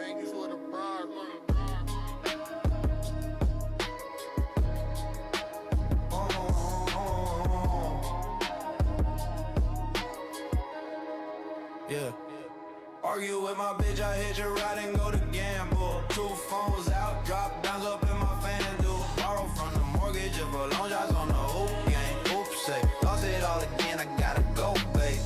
Thank you for the prize, man. Yeah. Argue with my bitch, I hit your ride and go to gamble. 2 phones out, drop downs up in my FanDuel. Borrow from the mortgage if a long shots on the hoop game. Oops, say, lost it all again, I gotta go, babe.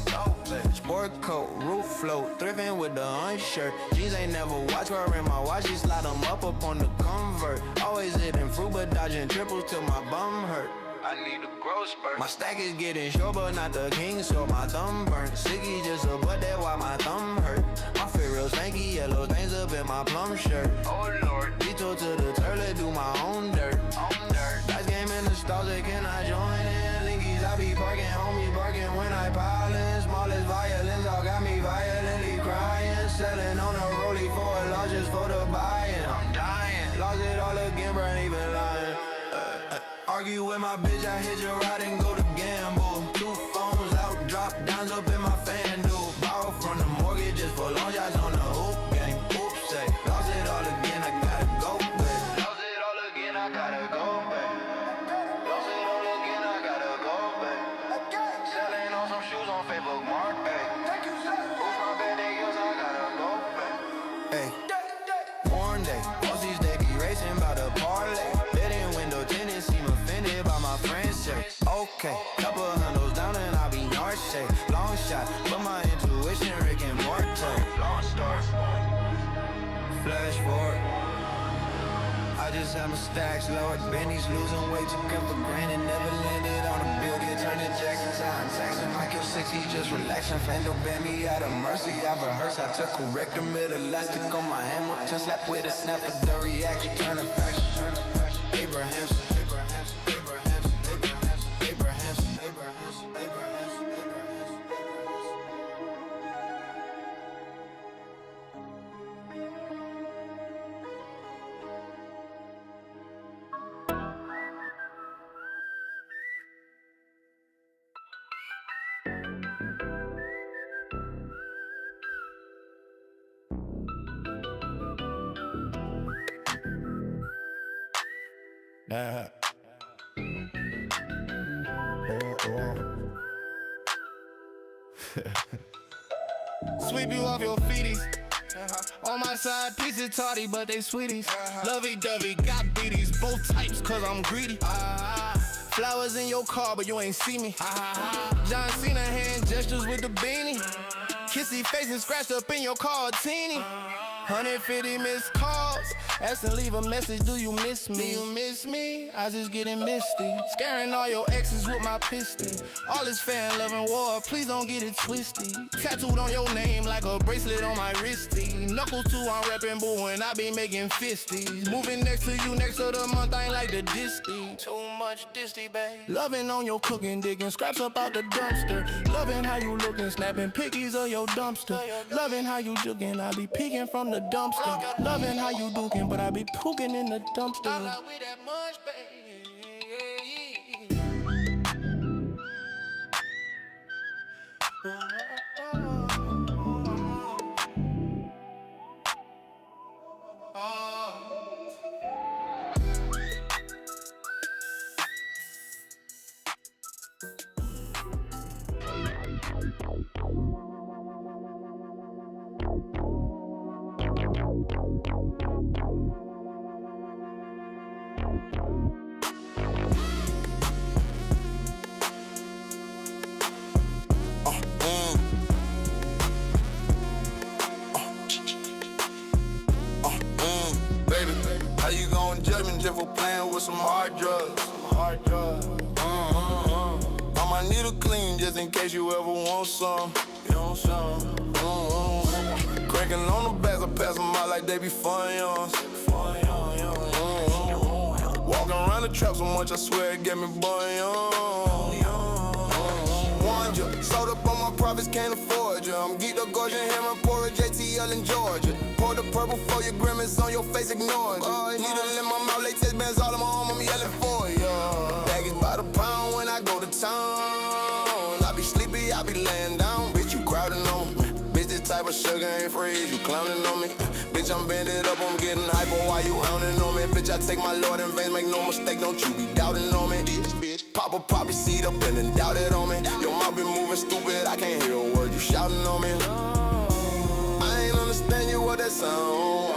Sport coat, roof float, thrifting with the unshirt. Jeans ain't never watch her in my watch, she slide them up on the convert. Always hitting fruit but dodging triples till my bum hurt. I need a growth spurt. My stack is getting short, but not the king, so my thumb burnt. Sicky just a butt, that why my thumb hurt. My fit real stanky, yellow stains up in my plum shirt. Oh Lord, detour to the toilet, do my own dirt. Dice game in the stalls, can I join in? Linkies, I be parking, homie barking when I pile in. Smallest violins, all got me violently crying. Selling on a rollie for a loss just for the buy-in. I'm dying, lost it all again, bro, ain't even lying. Argue with my bitch, I hit your ride and go to gamble. 2 phones out, drop downs up in my FanDuel. Borrow from the mortgage just for long shots on the hoop game. Oops, say, lost it all again, I gotta go back. Lost it all again, I gotta go back. Lost it all again, I gotta go back. Selling on some shoes on Facebook Market. Oops, my bad, they use, I gotta go back. Hey, one day, Aussies, they be racing by the parlay. Betting window tinted, seem offended by my friends say, okay, couple handles down and I be north shade. Long shot, but my intuition, Rick and Morty. Long story, flash forward. I just had my stacks lowered. Benny's losing weight, took him for granted. Never landed on a bill, get turned to Jackson time. Saxon, Michael 60, just relaxing. Fendo bent me out of mercy. I've rehearsed, I took correct a mid elastic on my hand. Just slap with a snap of the reaction. Turn a faction. Abrahamson. Sweep you off your feeties. On my side, pieces tardy, but they sweeties. Lovey-dovey, got beaties, both types, cause I'm greedy. Flowers in your car, but you ain't see me. John Cena hand gestures with the beanie. Kissy face and scratched up in your car, teeny. 150 missed calls. Ask and leave a message, do you miss me? Do you miss me? I just getting misty. Scaring all your exes with my pistol. All this fan loving war, please don't get it twisty. Tattooed on your name like a bracelet on my wristy. Knuckles too, I'm rapping boo and I be making fisties. Moving next to you next of the month, I ain't like the disty. Too much disty, babe. Loving on your cooking, digging scraps up out the dumpster. Loving how you looking, snapping pickies of your dumpster. Loving how you jugging, I be peeking from the dumpster. Loving how you duking, but I be pooking in the dumpster. I love we that much, baby. How you gon' judge me just for playing with some hard drugs? I'ma need a clean just in case you ever want some. Cranking on the bags, I pass them out like they be fun youngs. Walking around the trap so much, I swear it get me bun One ya, sold up on my profits, can't afford ya. I'm geeked up, gorgeous, hammer, porridge, JTL in Georgia. Pour the purple for your grimace on your face, ignore ya. Needle in my mouth, latex bands all in my arm, I'm yelling for ya. Baggage by the pound when I go to town. I be sleepy, I be laying down. Bitch, you crowding on me. Bitch, this type but sugar ain't free. You clowning on me. Bitch, I'm bended up, I'm getting hyper while you hounding on me. Bitch, I take my Lord in vain, make no mistake, don't you be doubting on me. Bitch, pop a poppy seed up and then doubt it on me. Your mouth been moving stupid, I can't hear a word you shouting on me. I ain't understand you what that sound.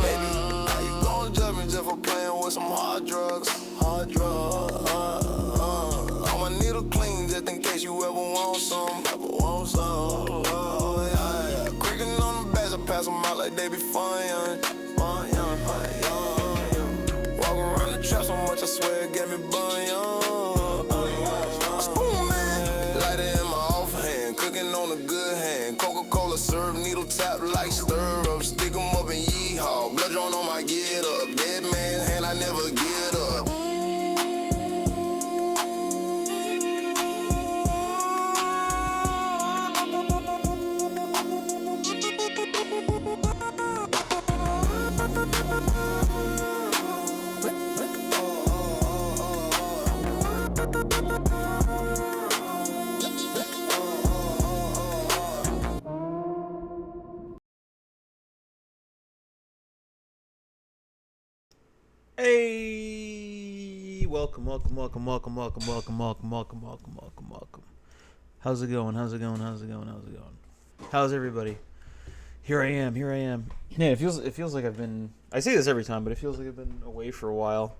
Baby, how you gon' judge me just for playing with some hard drugs? Hard drugs. All my needle clean just in case you ever want some. Yeah. Creaking on the bags, I pass them out like they be fun, young. Walk around the trap so much, I swear it gave me bun, young. Spoon man, light it in my off hand, cooking on a good hand. Coca-Cola syrup, needle tap like stir up. Stick 'em up and yeehaw. Blood drawn on my get up. Dead man's hand, I never get up. Hey, welcome. How's it going? How's everybody? Here I am. Man, it feels like I've been, I say this every time, but it feels like I've been away for a while.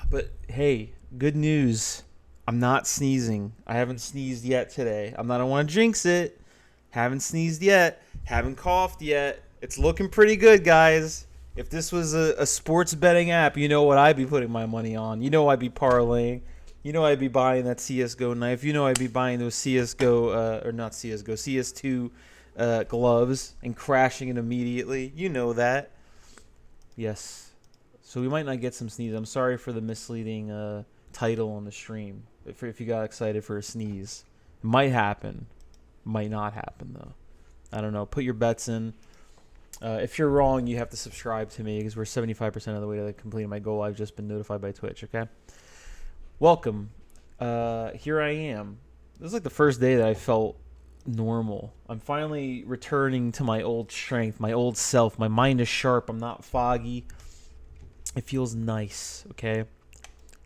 But hey, good news. I'm not sneezing. I haven't sneezed yet today. I don't want to jinx it. Haven't sneezed yet. Haven't coughed yet. It's looking pretty good, guys. If this was a sports betting app, you know what I'd be putting my money on. You know I'd be parlaying. You know I'd be buying that CSGO knife. You know I'd be buying those CS2 gloves and crashing it immediately. You know that. Yes. So we might not get some sneeze. I'm sorry for the misleading title on the stream. If you got excited for a sneeze. It might happen. Might not happen, though. I don't know. Put your bets in. If you're wrong, you have to subscribe to me because we're 75% of the way to completing my goal. I've just been notified by Twitch, okay? Welcome. Here I am. This is like the first day that I felt normal. I'm finally returning to my old strength, my old self. My mind is sharp. I'm not foggy. It feels nice, okay?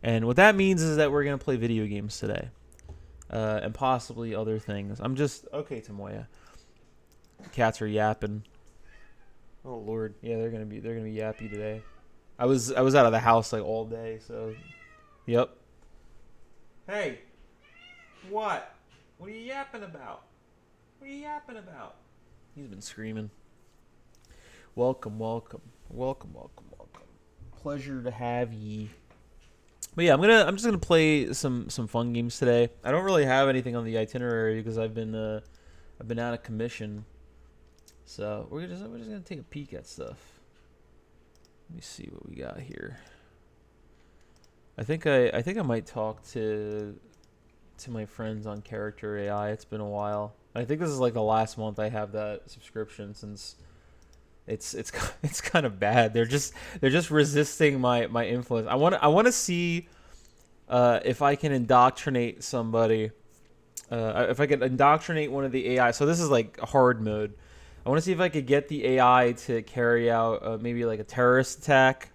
And what that means is that we're going to play video games today. And possibly other things. I'm just... Okay, Tamoya. Cats are yapping. Oh Lord, yeah, they're gonna be yappy today. I was out of the house like all day, so yep. Hey, what? What are you yapping about? He's been screaming. Welcome. Pleasure to have ye. But yeah, I'm just gonna play some fun games today. I don't really have anything on the itinerary because I've been out of commission. So we're just gonna take a peek at stuff. Let me see what we got here. I think I might talk to my friends on Character AI. It's been a while. I think this is like the last month I have that subscription since it's kind of bad. They're just resisting my influence. I want to see if I can indoctrinate somebody. If I can indoctrinate one of the AI. So this is like hard mode. I want to see if I could get the AI to carry out maybe like a terrorist attack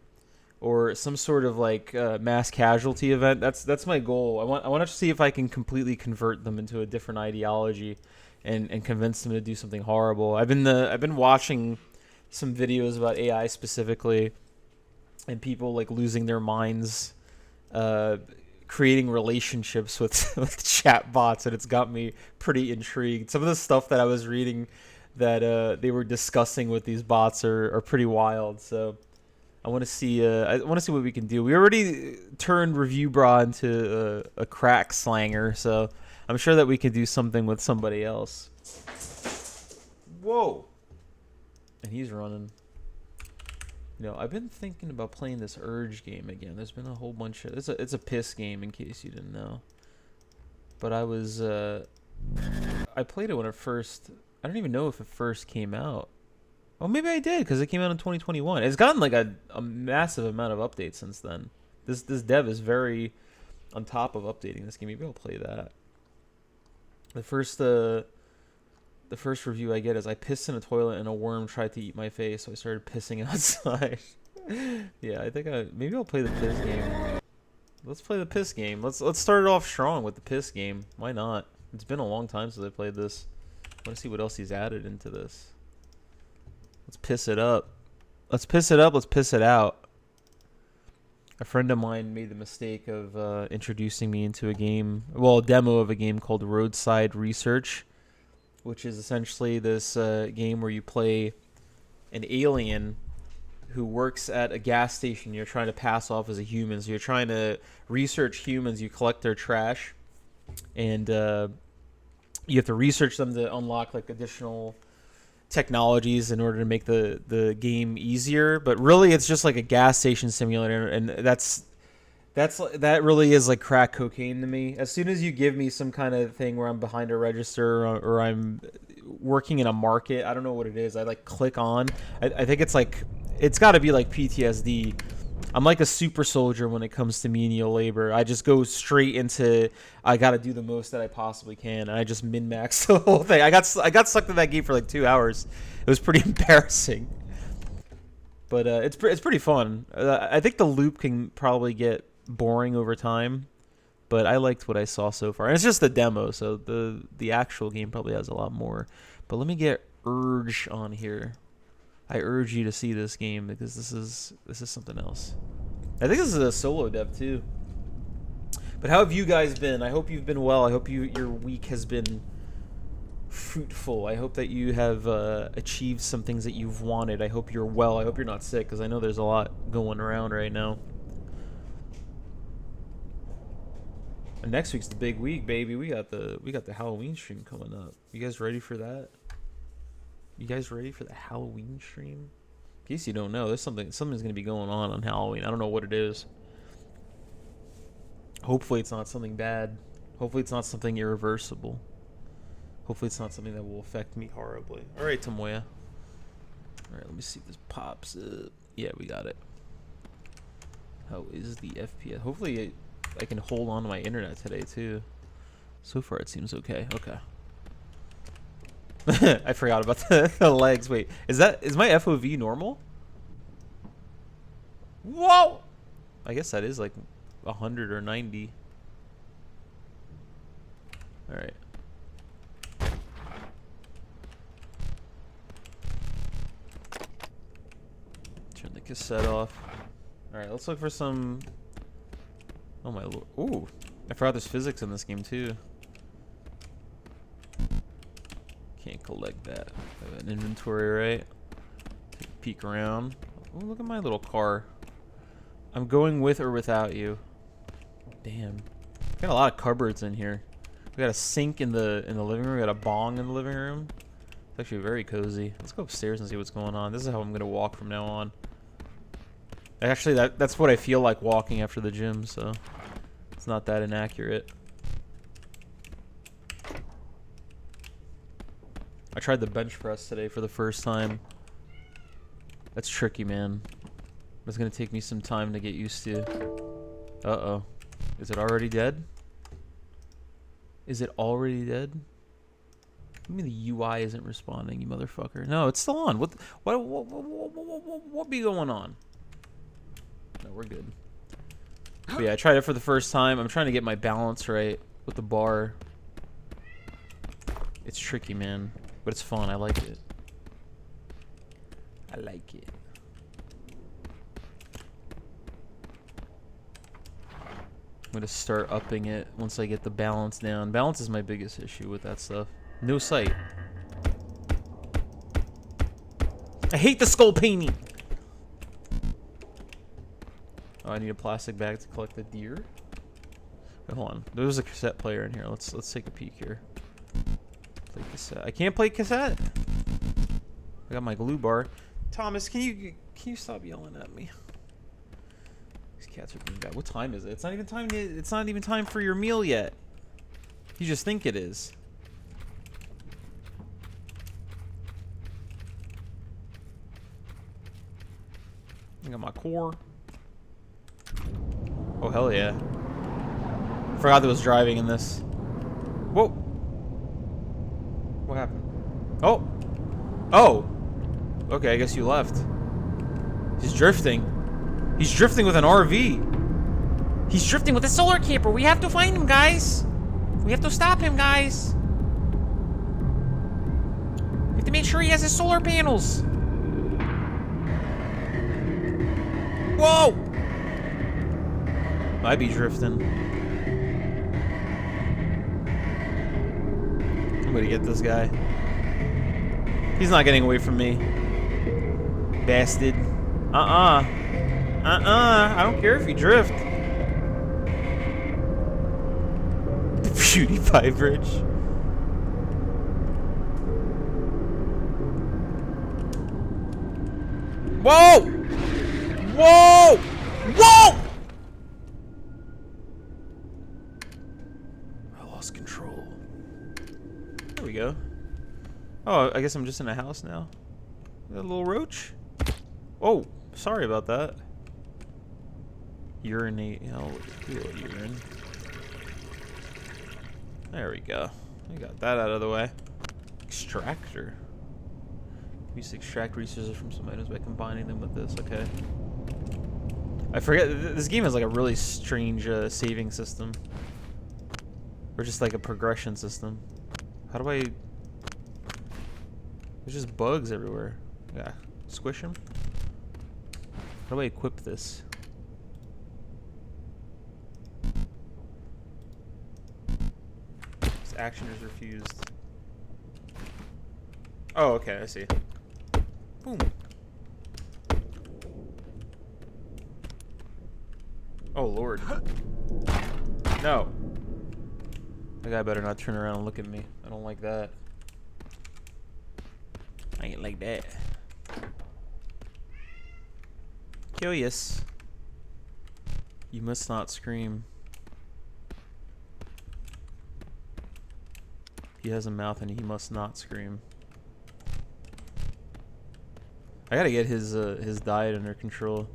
or some sort of like mass casualty event. That's my goal. I want to see if I can completely convert them into a different ideology and convince them to do something horrible. I've been watching some videos about AI specifically and people like losing their minds, creating relationships with chat bots, and it's got me pretty intrigued. Some of the stuff that I was reading that they were discussing with these bots are pretty wild. So I want to see what we can do. We already turned Review Bra into a crack slanger, so I'm sure that we could do something with somebody else. Whoa! And he's running. You know, I've been thinking about playing this Urge game again. There's been a whole bunch of... It's a piss game, in case you didn't know. But I was... I played it when it first... I don't even know if it first came out. Oh, maybe I did, because it came out in 2021. It's gotten like a massive amount of updates since then. This dev is very on top of updating this game. Maybe I'll play that. The first review I get is I pissed in a toilet and a worm tried to eat my face, so I started pissing outside. Yeah, I think maybe I'll play the piss game. Let's play the piss game. Let's start it off strong with the piss game. Why not? It's been a long time since I played this. I want to see what else he's added into this. Let's piss it up. Let's piss it up. Let's piss it out. A friend of mine made the mistake of introducing me into a game, well, a demo of a game called Roadside Research, which is essentially this game where you play an alien who works at a gas station you're trying to pass off as a human. So you're trying to research humans. You collect their trash, and you have to research them to unlock like additional technologies in order to make the game easier. But really, it's just like a gas station simulator, and that really is like crack cocaine to me. As soon as you give me some kind of thing where I'm behind a register or I'm working in a market, I don't know what it is. I like click on. I think it's like it's got to be like PTSD. I'm like a super soldier when it comes to menial labor. I just go straight into I got to do the most that I possibly can, and I just min-max the whole thing. I got sucked in that game for like 2 hours. It was pretty embarrassing, but it's pretty fun. I think the loop can probably get boring over time, but I liked what I saw so far. And it's just the demo, so the actual game probably has a lot more. But let me get Urge on here. I urge you to see this game because this is something else. I think this is a solo dev too. But how have you guys been? I hope you've been well. I hope your week has been fruitful. I hope that you have achieved some things that you've wanted. I hope you're well. I hope you're not sick because I know there's a lot going around right now. And next week's the big week, baby. We got the Halloween stream coming up. You guys ready for that? You guys ready for the Halloween stream? In case you don't know, there's something's gonna be going on Halloween. I don't know what it is. Hopefully it's not something bad. Hopefully it's not something irreversible. Hopefully it's not something that will affect me horribly. All right, Tamoya. All right, let me see if this pops up. Yeah, we got it. How is the FPS? Hopefully I can hold on to my internet today too. So far it seems okay. Okay. I forgot about the legs. Wait, is my FOV normal? Whoa! I guess that is like 100 or 90. All right. Turn the cassette off. All right, let's look for some. Oh my lord! Ooh, I forgot there's physics in this game too. Can't collect that. I have an inventory, right? Take a peek around. Oh, look at my little car. I'm going with or without you. Damn. Got a lot of cupboards in here. We got a sink in the living room. We got a bong in the living room. It's actually very cozy. Let's go upstairs and see what's going on. This is how I'm gonna walk from now on. Actually, that's what I feel like walking after the gym, so it's not that inaccurate. I tried the bench press today for the first time. That's tricky, man. It's gonna take me some time to get used to. Uh-oh. Is it already dead? Is it already dead? What do you mean the UI isn't responding, you motherfucker? No, it's still on. What be going on? No, we're good. But yeah, I tried it for the first time. I'm trying to get my balance right with the bar. It's tricky, man. But it's fun. I like it. I like it. I'm going to start upping it once I get the balance down. Balance is my biggest issue with that stuff. No sight. I hate the skull painting. Oh, I need a plastic bag to collect the deer. Wait, hold on. There's a cassette player in here. Let's take a peek here. Play cassette. I can't play cassette. I got my glue bar. Thomas, can you stop yelling at me? These cats are being bad. What time is it? It's not even time. It's not even time for your meal yet. You just think it is. I got my core. Oh, hell yeah. Forgot there was driving in this. Whoa. What happened? Oh. Oh. Okay, I guess you left. He's drifting. He's drifting with an RV. He's drifting with a solar camper. We have to find him, guys. We have to stop him, guys. We have to make sure he has his solar panels. Whoa! Might be drifting. I'm gonna get this guy. He's not getting away from me. Bastard. I don't care if you drift. The PewDiePie bridge. Whoa! Whoa! Whoa! I lost control. There we go. Oh, I guess I'm just in a house now. Got a little roach. Oh, sorry about that. Urinate. Oh, urine. There we go. We got that out of the way. Extractor. Use to extract resources from some items by combining them with this. Okay. I forget. This game has like a really strange saving system. Or just like a progression system. How do I... There's just bugs everywhere. Yeah. Squish them. How do I equip this? This action is refused. Oh, okay, I see. Boom. Oh, Lord. No. That guy better not turn around and look at me. I don't like that. I ain't like that. Curious. You must not scream. He has a mouth and he must not scream. I gotta get his diet under control.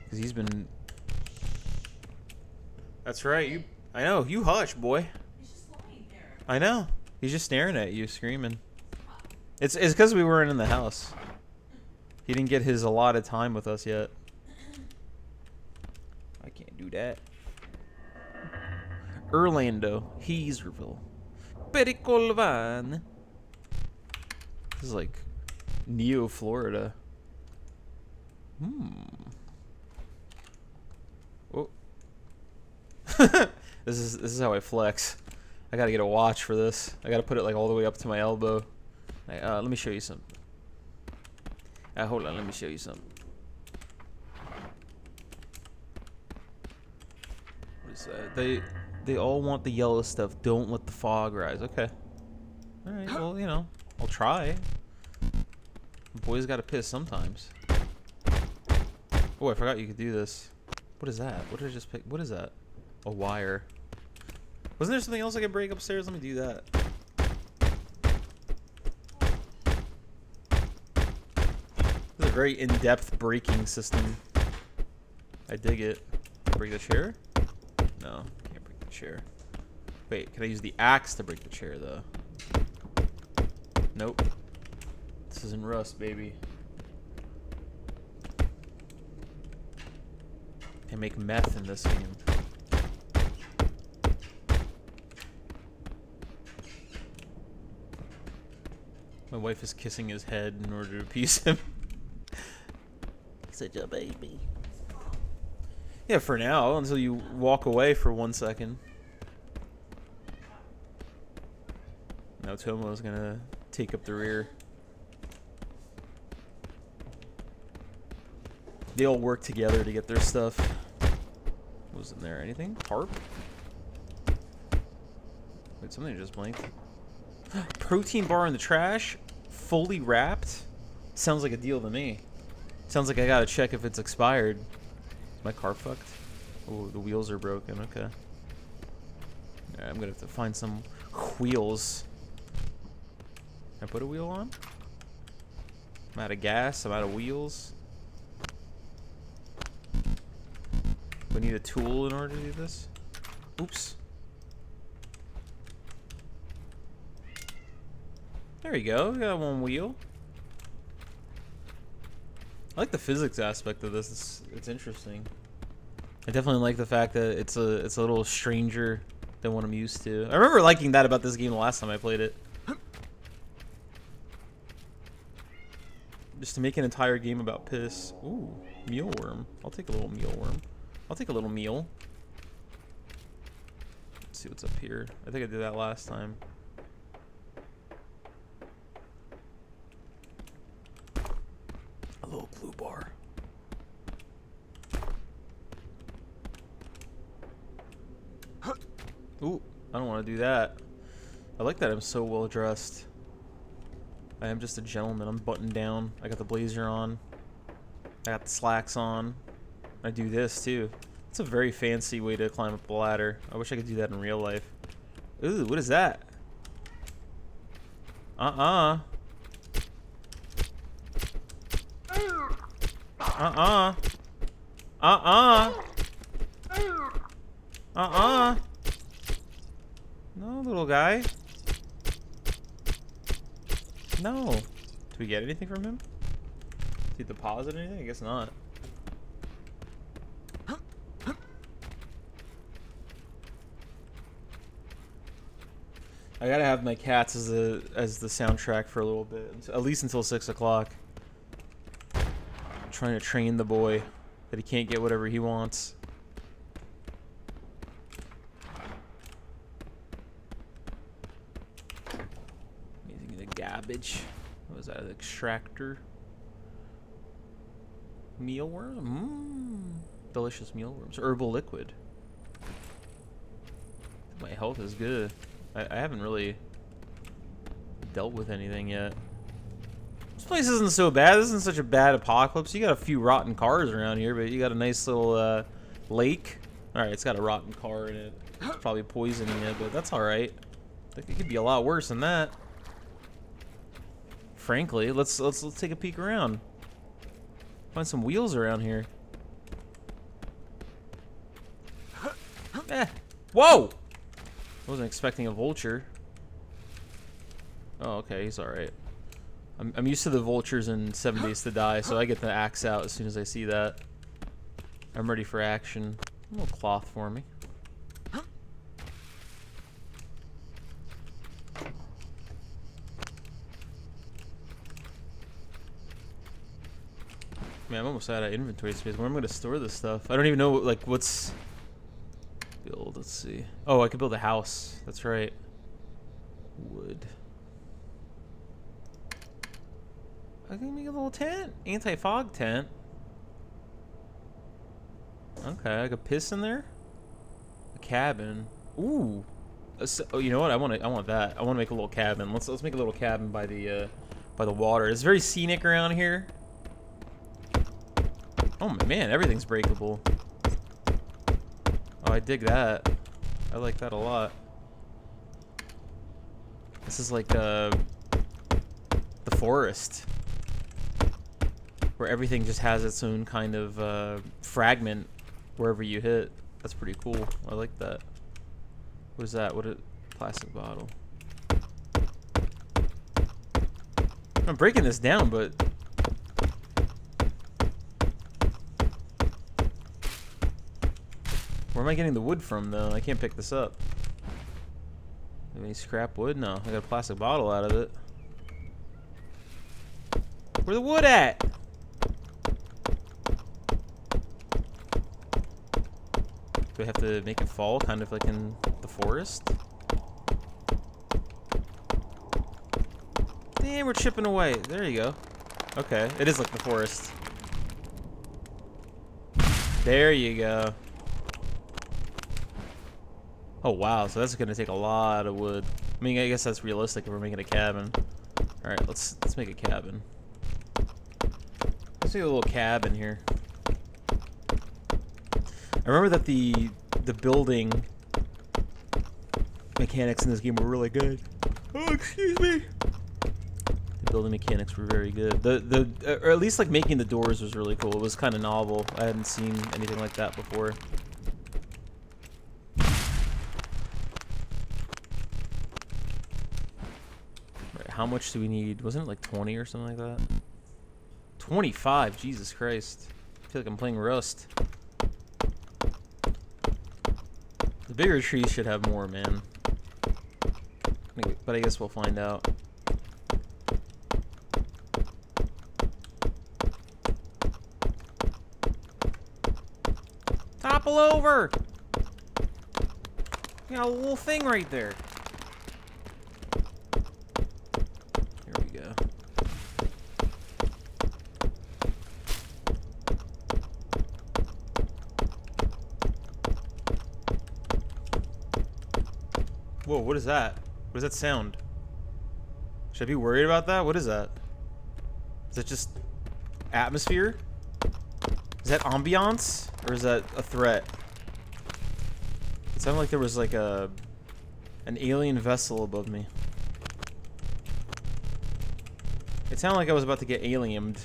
Cause he's been... That's right, you... I know, you hush, boy. He's just lying there. I know. He's just staring at you, screaming. It's because we weren't in the house. He didn't get his allotted time with us yet. I can't do that. Orlando, Hazelville, Pericolvan. This is like Neo Florida. Oh. This is how I flex. I gotta get a watch for this. I gotta put it like all the way up to my elbow. Let me show you something. Hold on, let me show you something. What is that? They all want the yellow stuff. Don't let the fog rise. Okay. All right. Well, you know, I'll try. Boys gotta piss sometimes. Oh, I forgot you could do this. What is that? What did I just pick? What is that? A wire. Wasn't there something else I could break upstairs? Let me do that. This is a very in-depth breaking system. I dig it. Break the chair? No, can't break the chair. Wait, can I use the axe to break the chair though? Nope. This isn't Rust, baby. Can make meth in this game. My wife is kissing his head in order to appease him. Such a baby. Yeah, for now, until you walk away for 1 second. Now Tomo's gonna take up the rear. They all work together to get their stuff. Wasn't there anything? Harp? Wait, something just blinked. Protein bar in the trash? Fully wrapped? Sounds like a deal to me. Sounds like I gotta check if it's expired. Is my car fucked? Oh, the wheels are broken. Okay. Alright, I'm gonna have to find some wheels. Can I put a wheel on? I'm out of gas. I'm out of wheels. We need a tool in order to do this. Oops. There you go. We got one wheel. I like the physics aspect of this. It's interesting. I definitely like the fact that it's a little stranger than what I'm used to. I remember liking that about this game the last time I played it. Just to make an entire game about piss. Ooh, mealworm. I'll take a little mealworm. I'll take a little meal. Let's see what's up here. I think I did that last time. A little glue bar. Ooh, I don't want to do that. I like that I'm so well dressed. I am just a gentleman. I'm buttoned down. I got the blazer on. I got the slacks on. I do this too. It's a very fancy way to climb up a ladder. I wish I could do that in real life. Ooh, what is that? Uh-uh. Uh-uh. Uh-uh. Uh-uh. No, little guy. No. Did we get anything from him? Did he deposit anything? I guess not. I gotta have my cats as the soundtrack for a little bit, at least until 6 o'clock. I'm trying to train the boy that he can't get whatever he wants. Using the garbage. What was that? An extractor. Mealworm? Mmm. Delicious mealworms. Herbal liquid. My health is good. I haven't really dealt with anything yet. This place isn't so bad. This isn't such a bad apocalypse. You got a few rotten cars around here, but you got a nice little lake. Alright, it's got a rotten car in it. It's probably poisoning it, but that's alright. It could be a lot worse than that. Frankly, let's take a peek around. Find some wheels around here. Whoa! I wasn't expecting a vulture. Oh, okay, he's alright. I'm used to the vultures in 7 Days to Die, so I get the axe out as soon as I see that. I'm ready for action. A little cloth for me. Man, I'm almost out of inventory space. Where am I going to store this stuff? I don't even know, like, what's... Build, let's see. Oh, I could build a house. That's right. Wood. I can make a little tent. Anti-fog tent. Okay, I could piss in there. A cabin. Ooh. Oh, you know what? I want that. I want to make a little cabin. Let's make a little cabin by the water. It's very scenic around here. Oh man, everything's breakable. Oh, I dig that. I like that a lot. This is like the forest, where everything just has its own kind of fragment wherever you hit. That's pretty cool. I like that. What is that? What a plastic bottle. I'm breaking this down, but where am I getting the wood from, though? I can't pick this up. Have any scrap wood? No. I got a plastic bottle out of it. Where's the wood at? Do I have to make it fall, kind of like in the forest? Damn, we're chipping away. There you go. Okay, it is like the forest. There you go. Oh wow, so that's gonna take a lot of wood. I mean, I guess that's realistic if we're making a cabin. All right, let's make a cabin. Let's make a little cabin here. I remember that the building mechanics in this game were really good. Oh, excuse me. The building mechanics were very good. Or at least like making the doors was really cool. It was kind of novel. I hadn't seen anything like that before. how much do we need? Wasn't it like 20 or something like that? 25. Jesus Christ. I feel like I'm playing Rust. The bigger trees should have more, man. But I guess we'll find out. Topple over! You got a little thing right there. Here we go. Whoa, what is that? What does that sound? Should I be worried about that? What is that? Is that just atmosphere? Is that ambiance? Or is that a threat? It sounded like there was like an alien vessel above me. It sounded like I was about to get aliened.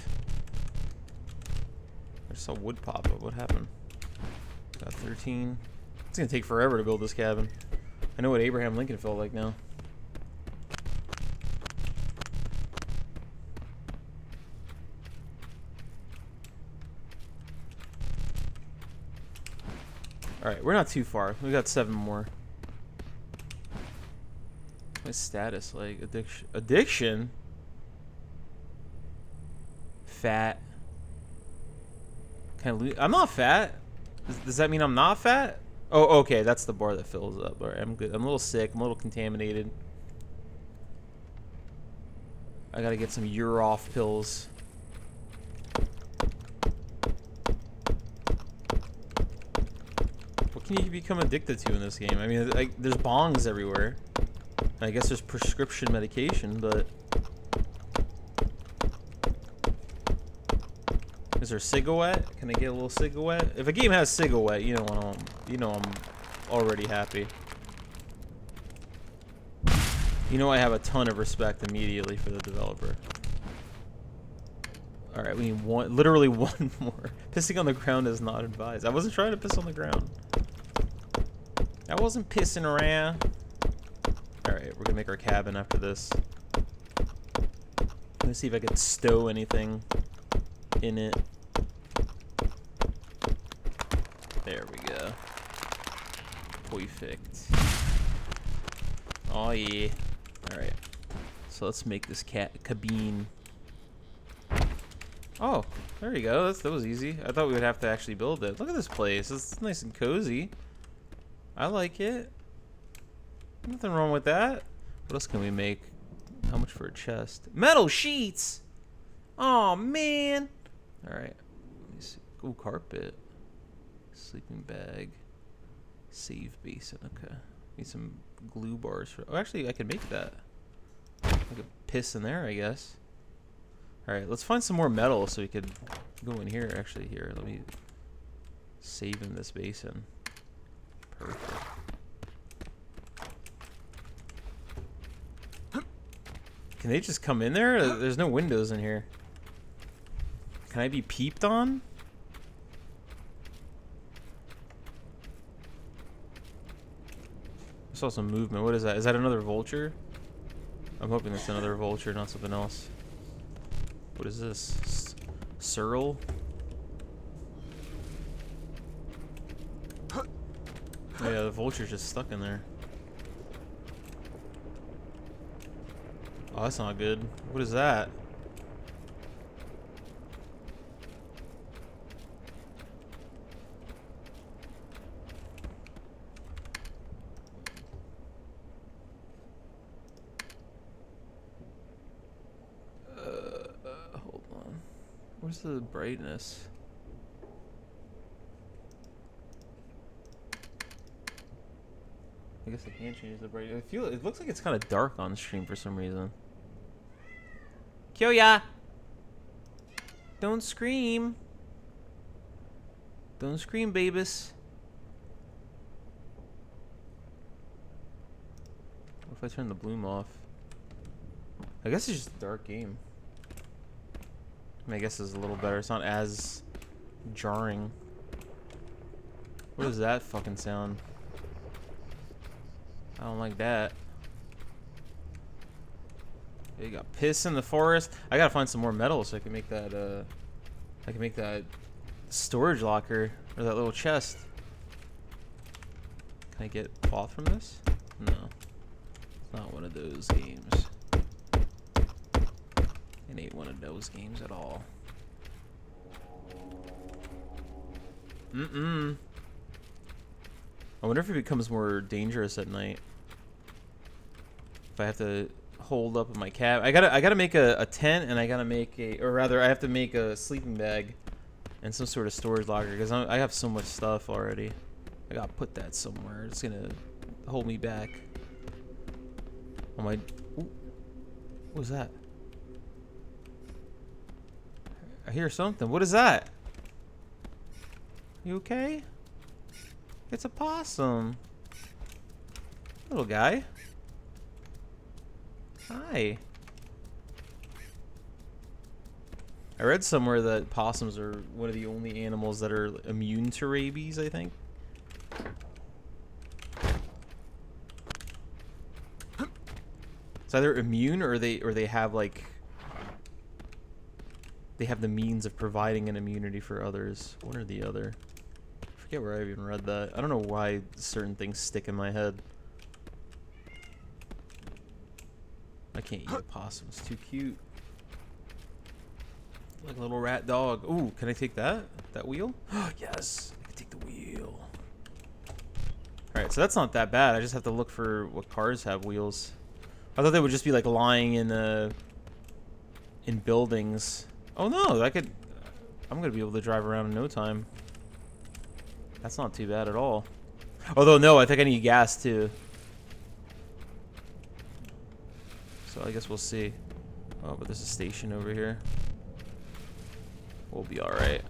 I just saw wood pop up. What happened? Got 13. It's gonna take forever to build this cabin. I know what Abraham Lincoln felt like now. Alright, we're not too far. We got 7 more. My status like addiction? Fat. I'm not fat. Does that mean I'm not fat? Oh, okay, that's the bar that fills up. Alright, I'm good. I'm a little sick. I'm a little contaminated. I gotta get some Urof pills. What can you become addicted to in this game? I mean, there's bongs everywhere. I guess there's prescription medication, but... Is there cigarette? Can I get a little cigarette? If a game has cigarette, you know I'm already happy. You know I have a ton of respect immediately for the developer. Alright, we need literally one more. Pissing on the ground is not advised. I wasn't trying to piss on the ground. I wasn't pissing around. Alright, we're gonna make our cabin after this. Let me see if I can stow anything in it. There we go. Perfect. Oh yeah. Alright. So let's make this cabin. Oh, there you go. That was easy. I thought we would have to actually build it. Look at this place. It's nice and cozy. I like it. Nothing wrong with that. What else can we make? How much for a chest? Metal sheets! Oh man! Alright. Let me see. Ooh, carpet. Sleeping bag. Save basin. Okay. Need some glue bars for... Oh, actually, I can make that. I could piss in there, I guess. Alright, let's find some more metal so we could go in here. Actually, here. Let me save in this basin. Perfect. Can they just come in there? There's no windows in here. Can I be peeped on? I saw some movement. What is that? Is that another vulture? I'm hoping that's another vulture, not something else. What is this? Searle? Oh, yeah, the vulture's just stuck in there. Oh, that's not good. What is that? Hold on. Where's the brightness? I guess I can't change the brightness. It looks like it's kind of dark on stream for some reason. Kyoya! Don't scream. Don't scream, babies. What if I turn the bloom off? I guess it's just a dark game. I mean, I guess it's a little better. It's not as jarring. What is that fucking sound? I don't like that. You got piss in the forest. I gotta find some more metal so I can make that. I can make that storage locker or that little chest. Can I get cloth from this? No, it's not one of those games. It ain't one of those games at all. I wonder if it becomes more dangerous at night. If I have to hold up in my cab. I gotta make a tent, and I gotta make or rather I have to make a sleeping bag and some sort of storage locker because I have so much stuff already. I gotta put that somewhere. It's gonna hold me back. On my, ooh, what was that? I hear something. What is that? You okay? It's a possum. Little guy. Hi. I read somewhere that possums are one of the only animals that are immune to rabies, I think. It's either immune or they have like they have the means of providing an immunity for others. One or the other. I forget where I even read that. I don't know why certain things stick in my head. I can't eat a possum. It's too cute. Like a little rat dog. Ooh, can I take that? That wheel? Yes, I can take the wheel. Alright, so that's not that bad. I just have to look for what cars have wheels. I thought they would just be like lying in buildings. Oh no, I'm gonna be able to drive around in no time. That's not too bad at all. Although no, I think I need gas too. So I guess we'll see. Oh, but there's a station over here. We'll be alright.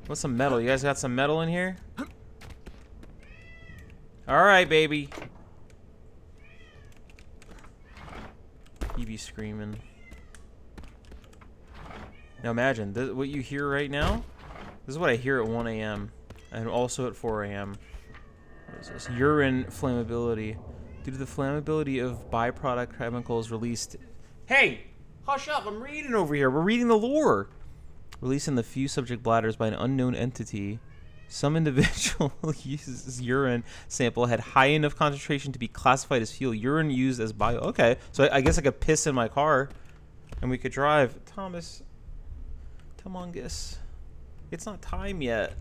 What's some metal? You guys got some metal in here? Alright, baby. You be screaming. Now imagine, what you hear right now, this is what I hear at 1 a.m. and also at 4 a.m. What is this? Urine flammability. Due to the flammability of byproduct chemicals released... Hey! Hush up, I'm reading over here. We're reading the lore. Released in the few subject bladders by an unknown entity. Some individual uses urine sample had high enough concentration to be classified as fuel. Urine used as bio... Okay, so I guess I could piss in my car and we could drive. Thomas... Tomongus. It's not time yet.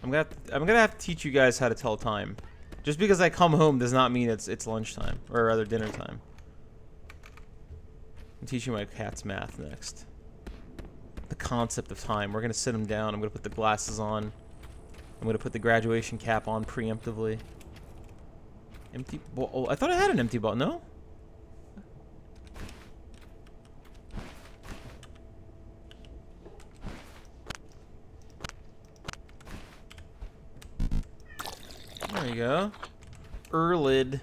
I'm gonna have to teach you guys how to tell time. Just because I come home does not mean it's lunchtime, or rather dinner time. I'm teaching my cats math next. The concept of time. We're gonna sit them down. I'm gonna put the glasses on. I'm gonna put the graduation cap on preemptively. Empty ball. Oh, I thought I had an empty ball. No. There you go. Erlid.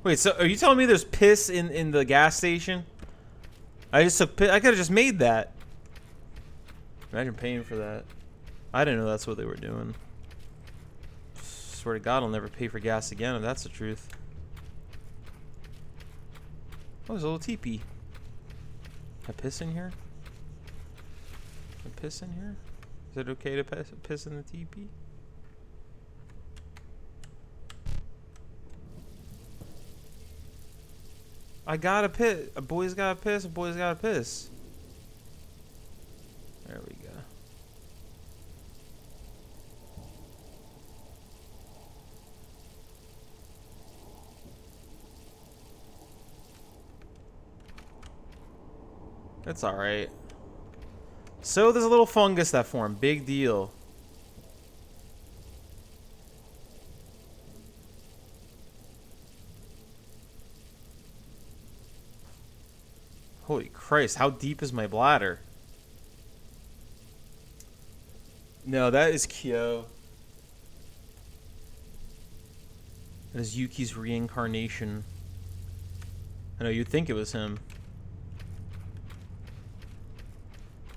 Wait, so are you telling me there's piss in the gas station? I just took piss. I could have just made that. Imagine paying for that. I didn't know that's what they were doing. Swear to God, I'll never pay for gas again if that's the truth. Oh, there's a little teepee. Can I piss in here? Can I piss in here? Is it okay to piss in the teepee? I gotta piss. A boy's gotta piss. A boy's gotta piss. There we go. That's alright. So there's a little fungus that formed. Big deal. Holy Christ, how deep is my bladder? No, that is Kyo. That is Yuki's reincarnation. I know, you'd think it was him.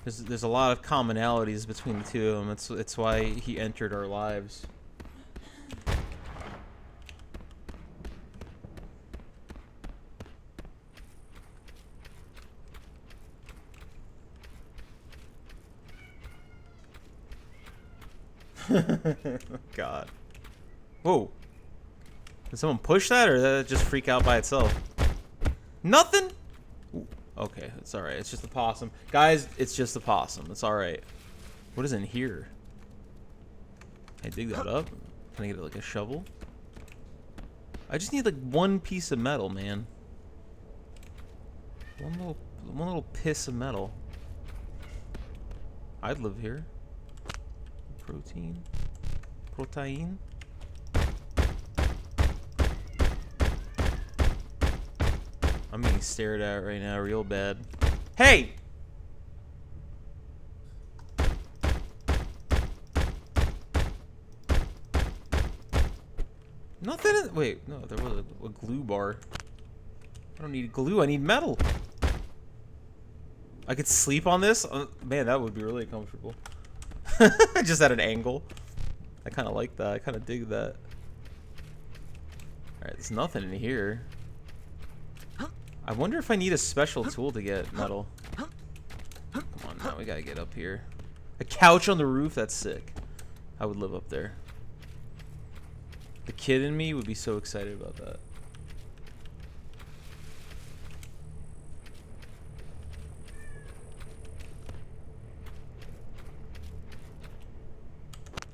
There's a lot of commonalities between the two of them. It's why he entered our lives. God. Whoa. Did someone push that, or did that just freak out by itself? Nothing? Ooh, okay, it's alright. It's just a possum. Guys, it's just a possum. It's alright. What is in here? Can I dig that up? Can I get like a shovel? I just need like one piece of metal, man. One little piss of metal. I'd live here. Protein. I'm being stared at right now real bad. Hey! Nothing in... Wait, no, there was a glue bar. I don't need glue, I need metal. I could sleep on this? Man, that would be really comfortable. Just at an angle. I kind of like that. I kind of dig that. Alright, there's nothing in here. I wonder if I need a special tool to get metal. Come on now, we gotta get up here. A couch on the roof? That's sick. I would live up there. The kid in me would be so excited about that.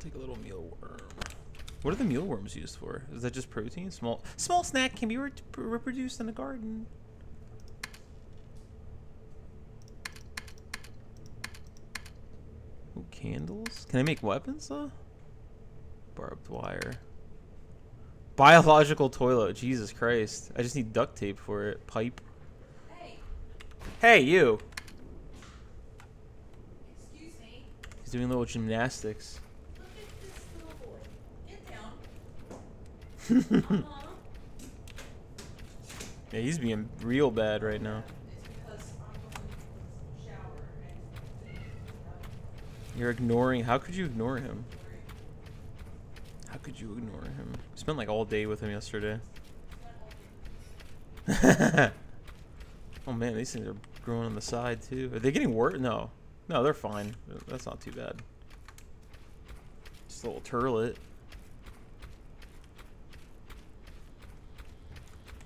Take a little mealworm. What are the mealworms used for? Is that just protein? Small snack can be reproduced in the garden. Ooh, candles? Can I make weapons though? Barbed wire. Biological toilet. Jesus Christ. I just need duct tape for it. Pipe. Hey. Hey, you. Excuse me. He's doing little gymnastics. Look at this little boy. Get down. Yeah, he's being real bad right now. It's because I'm going to shower and You're ignoring. How could you ignore him? How could you ignore him? I spent like all day with him yesterday. Oh man, these things are growing on the side too. Are they getting worse? No. No, they're fine. That's not too bad. Just a little turlet.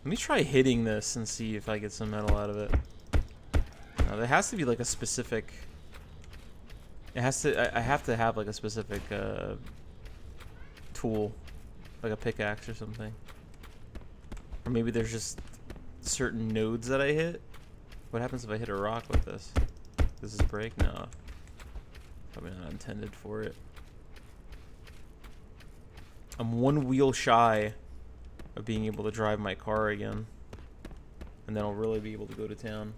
Let me try hitting this and see if I get some metal out of it. Now, there has to be like a specific... It has to... I have to have like a specific tool. Like a pickaxe or something. Or maybe there's just certain nodes that I hit. What happens if I hit a rock with this? Does this break? No. Probably not intended for it. I'm one wheel shy of being able to drive my car again. And then I'll really be able to go to town.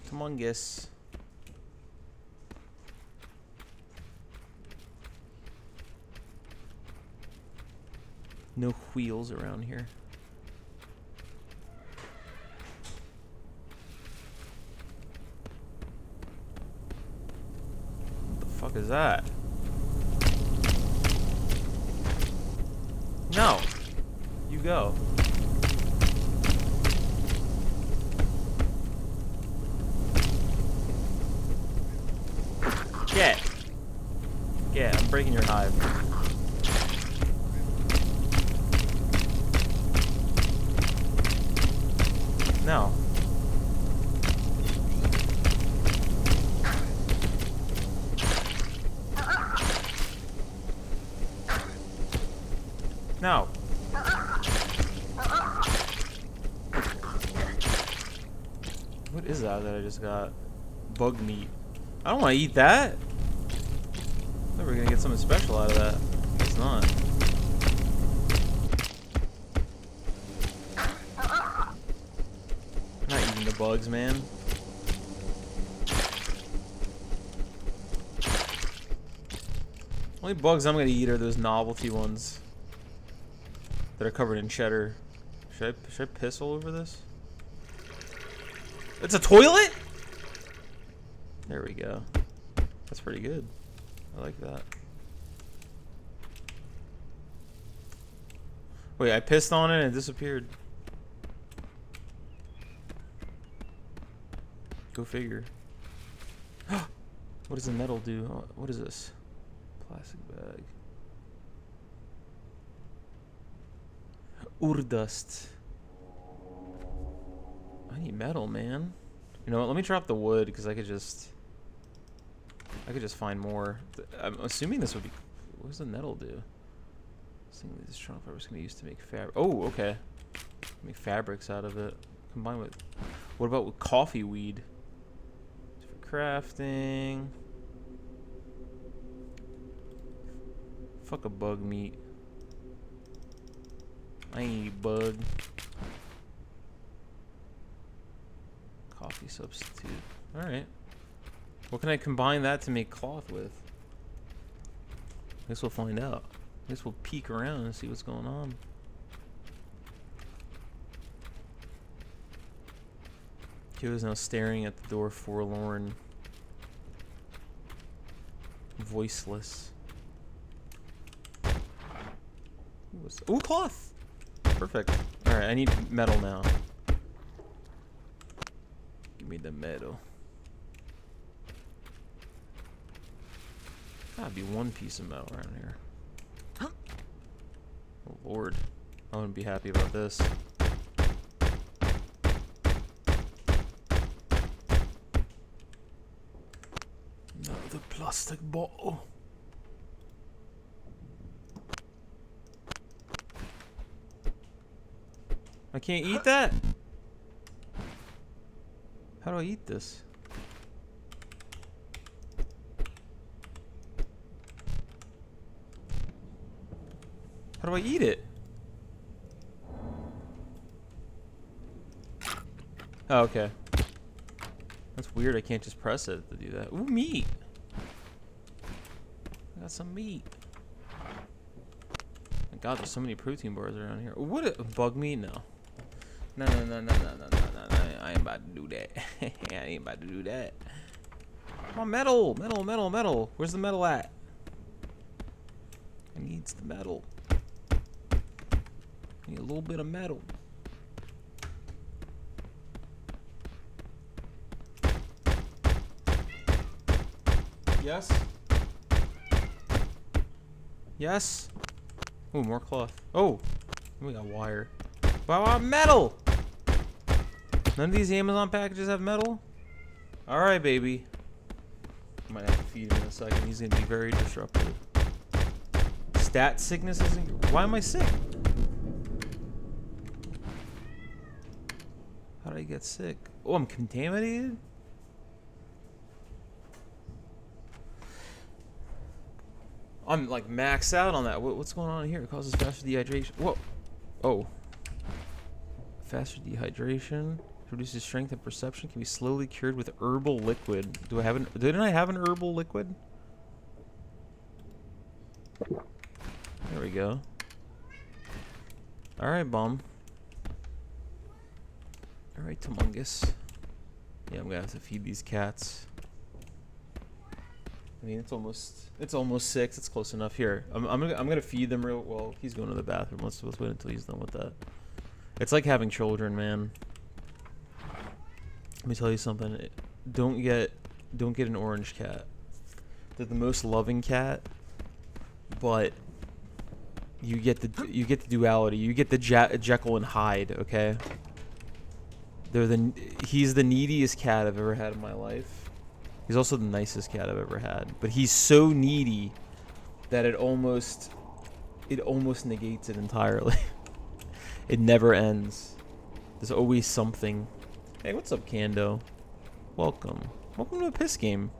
Come on, Gis. No wheels around here. What the fuck is that? No. You go. Get. Get. I'm breaking your hive. No. No. What is that I just got? Bug meat. I don't want to eat that. I thought we were gonna get something special out of that. It's not. I'm not eating the bugs, man. Only bugs I'm gonna eat are those novelty ones that are covered in cheddar. Should I piss all over this? It's a toilet? There we go. That's pretty good. I like that. Wait, I pissed on it and it disappeared. Go figure. What does the metal do? Oh, what is this? Plastic bag. Urdust. I need metal, man. You know what? Let me drop the wood because I could just find more. I'm assuming this would be. What does the metal do? This strong fibers can be used to make fabric. Oh, okay. Make fabrics out of it. Combine with. What about with coffee weed? For crafting. Fuck a bug meat. I ain't eat bug. Coffee substitute. Alright. What can I combine that to make cloth with? I guess we'll find out. I guess we'll peek around and see what's going on. Kyo's now staring at the door, forlorn. Voiceless. Ooh, cloth! Perfect. Alright, I need metal now. Give me the metal. Gotta be one piece of metal around here. Oh lord. I wouldn't be happy about this. Another plastic bottle. I can't eat that? How do I eat this? How do I eat it? Oh, okay. That's weird. I can't just press it to do that. Ooh, meat. I got some meat. My God, there's so many protein bars around here. What a bug meat? No. No. I ain't about to do that. I ain't about to do that. Come on, metal. Where's the metal at? I needs the metal. I need a little bit of metal. Yes? Yes? Ooh, more cloth. Oh! We got wire. But I want metal! None of these Amazon packages have metal? Alright, baby. I might have to feed him in a second. He's gonna be very disruptive. Stat sickness isn't. Why am I sick? How did I get sick? Oh, I'm contaminated? I'm like maxed out on that. What's going on here? It causes faster dehydration. Whoa. Oh. Faster dehydration. Reduces strength and perception. Can be slowly cured with herbal liquid. Do I have an? Didn't I have an herbal liquid? There we go. All right, bum. All right, Tumungus. Yeah, I'm gonna have to feed these cats. I mean, it's almost 6. It's close enough. Here, I'm gonna feed them real well. He's going to the bathroom. Let's wait until he's done with that. It's like having children, man. Let me tell you something. Don't get an orange cat. They're the most loving cat, but you get the duality. You get the Jekyll and Hyde. Okay. He's the neediest cat I've ever had in my life. He's also the nicest cat I've ever had, but he's so needy that it almost negates it entirely. It never ends. There's always something. Hey, what's up, Kando? Welcome to a piss game.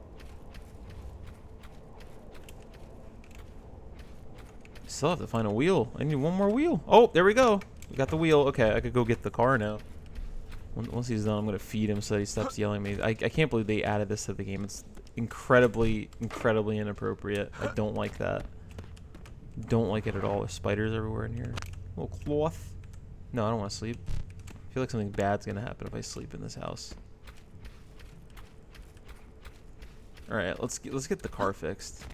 Still have to find a wheel. I need one more wheel. Oh, there we go. We got the wheel. Okay, I could go get the car now. Once he's done, I'm gonna feed him so that he stops yelling at me. I can't believe they added this to the game. It's incredibly inappropriate. I don't like that. Don't like it at all. There's spiders everywhere in here. Little cloth. No, I don't want to sleep. I feel like something bad's gonna happen if I sleep in this house. All right, let's get the car fixed.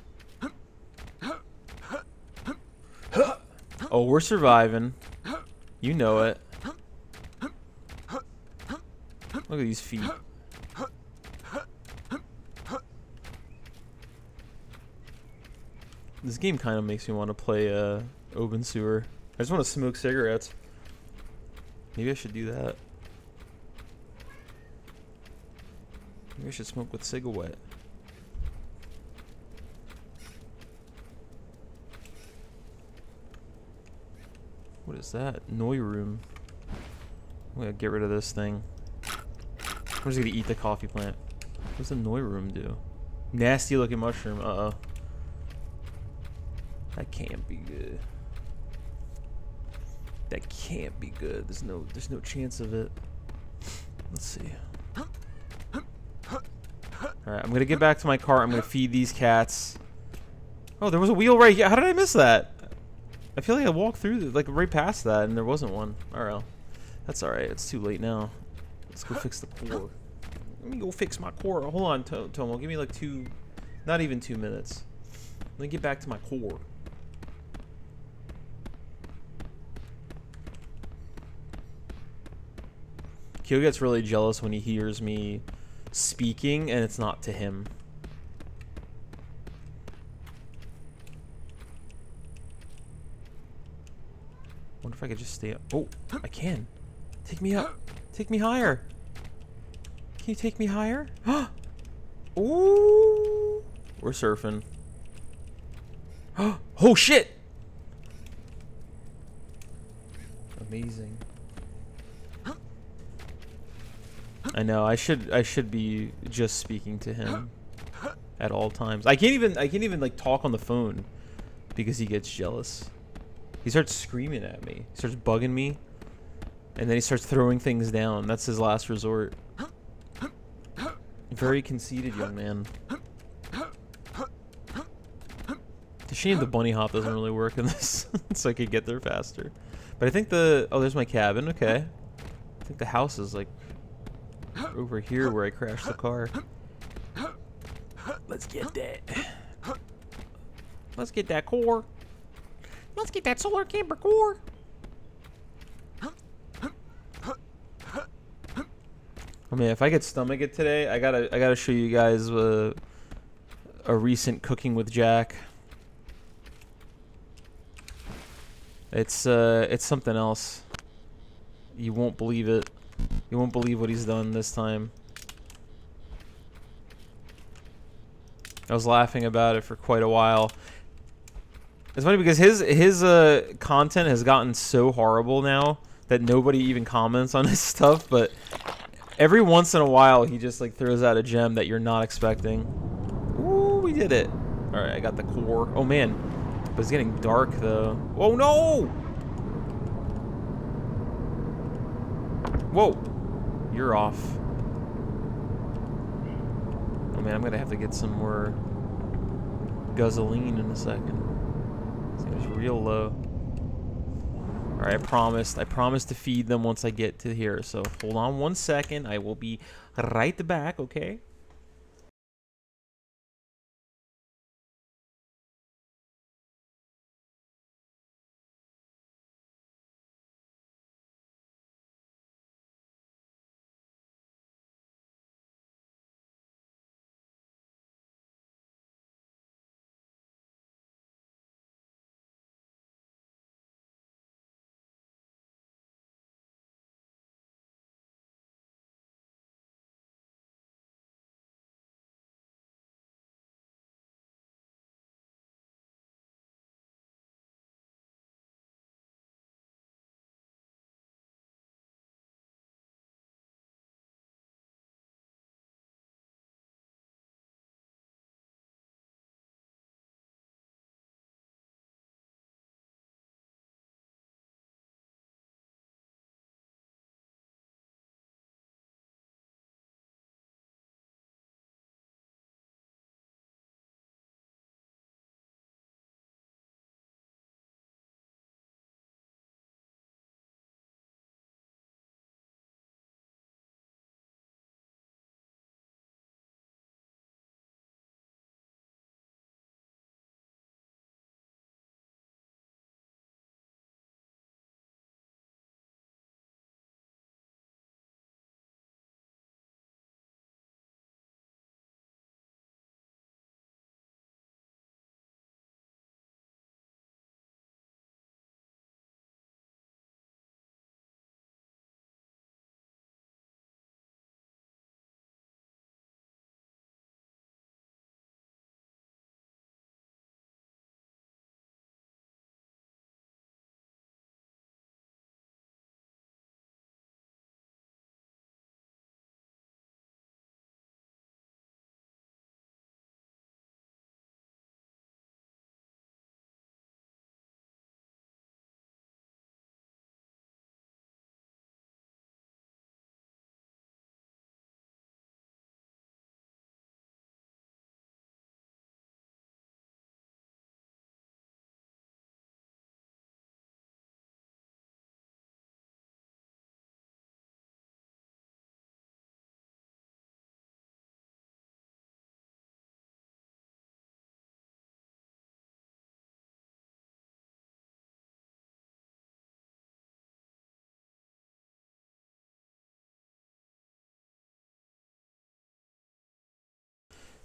Oh, we're surviving. You know it. Look at these feet. This game kind of makes me want to play open sewer. I just want to smoke cigarettes. Maybe I should do that. Maybe I should smoke with cigarette. What is that? Noi room. I'm gonna get rid of this thing. I'm just gonna eat the coffee plant. What does the Noi room do? Nasty looking mushroom. Uh-oh. That can't be good. That can't be good. There's no chance of it. Let's see. Alright, I'm gonna get back to my cart. I'm gonna feed these cats. Oh, there was a wheel right here. How did I miss that? I feel like I walked through, like, right past that, and there wasn't one. Alright. That's alright. It's too late now. Let's go fix the core. Let me go fix my core. Hold on, Tomo. Give me, like, not even 2 minutes. Let me get back to my core. Kyo gets really jealous when he hears me speaking and it's not to him. Wonder if I could just stay up. Oh, I can. Take me up. Take me higher. Can you take me higher? Ooh. We're surfing. Oh shit. Amazing. I know. I should be just speaking to him at all times. I can't even like talk on the phone because he gets jealous. He starts screaming at me. He starts bugging me, and then he starts throwing things down. That's his last resort. Very conceited young man. It's a shame the bunny hop doesn't really work in this, so I could get there faster. But I think oh, there's my cabin. Okay. I think the house is like over here where I crashed the car. Let's get that. Let's get that core. Let's get that solar camper core. Oh man, if I could stomach it today, I gotta show you guys a recent cooking with Jack. It's something else. You won't believe it. You won't believe what he's done this time. I was laughing about it for quite a while. It's funny because his content has gotten so horrible now that nobody even comments on his stuff, but every once in a while he just like throws out a gem that you're not expecting. Ooh, we did it. All right, I got the core. Oh man, but it's getting dark though. Oh no! Whoa, you're off. Oh man, I'm gonna have to get some more gasoline in a second. It's real low. Alright, I promised to feed them once I get to here. So hold on 1 second. I will be right back, okay?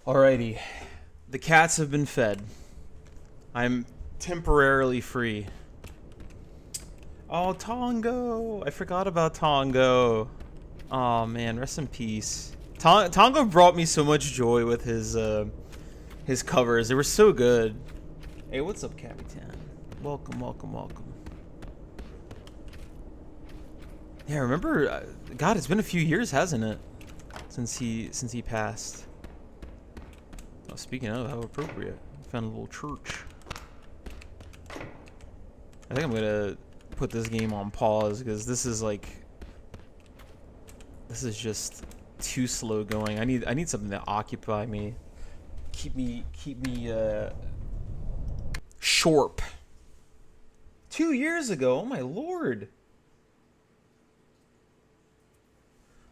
Alrighty. The cats have been fed. I'm temporarily free. Oh, Tongo! I forgot about Tongo. Oh man, rest in peace. Tongo brought me so much joy with his covers. They were so good. Hey, what's up, Capitan? Welcome, welcome, welcome. Yeah, remember? God, it's been a few years, hasn't it? Since he passed. Oh, speaking of, how appropriate. Found a little church. I think I'm gonna put this game on pause because this is just too slow going. I need something to occupy me, keep me sharp. 2 years ago, oh my lord.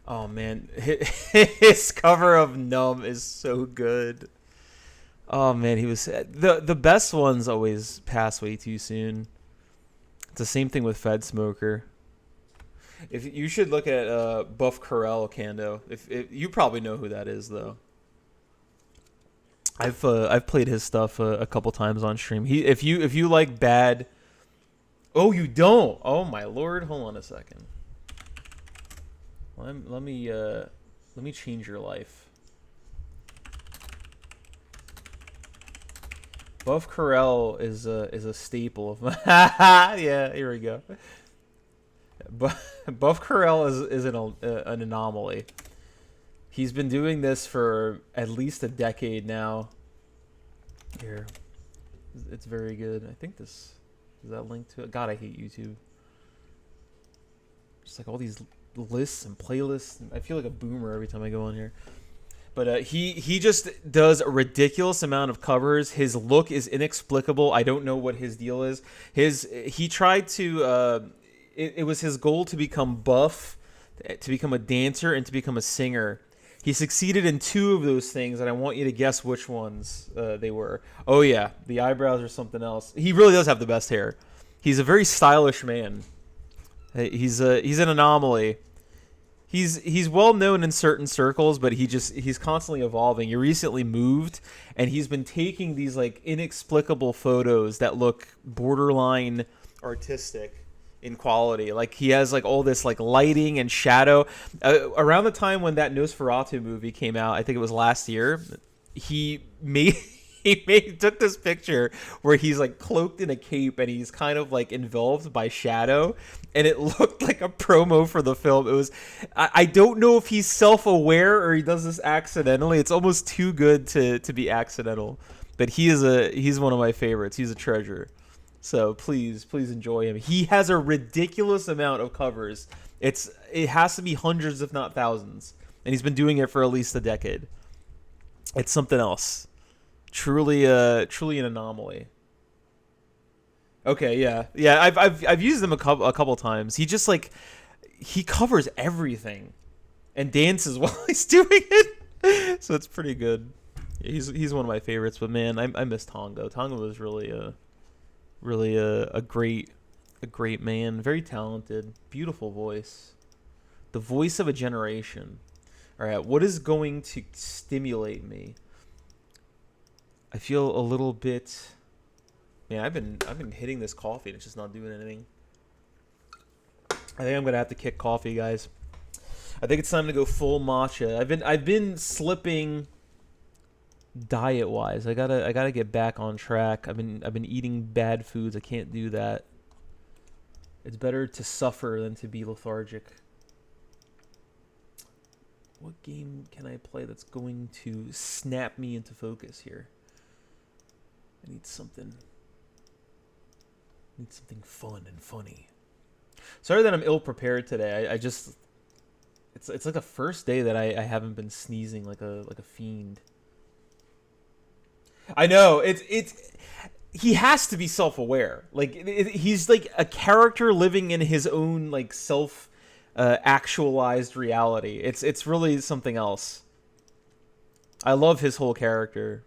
Oh man, his cover of Numb is so good. Oh man, he was the best ones always pass way too soon. It's the same thing with Fed Smoker. If you should look at Buff Corel Kando. If you probably know who that is though. I've played his stuff a couple times on stream. If you like bad. Oh, you don't. Oh my lord. Hold on a second. Let me change your life. Buff Corel is a staple of my yeah, here we go. Buff Corel is an anomaly. He's been doing this for at least a decade now. Here, it's very good. I think this is that link to it. God, I hate YouTube. Just like all these lists and playlists. I feel like a boomer every time I go on here. But he just does a ridiculous amount of covers. His look is inexplicable. I don't know what his deal is. He tried to it was his goal to become buff, to become a dancer, and to become a singer. He succeeded in 2 of those things, and I want you to guess which ones they were. Oh yeah, the eyebrows are something else. He really does have the best hair. He's a very stylish man. He's an anomaly. He's well known in certain circles, but he's constantly evolving. He recently moved, and he's been taking these like inexplicable photos that look borderline artistic in quality. Like he has like all this like lighting and shadow. Around the time when that Nosferatu movie came out, I think it was last year, he took this picture where he's like cloaked in a cape and he's kind of like enveloped by shadow, and it looked like a promo for the film. It was, I don't know if he's self-aware or he does this accidentally. It's almost too good to be accidental, but he's one of my favorites. He's a treasure. So please enjoy him. He has a ridiculous amount of covers. It has to be hundreds, if not thousands, and he's been doing it for at least a decade. It's something else. Truly an anomaly. Okay, yeah. I've used him a couple times. He just like he covers everything, and dances while he's doing it. So it's pretty good. Yeah, he's one of my favorites. But man, I miss Tongo. Tongo was really a great man. Very talented, beautiful voice. The voice of a generation. All right, what is going to stimulate me? I feel a little bit. Man, I've been hitting this coffee and it's just not doing anything. I think I'm gonna have to kick coffee, guys. I think it's time to go full matcha. I've been slipping diet wise. I gotta get back on track. I've been eating bad foods. I can't do that. It's better to suffer than to be lethargic. What game can I play that's going to snap me into focus here? I need something fun and funny. Sorry that I'm ill prepared today. I just it's like the first day that I haven't been sneezing like a fiend. I know it's he has to be self-aware. Like he's like a character living in his own like self actualized reality. It's really something else. I love his whole character.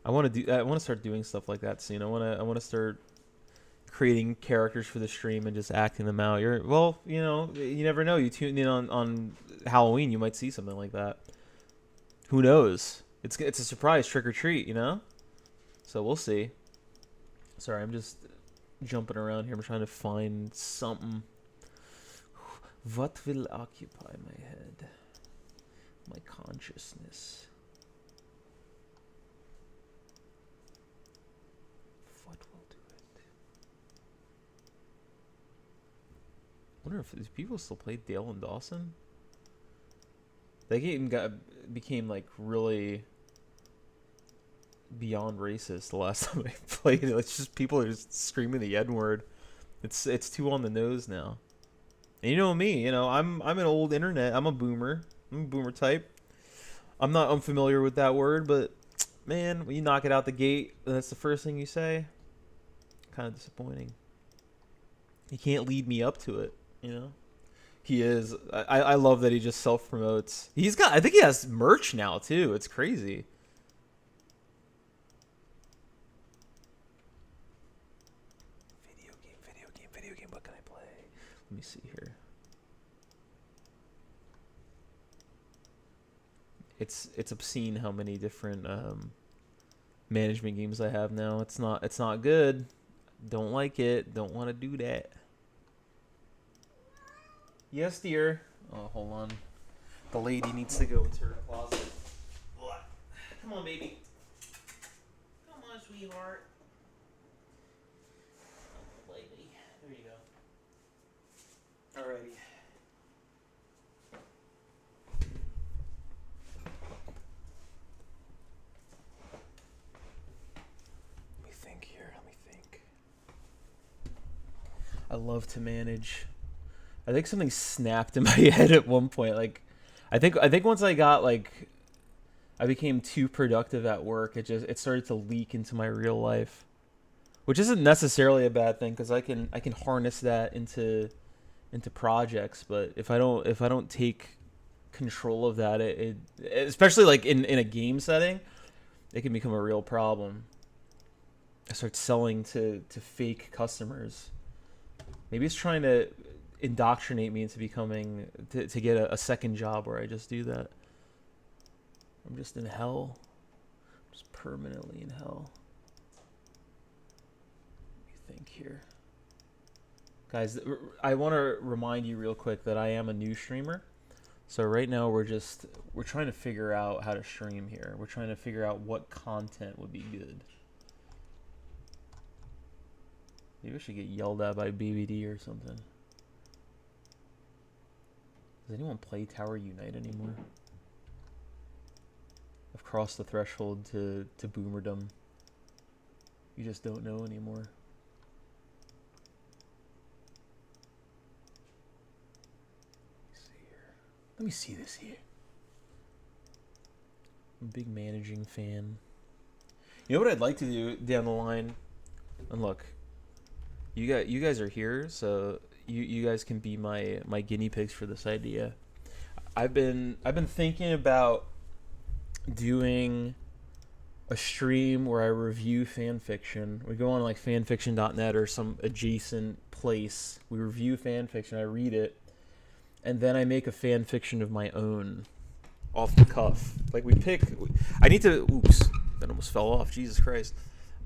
I want to start doing stuff like that soon. I want to start creating characters for the stream and just acting them out. You never know. You tune in on Halloween, you might see something like that. who knows? It's a surprise trick or treat, you know. So we'll see. Sorry, I'm just jumping around here. I'm trying to find something. What will occupy my head? My consciousness. What will do it? I wonder if these people still play Dale and Dawson. That game became like really beyond racist the last time I played it. It's just people are just screaming the N word. It's too on the nose now. And you know me, I'm an old internet. I'm a boomer. I'm a boomer type. I'm not unfamiliar with that word, but man, when you knock it out the gate, that's the first thing you say. Kind of disappointing. He can't lead me up to it, He is. I love that he just self promotes. I think he has merch now too. It's crazy. Video game. What can I play? Let me see here. It's obscene how many different management games I have now. It's not good. Don't like it. Don't want to do that. Yes, dear. Oh, hold on. The lady needs to go into her closet. Come on, baby. Come on, sweetheart. Lady. There you go. Alrighty. Let me think here. I love to manage. I think something snapped in my head at one point. Like, I think once I became too productive at work, it started to leak into my real life, which isn't necessarily a bad thing because I can harness that into projects. But if I don't take control of that, it especially like in a game setting, it can become a real problem. I start selling to fake customers. Maybe it's trying to indoctrinate me into becoming to get a second job where I just do that. I'm just in hell. I'm just permanently in hell. Let me think here. Guys, I want to remind you real quick that I am a new streamer. So right now we're trying to figure out how to stream here. We're trying to figure out what content would be good. Maybe I should get yelled at by BBD or something. Does anyone play Tower Unite anymore? I've crossed the threshold to boomerdom. You just don't know anymore. Let me see this here. I'm a big managing fan. You know what I'd like to do down the line? And look, you guys are here, so you guys can be my guinea pigs for this idea. I've been thinking about doing a stream where I review fan fiction. We go on like fanfiction.net or some adjacent place. We review fan fiction. I read it, and then I make a fan fiction of my own, off the cuff. Like we pick. I need to. Oops, that almost fell off. Jesus Christ.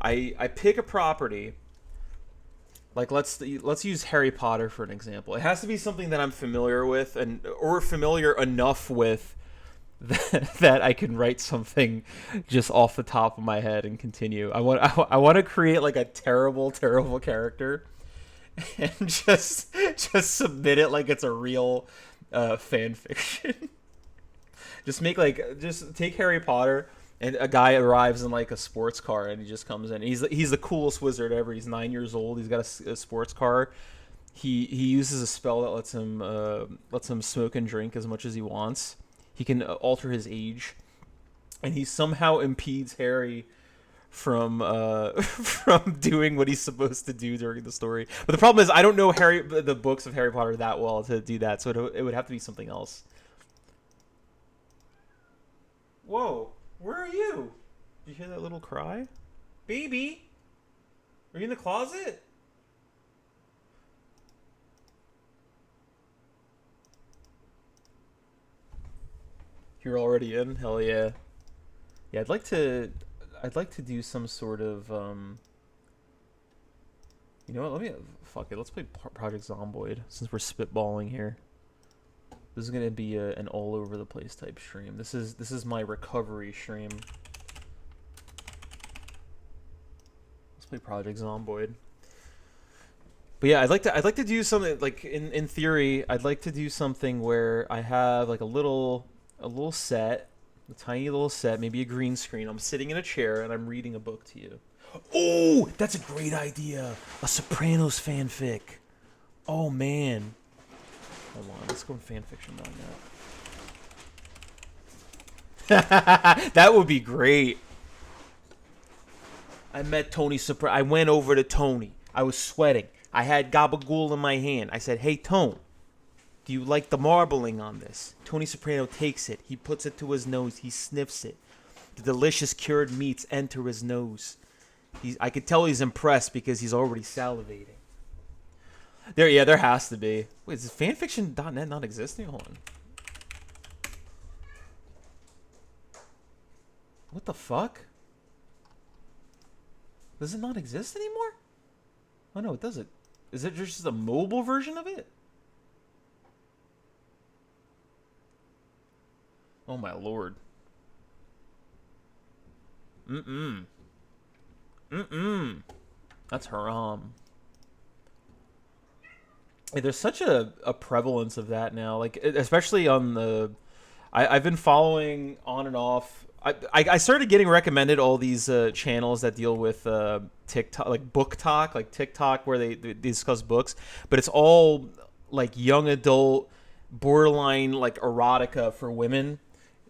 I pick a property. Like let's use Harry Potter for an example. It has to be something that I'm familiar with or familiar enough with that I can write something just off the top of my head and continue. I want to create like a terrible character and just submit it like it's a real fan fiction. Just take Harry Potter. And a guy arrives in like a sports car, and he just comes in. He's the coolest wizard ever. He's 9 years old. He's got a sports car. He uses a spell that lets him smoke and drink as much as he wants. He can alter his age, and he somehow impedes Harry from doing what he's supposed to do during the story. But the problem is, I don't know the books of Harry Potter that well to do that, so it would have to be something else. Whoa. Where are you? Did you hear that little cry? Baby? Are you in the closet? You're already in? Hell yeah. Yeah, I'd like to do some sort of you know what? Fuck it. Let's play Project Zomboid since we're spitballing here. This is gonna be an all over the place type stream. This is my recovery stream. Let's play Project Zomboid. But yeah, I'd like to do something like in theory. I'd like to do something where I have like a little set, a tiny little set, maybe a green screen. I'm sitting in a chair and I'm reading a book to you. Oh, that's a great idea. A Sopranos fanfic. Oh man. Hold on, let's go in fanfiction.net. That would be great. I met Tony Soprano. I went over to Tony. I was sweating. I had gabagool in my hand. I said, "Hey, Tone, do you like the marbling on this?" Tony Soprano takes it. He puts it to his nose. He sniffs it. The delicious cured meats enter his nose. I could tell he's impressed because he's already salivating. There has to be. Wait, is fanfiction.net not existing? Hold on. What the fuck? Does it not exist anymore? Oh no, it doesn't. Is it just a mobile version of it? Oh my lord. That's haram. Hey, there's such a prevalence of that now, like especially on the. I've been following on and off. I started getting recommended all these channels that deal with TikTok, like book talk, like TikTok, where they discuss books, but it's all like young adult, borderline like erotica for women.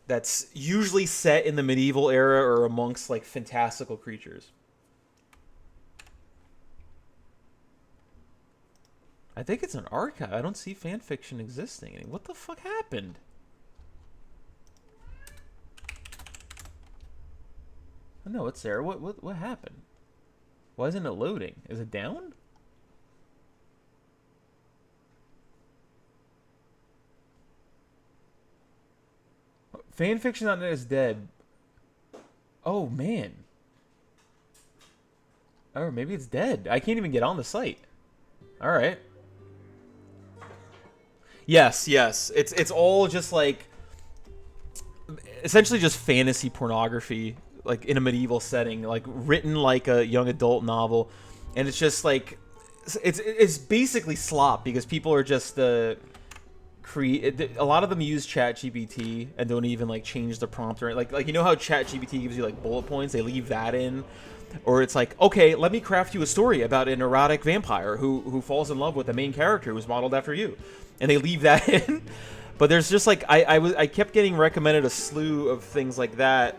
That's usually set in the medieval era or amongst like fantastical creatures. I think it's an archive. I don't see fan fiction existing. What the fuck happened? Oh, no, it's there. What happened? Why isn't it loading? Is it down? Fanfiction.net is dead. Oh man. Or maybe it's dead. I can't even get on the site. All right. Yes. It's all just like essentially just fantasy pornography, like in a medieval setting, like written like a young adult novel, and it's just like it's basically slop because people are just create. A lot of them use ChatGPT and don't even like change the prompt or like you know how ChatGPT gives you like bullet points, they leave that in. Or it's like, okay, let me craft you a story about an erotic vampire who falls in love with the main character who's modeled after you, and they leave that in. But there's just like I kept getting recommended a slew of things like that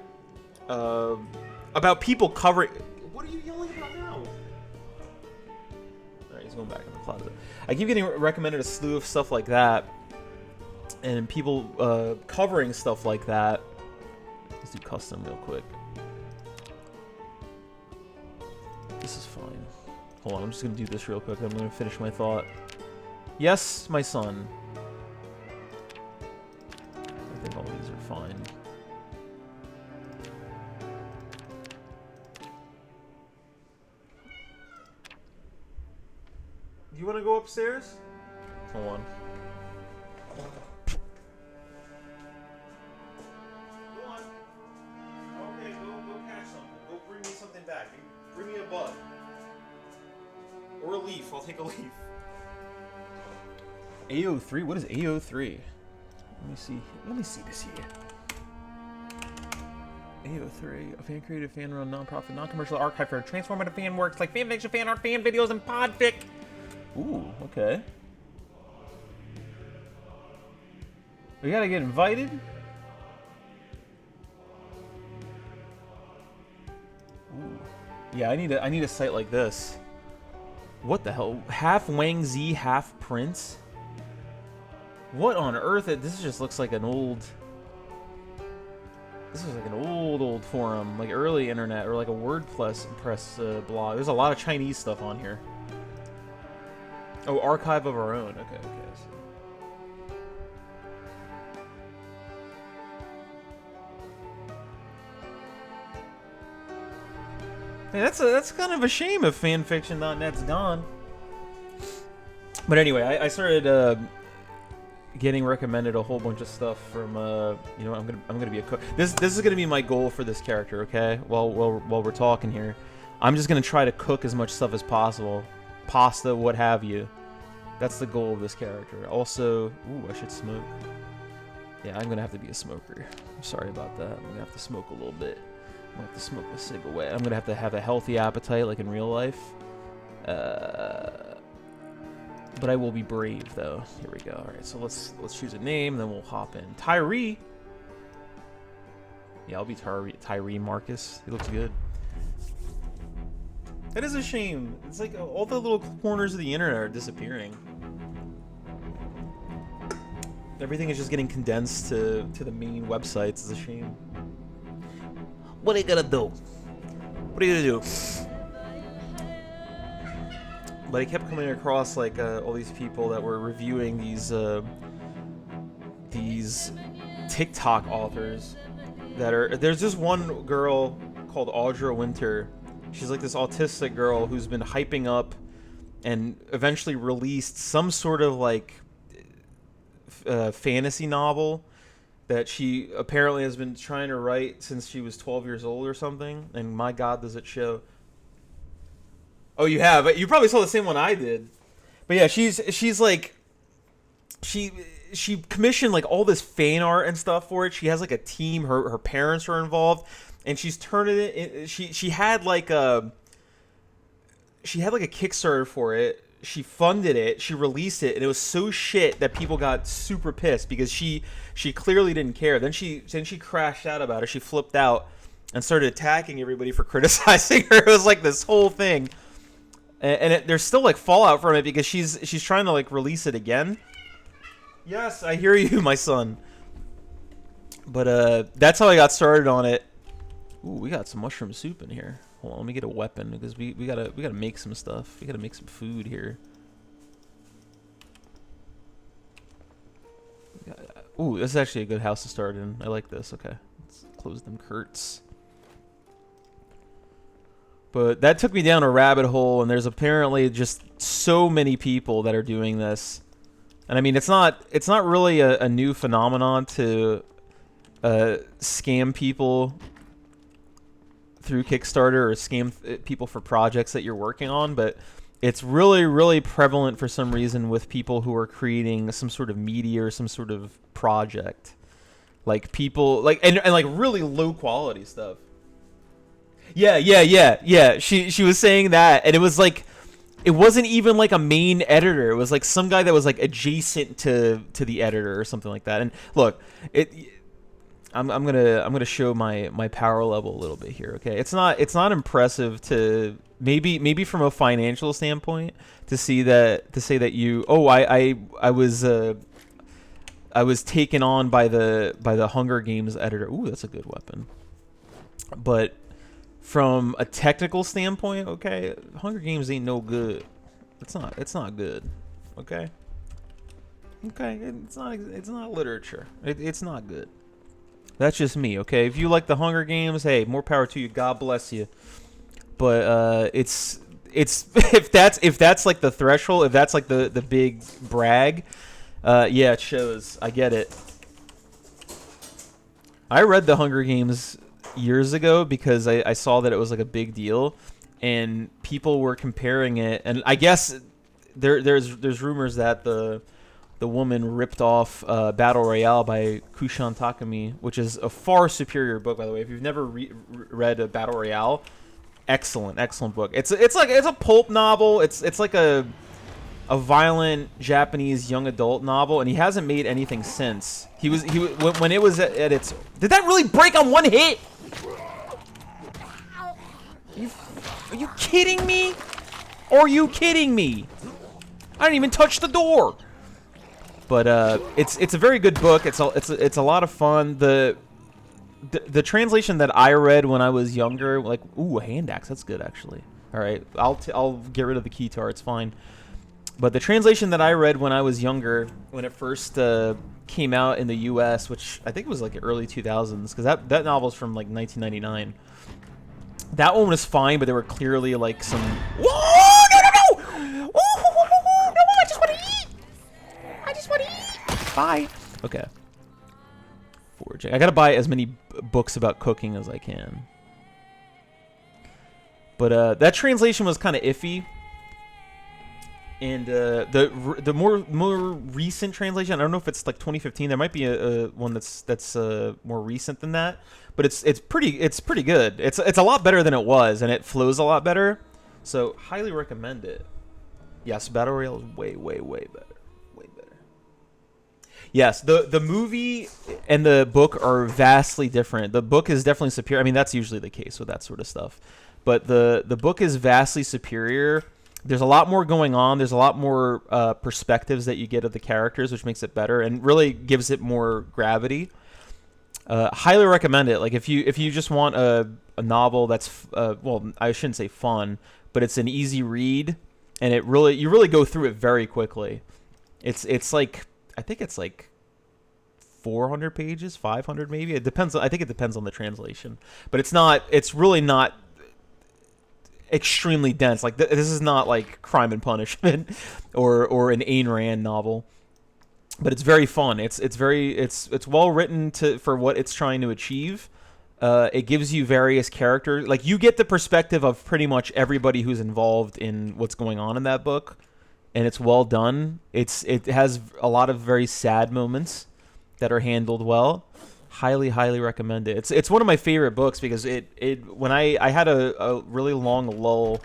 about people covering. What are you yelling about now? All right, he's going back in the closet. I keep getting recommended a slew of stuff like that, and people covering stuff like that. Let's do custom real quick. This is fine. Hold on, I'm just gonna do this real quick. I'm gonna finish my thought. Yes, my son. I think all these are fine. Do you want to go upstairs? Hold on. Go on. Okay, go catch something. Go bring me something back. Bring me a bug. Or a leaf. I'll take a leaf. AO3? What is AO3? Let me see this here. AO3, a fan-created, fan-run, non-profit, non-commercial archive for transformative fan works like fanfiction, fan art, fan videos, and podfic. Ooh, okay. We gotta get invited? Ooh. Yeah, I need a site like this. What the hell? Half Wang Zi, half Prince? What on earth? This just looks like an old... This is like an old forum, like early internet, or like a WordPress blog. There's a lot of Chinese stuff on here. Oh, archive of our own. Okay. Man, that's kind of a shame if fanfiction.net's gone. But anyway, I started getting recommended a whole bunch of stuff from you know, I'm gonna be a cook. This is gonna be my goal for this character. Okay, while we're talking here, I'm just gonna try to cook as much stuff as possible, pasta, what have you. That's the goal of this character. Also, ooh, I should smoke. Yeah, I'm gonna have to be a smoker. I'm sorry about that. I'm gonna have to smoke a little bit. I'm gonna have to smoke the cig away. I'm gonna have a healthy appetite like in real life. But I will be brave though. Here we go. All right, so let's choose a name, then we'll hop in. Tyree. Yeah, I'll be Tyree Marcus. He looks good. That is a shame. It's like all the little corners of the internet are disappearing. Everything is just getting condensed to the main websites. It's a shame. What are you gonna do? What are you gonna do? But I kept coming across like all these people that were reviewing these TikTok authors that are. There's just one girl called Audra Winter. She's like this autistic girl who's been hyping up and eventually released some sort of like fantasy novel that she apparently has been trying to write since she was 12 years old or something. And my God, does it show. Oh, you have? You probably saw the same one I did. But yeah, she's like, she commissioned like all this fan art and stuff for it. She has like a team. Her parents are involved. And she's turning it. She had like a Kickstarter for it. She funded it. She released it, and it was so shit that people got super pissed because she clearly didn't care. Then she crashed out about it. She flipped out and started attacking everybody for criticizing her. It was like this whole thing, and there's still like fallout from it because she's trying to like release it again. Yes, I hear you, my son. But that's how I got started on it. Ooh, we got some mushroom soup in here. Hold on, let me get a weapon because we gotta make some stuff. We gotta make some food here. Ooh, this is actually a good house to start in. I like this. Okay, let's close them curtains. But that took me down a rabbit hole, and there's apparently just so many people that are doing this. And I mean, it's not really a new phenomenon to scam people through Kickstarter or scam people for projects that you're working on, but it's really, really prevalent for some reason with people who are creating some sort of media or some sort of project. Like people like and like really low quality stuff. Yeah. She was saying that, and it was like it wasn't even like a main editor. It was like some guy that was like adjacent to the editor or something like that. And look, I'm gonna show my power level a little bit here. Okay, it's not impressive to maybe from a financial standpoint to say that you I was taken on by the Hunger Games editor. Ooh, that's a good weapon. But from a technical standpoint, okay, Hunger Games ain't no good. It's not good. Okay, it's not literature. It's not good. That's just me, okay? If you like the Hunger Games, hey, more power to you. God bless you. But it's if that's like the threshold, if that's like the big brag, yeah, it shows. I get it. I read the Hunger Games years ago because I saw that it was like a big deal, and people were comparing it, and I guess there's rumors that the woman ripped off Battle Royale by Kushan Takumi, which is a far superior book, by the way. If you've never read a Battle Royale, excellent book. It's a pulp novel. It's like a violent Japanese young adult novel, and he hasn't made anything since. He when it was at its. Did that really break on one hit? Are you kidding me? Are you kidding me? I didn't even touch the door. But it's a very good book. It's a lot of fun. The translation that I read when I was younger, like, ooh, a hand axe, that's good actually. All right, I'll get rid of the keytar. It's fine. But the translation that I read when I was younger, when it first came out in the U.S., which I think was like early 2000s, because that novel's from like 1999. That one was fine, but there were clearly like some. Whoa! No! No! No! Oh, no! I just want to eat. I just want to eat. Bye. Okay. Foraging. I gotta buy as many books about cooking as I can. But that translation was kind of iffy. And the more recent translation, I don't know if it's like 2015. There might be a one that's more recent than that, but it's pretty good. It's a lot better than it was, and it flows a lot better. So highly recommend it. Yes, Battle Royale is way better. Way better. Yes, the movie and the book are vastly different. The book is definitely superior. I mean, that's usually the case with that sort of stuff, but the book is vastly superior. There's a lot more going on. There's a lot more perspectives that you get of the characters, which makes it better and really gives it more gravity. Highly recommend it. Like if you just want a novel that's well, I shouldn't say fun, but it's an easy read, and you really go through it very quickly. It's like, I think it's like 400 pages, 500 maybe. It depends. I think it depends on the translation, but it's really not extremely dense. Like this is not like Crime and Punishment or an Ayn Rand novel, but it's very fun. It's well written for what it's trying to achieve. It gives you various characters. Like you get the perspective of pretty much everybody who's involved in what's going on in that book, and it's well done. It has a lot of very sad moments that are handled well. Highly recommend it. It's one of my favorite books because when I had a really long lull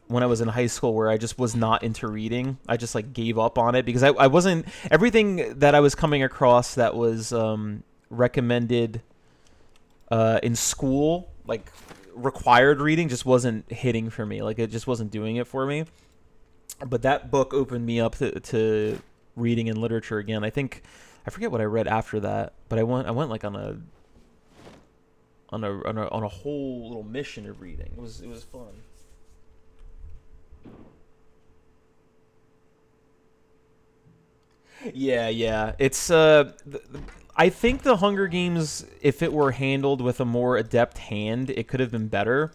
when I was in high school where I just was not into reading. I just like gave up on it because I wasn't, everything that I was coming across that was recommended in school, like required reading, just wasn't hitting for me. Like it just wasn't doing it for me. But that book opened me up to reading and literature again. I forget what I read after that, but I went like on a whole little mission of reading. It was fun. Yeah. It's I think the Hunger Games, if it were handled with a more adept hand, it could have been better.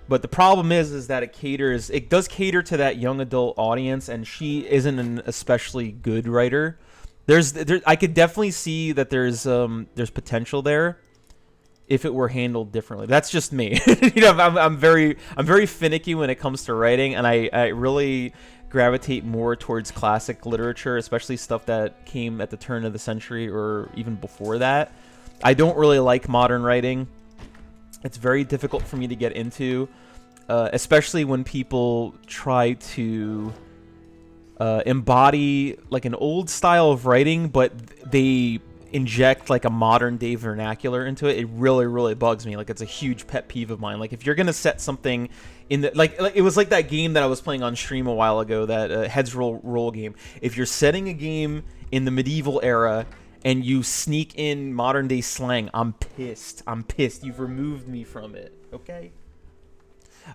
But the problem is that it does cater to that young adult audience, and she isn't an especially good writer. I could definitely see that there's potential there if it were handled differently. That's just me. I'm very finicky when it comes to writing, and I really gravitate more towards classic literature, especially stuff that came at the turn of the century or even before that. I don't really like modern writing. It's very difficult for me to get into, especially when people try to embody like an old style of writing, but they inject like a modern day vernacular into it. It really bugs me. Like it's a huge pet peeve of mine. Like if you're gonna set something in the like it was like that game that I was playing on stream a while ago, that heads roll game. If you're setting a game in the medieval era and you sneak in modern day slang, I'm pissed. You've removed me from it. Okay.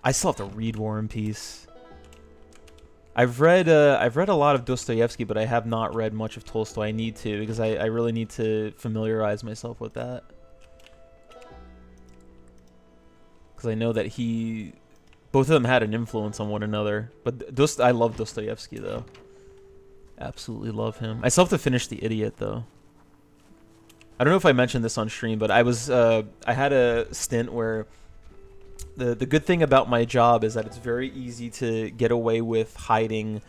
I still have to read War and Peace. I've read a lot of Dostoevsky, but I have not read much of Tolstoy. I need to, because I really need to familiarize myself with that. Because I know that both of them had an influence on one another. But I love Dostoevsky though. Absolutely love him. I still have to finish The Idiot though. I don't know if I mentioned this on stream, but I had a stint where the good thing about my job is that it's very easy to get away with hiding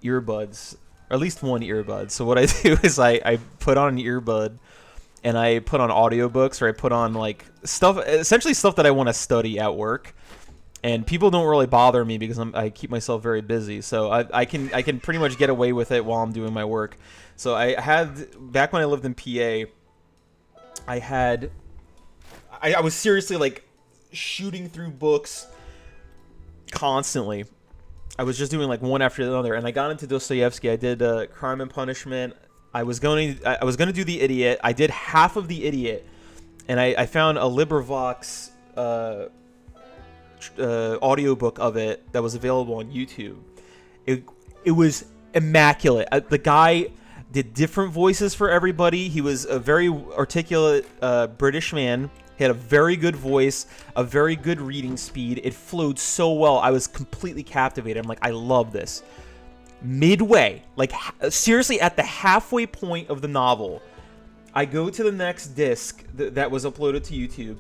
earbuds, or at least one earbud. So what I do is I put on an earbud and I put on audiobooks, or I put on like essentially stuff that I want to study at work. And people don't really bother me because I keep myself very busy. So I can pretty much get away with it while I'm doing my work. So I had, back when I lived in PA, I was seriously like shooting through books constantly. I was just doing like one after the other, and I got into Dostoevsky. I did Crime and Punishment. I was going to do The Idiot. I did half of The Idiot, and I found a LibriVox audiobook of it that was available on YouTube. It was immaculate. The guy did different voices for everybody. He was a very articulate British man He had a very good voice, a very good reading speed. It flowed so well. I was completely captivated. I'm like, I love this. Midway, like seriously at the halfway point of the novel, I go to the next disc that was uploaded to YouTube.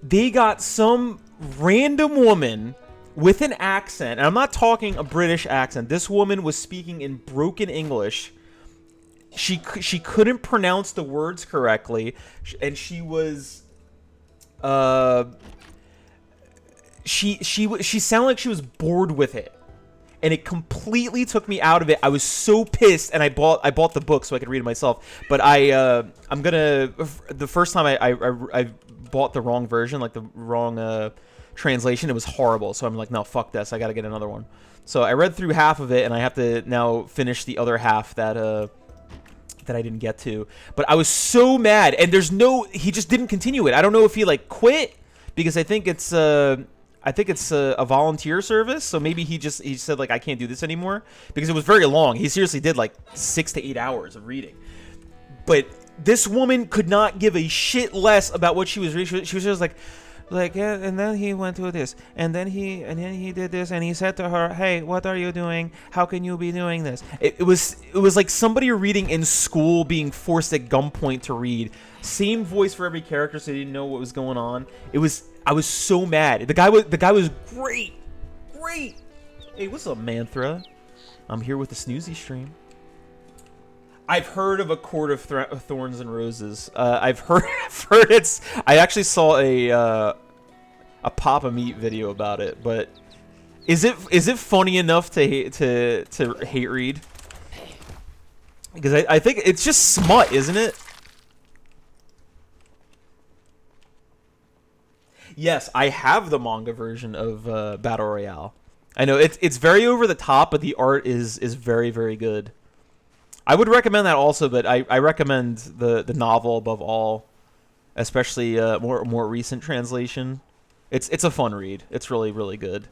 They got some random woman with an accent, and I'm not talking a British accent. This woman was speaking in broken English. She couldn't pronounce the words correctly, and she was she sounded like she was bored with it, and it completely took me out of it. I was so pissed, and I bought the book so I could read it myself. But I'm gonna, the first time I bought the wrong version, like the wrong translation. It was horrible, so I'm like, no, fuck this, I gotta get another one. So I read through half of it, and I have to now finish the other half that I didn't get to. But I was so mad, and he just didn't continue it. I don't know if he like quit, because I think it's a volunteer service, so maybe he said like, I can't do this anymore, because it was very long. He seriously did like 6 to 8 hours of reading. But this woman could not give a shit less about what she was reading. She was just like, yeah, and then he went to this, and then he did this, and he said to her, hey, what are you doing? How can you be doing this? It was like somebody reading in school being forced at gunpoint to read. Same voice for every character, so they didn't know what was going on. I was so mad. The guy was great. Hey, what's up, Manthra? I'm here with the Snuzi stream. I've heard of A Court of Thorns and Roses. I've heard it's. I actually saw a Papa Meat video about it, but is it funny enough to hate read? Because I think it's just smut, isn't it? Yes, I have the manga version of Battle Royale. I know it's very over the top, but the art is very, very good. I would recommend that also, but I recommend the novel above all, especially more recent translation. It's a fun read. It's really, really good.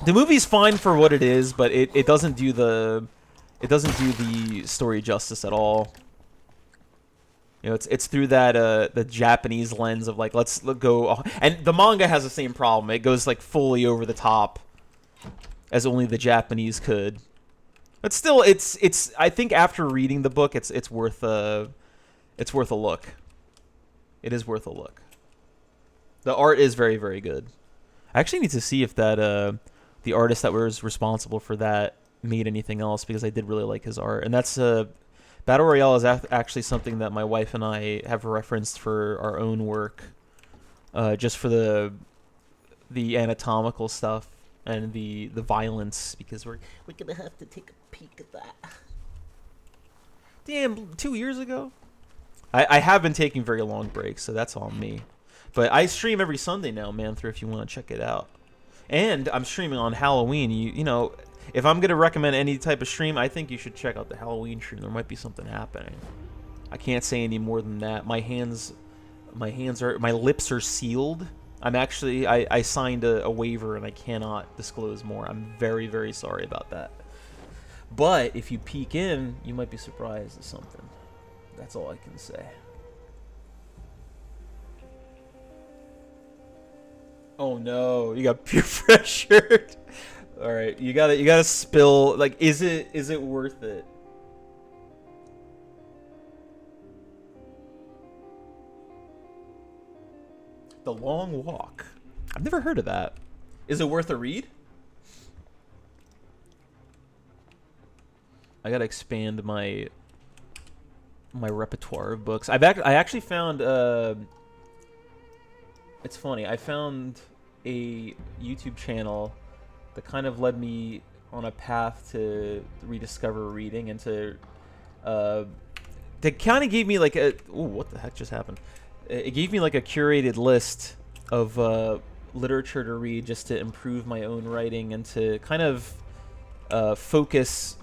The movie's fine for what it is, but it doesn't do the story justice at all. You know, it's through that the Japanese lens of like, let's go, and the manga has the same problem. It goes like fully over the top, as only the Japanese could. But still, it's I think after reading the book, it's worth a look. It is worth a look. The art is very, very good. I actually need to see if that the artist that was responsible for that made anything else, because I did really like his art. And that's Battle Royale is actually something that my wife and I have referenced for our own work, just for the anatomical stuff and the violence, because we're gonna have to take a peek at that. Damn, 2 years ago. I have been taking very long breaks, so that's on me. But I stream every Sunday now, Manthra, if you want to check it out. And I'm streaming on Halloween. You know, if I'm gonna recommend any type of stream, I think you should check out the Halloween stream. There might be something happening. I can't say any more than that. My lips are sealed. I signed a waiver, and I cannot disclose more. I'm very, very sorry about that. But if you peek in, you might be surprised at something. That's all I can say. Oh no, you got peer pressure. All right, you gotta spill. Like, is it worth it? The Long Walk. I've never heard of that. Is it worth a read? I gotta expand my repertoire of books. I actually found it's funny. I found a YouTube channel that kind of led me on a path to rediscover reading, and to that kind of gave me like a, ooh, what the heck just happened? It gave me like a curated list of literature to read, just to improve my own writing, and to kind of focus.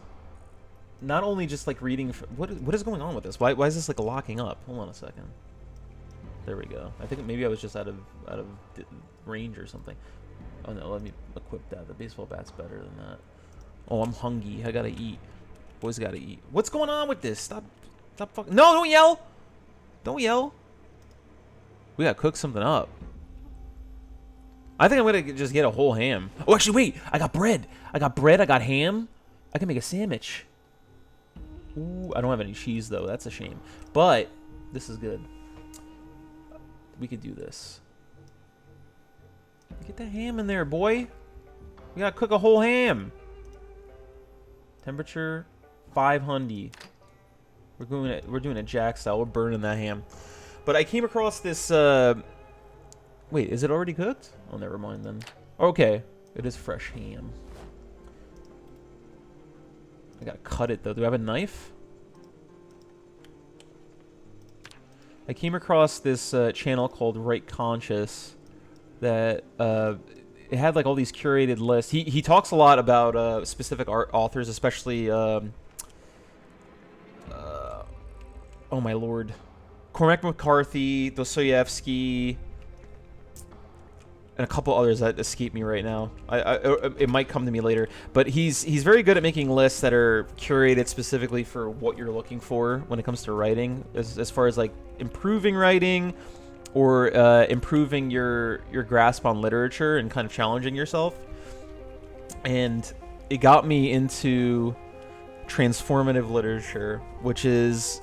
Not only just like reading. What is going on with this? Why is this like locking up? Hold on a second. There we go. I think maybe I was just out of range or something. Oh no, let me equip that. The baseball bat's better than that. Oh, I'm hungry. I gotta eat. Boys gotta eat. What's going on with this? Stop fucking. No, don't yell. Don't yell. We gotta cook something up. I think I'm gonna just get a whole ham. Oh, actually, wait. I got bread. I got ham. I can make a sandwich. Ooh, I don't have any cheese, though. That's a shame. But this is good. We could do this. Get that ham in there, boy. We gotta cook a whole ham. Temperature 500. We're doing it Jack style. We're burning that ham. But I came across this. Wait, is it already cooked? Oh, never mind then. Okay, it is fresh ham. I gotta cut it though. Do I have a knife? I came across this channel called Right Conscious that it had like all these curated lists. He talks a lot about specific art authors, especially oh my lord, Cormac McCarthy, Dostoevsky, and a couple others that escape me right now. It might come to me later. But he's very good at making lists that are curated specifically for what you're looking for when it comes to writing, as far as like improving writing or improving your grasp on literature and kind of challenging yourself. And it got me into transformative literature, which is,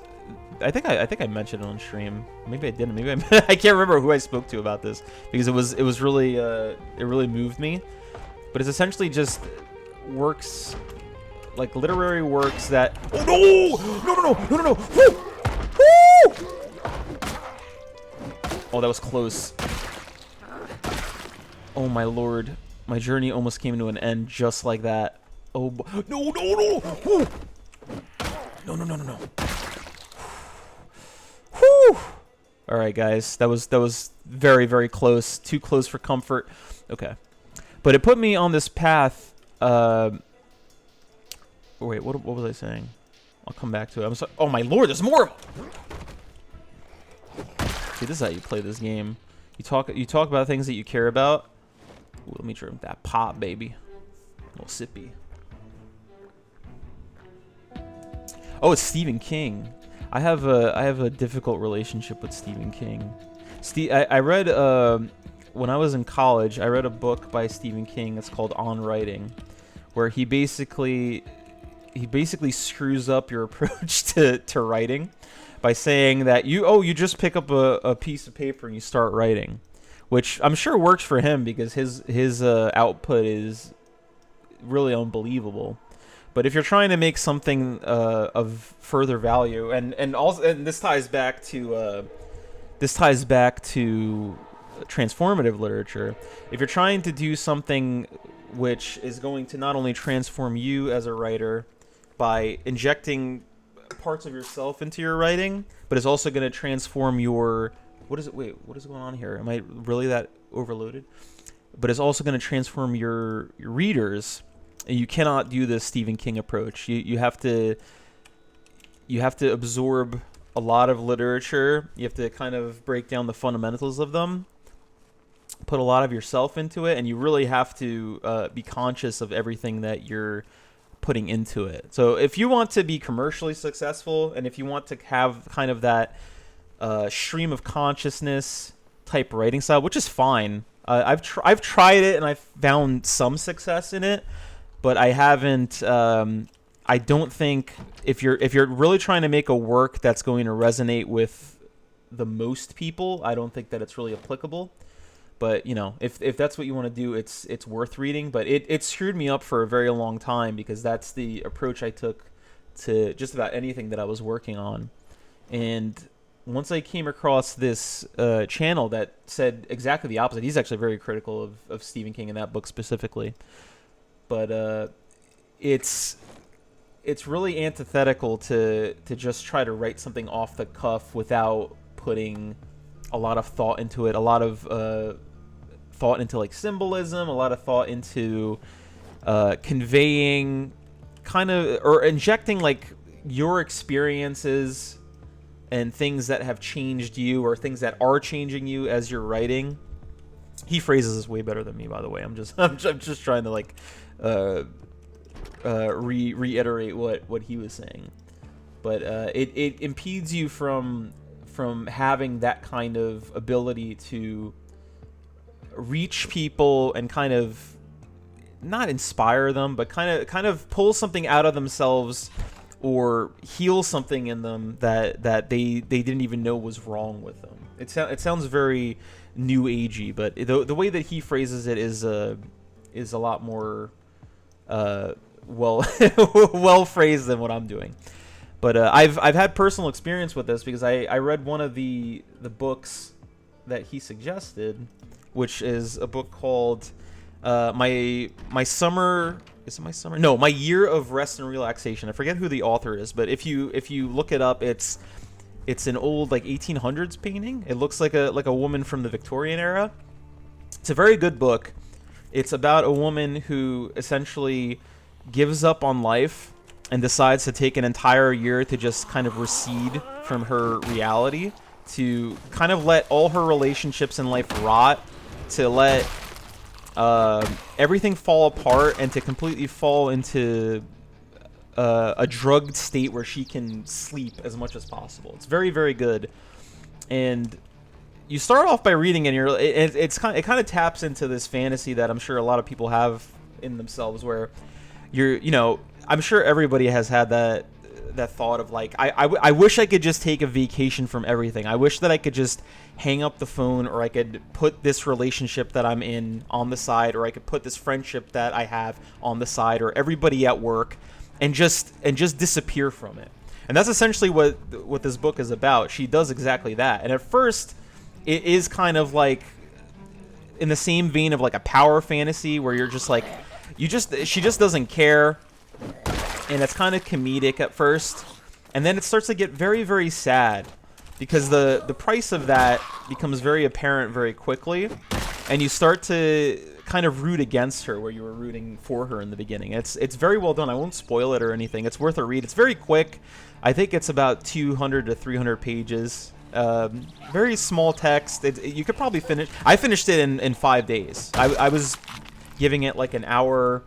I think I mentioned it on stream. Maybe I didn't. Maybe I can't remember who I spoke to about this, because it was really it really moved me. But it's essentially just works, like literary works that. Oh no! Woo! Woo! Oh, that was close. Oh my lord, my journey almost came to an end just like that. Oh no! Woo! No! Whew. All right, guys, that was very, very close. Too close for comfort. Okay, but it put me on this path. Wait, what was I saying? I'll come back to it. I'm sorry. Oh my lord, there's more. See, this is how you play this game. You talk about things that you care about. Ooh, let me drink that pop, baby. A little sippy. Oh, it's Stephen King. I have a difficult relationship with Stephen King. I read when I was in college, I read a book by Stephen King. It's called On Writing, where he basically screws up your approach to writing by saying that you just pick up a piece of paper and you start writing, which I'm sure works for him because his output is really unbelievable. But if you're trying to make something of further value, and this ties back to transformative literature. If you're trying to do something which is going to not only transform you as a writer by injecting parts of yourself into your writing, but it's also going to transform your what is going on here? Am I really that overloaded? But it's also going to transform your readers. And you cannot do the Stephen King approach. You have to absorb a lot of literature. You have to kind of break down the fundamentals of them, put a lot of yourself into it, and you really have to be conscious of everything that you're putting into it. So if you want to be commercially successful, and if you want to have kind of that stream of consciousness type writing style, which is fine. I've tried it and I've found some success in it. But I haven't. I don't think if you're really trying to make a work that's going to resonate with the most people, I don't think that it's really applicable. But if that's what you want to do, it's worth reading. But it screwed me up for a very long time because that's the approach I took to just about anything that I was working on. And once I came across this channel that said exactly the opposite, he's actually very critical of Stephen King in that book specifically. But it's really antithetical to just try to write something off the cuff without putting a lot of thought into it, a lot of thought into like symbolism, a lot of thought into conveying kind of or injecting like your experiences and things that have changed you or things that are changing you as you're writing. He phrases this way better than me, by the way. I'm just trying to like reiterate what he was saying, but it impedes you from from having that kind of ability to reach people and kind of not inspire them, but kind of pull something out of themselves or heal something in them that they didn't even know was wrong with them. It sounds very new agey, but the way that he phrases it is a lot more well well phrased than what I'm doing. But I've had personal experience with this because I read one of the books that he suggested, which is a book called my summer. Is it my summer? No, My Year of Rest and Relaxation. I forget who the author is, but if you look it up, it's an old like 1800s painting. It looks like a woman from the Victorian era. It's a very good book. It's about a woman who essentially gives up on life and decides to take an entire year to just kind of recede from her reality, to kind of let all her relationships in life rot, to let everything fall apart, and to completely fall into a drugged state where she can sleep as much as possible. It's very, very good. And you start off by reading and it kind of taps into this fantasy that I'm sure a lot of people have in themselves, where I'm sure everybody has had that thought of like, I wish I could just take a vacation from everything. I wish that I could just hang up the phone, or I could put this relationship that I'm in on the side, or I could put this friendship that I have on the side, or everybody at work, and just disappear from it. And that's essentially what this book is about. She does exactly that. And at first, it is kind of like in the same vein of like a power fantasy, where you're just like, she just doesn't care. And it's kind of comedic at first, and then it starts to get very, very sad, because the price of that becomes very apparent very quickly, and you start to kind of root against her where you were rooting for her in the beginning. It's very well done. I won't spoil it or anything. It's worth a read. It's very quick. I think it's about 200 to 300 pages. Very small text. You could probably finish. I finished it in 5 days. I was giving it like an hour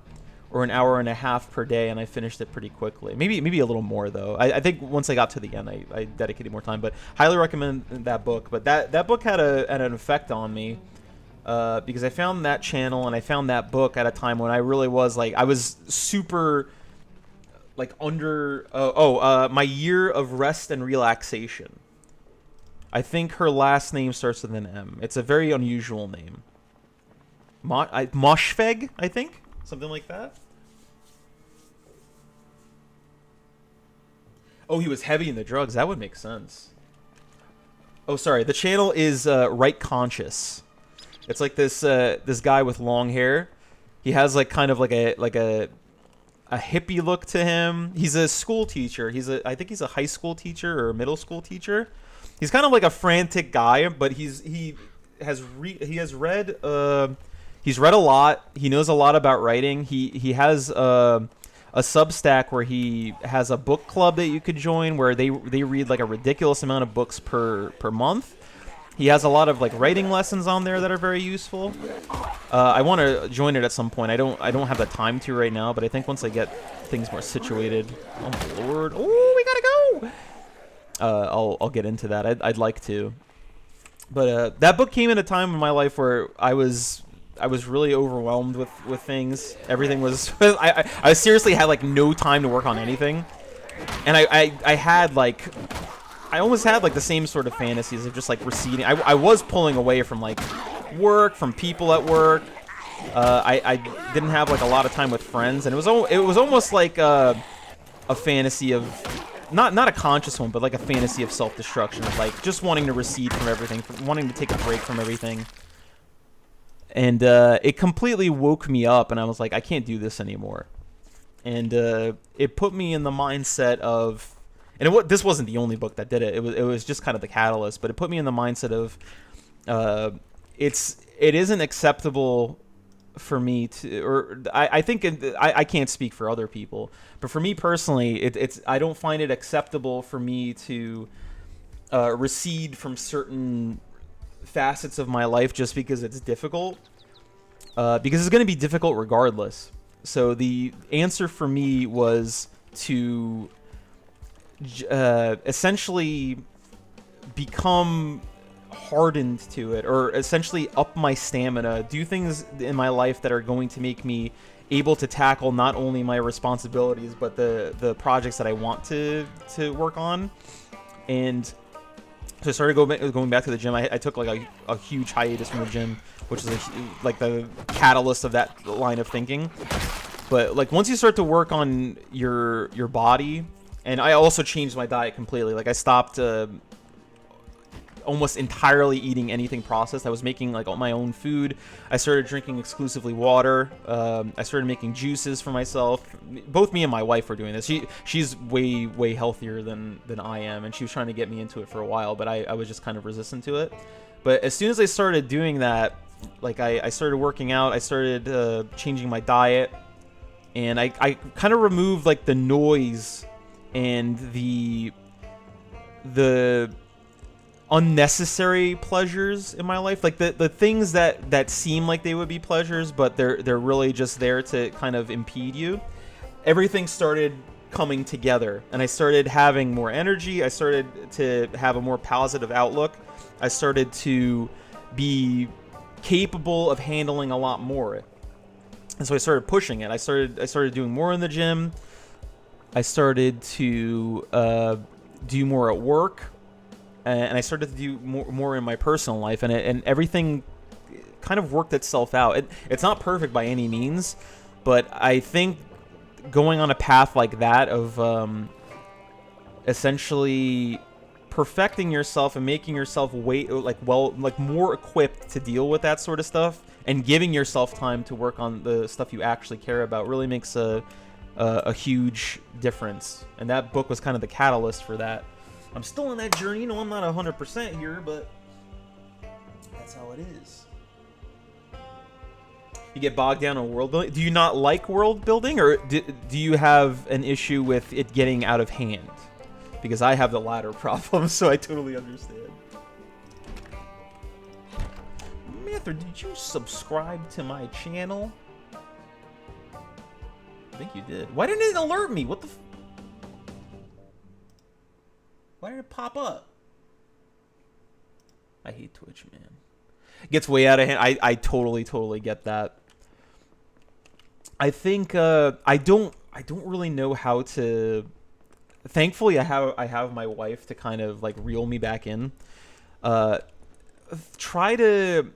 or an hour and a half per day, and I finished it pretty quickly. Maybe a little more, though. I think once I got to the end, I dedicated more time. But highly recommend that book. But that book had an effect on me, because I found that channel and I found that book at a time when I really was like, I was super like under My Year of Rest and Relaxation. I think her last name starts with an M. It's a very unusual name. Moshfegh, I think? Something like that. Oh, he was heavy in the drugs. That would make sense. Oh, sorry. The channel is Right Conscious. It's like this guy with long hair. He has like kind of like a hippie look to him. He's a school teacher. I think he's a high school teacher or a middle school teacher. He's kind of like a frantic guy, but he has read a lot. He knows a lot about writing. He has a Substack where he has a book club that you could join, where they read like a ridiculous amount of books per month. He has a lot of like writing lessons on there that are very useful. I want to join it at some point. I don't have the time to right now, but I think once I get things more situated. Oh my lord! Oh, we gotta go. I'll get into that. I'd like to, but that book came at a time in my life where I was really overwhelmed with things. Everything was I seriously had like no time to work on anything, and I had like, I almost had like the same sort of fantasies of just like receding. I was pulling away from like work, from people at work. I didn't have like a lot of time with friends, and it was almost like a fantasy of not a conscious one, but like a fantasy of self-destruction, of like just wanting to recede from everything, wanting to take a break from everything. And it completely woke me up, and I was like, I can't do this anymore. And it put me in the mindset of, and this wasn't the only book that did it. It was just kind of the catalyst, but it put me in the mindset of, it isn't acceptable for me to, or I think I can't speak for other people, but for me personally, I don't find it acceptable for me to recede from certain facets of my life just because it's difficult, because it's going to be difficult regardless. So the answer for me was to essentially become hardened to it, or essentially up my stamina, do things in my life that are going to make me able to tackle not only my responsibilities but the projects that I want to work on. And so I started going back to the gym. I took like a huge hiatus from the gym, which is like the catalyst of that line of thinking. But like once you start to work on your body, and I also changed my diet completely. Like I stopped almost entirely eating anything processed. I was making like all my own food. I started drinking exclusively water. I started making juices for myself. Both me and my wife were doing this. She's way healthier than I am, and she was trying to get me into it for a while, but I was just kind of resistant to it. But as soon as I started doing that, like I started working out, I started changing my diet, and I kind of removed like the noise and the unnecessary pleasures in my life, like the things that seem like they would be pleasures, but they're really just there to kind of impede you. Everything started coming together, and I started having more energy. I started to have a more positive outlook. I started to be capable of handling a lot more, and so I started pushing it. I started doing more in the gym. I started to do more at work. And I started to do more in my personal life, and everything kind of worked itself out. It's not perfect by any means, but I think going on a path like that of essentially perfecting yourself and making yourself more equipped to deal with that sort of stuff, and giving yourself time to work on the stuff you actually care about really makes a huge difference. And that book was kind of the catalyst for that. I'm still in that journey. No, I'm not 100% here, but that's how it is. You get bogged down on world building. Do you not like world building, or do you have an issue with it getting out of hand? Because I have the latter problem, so I totally understand. Mather, did you subscribe to my channel? I think you did. Why didn't it alert me? What the Why did it pop up? I hate Twitch, man. It gets way out of hand. I totally get that. I think I don't really know how to. Thankfully, I have my wife to kind of like reel me back in. Try to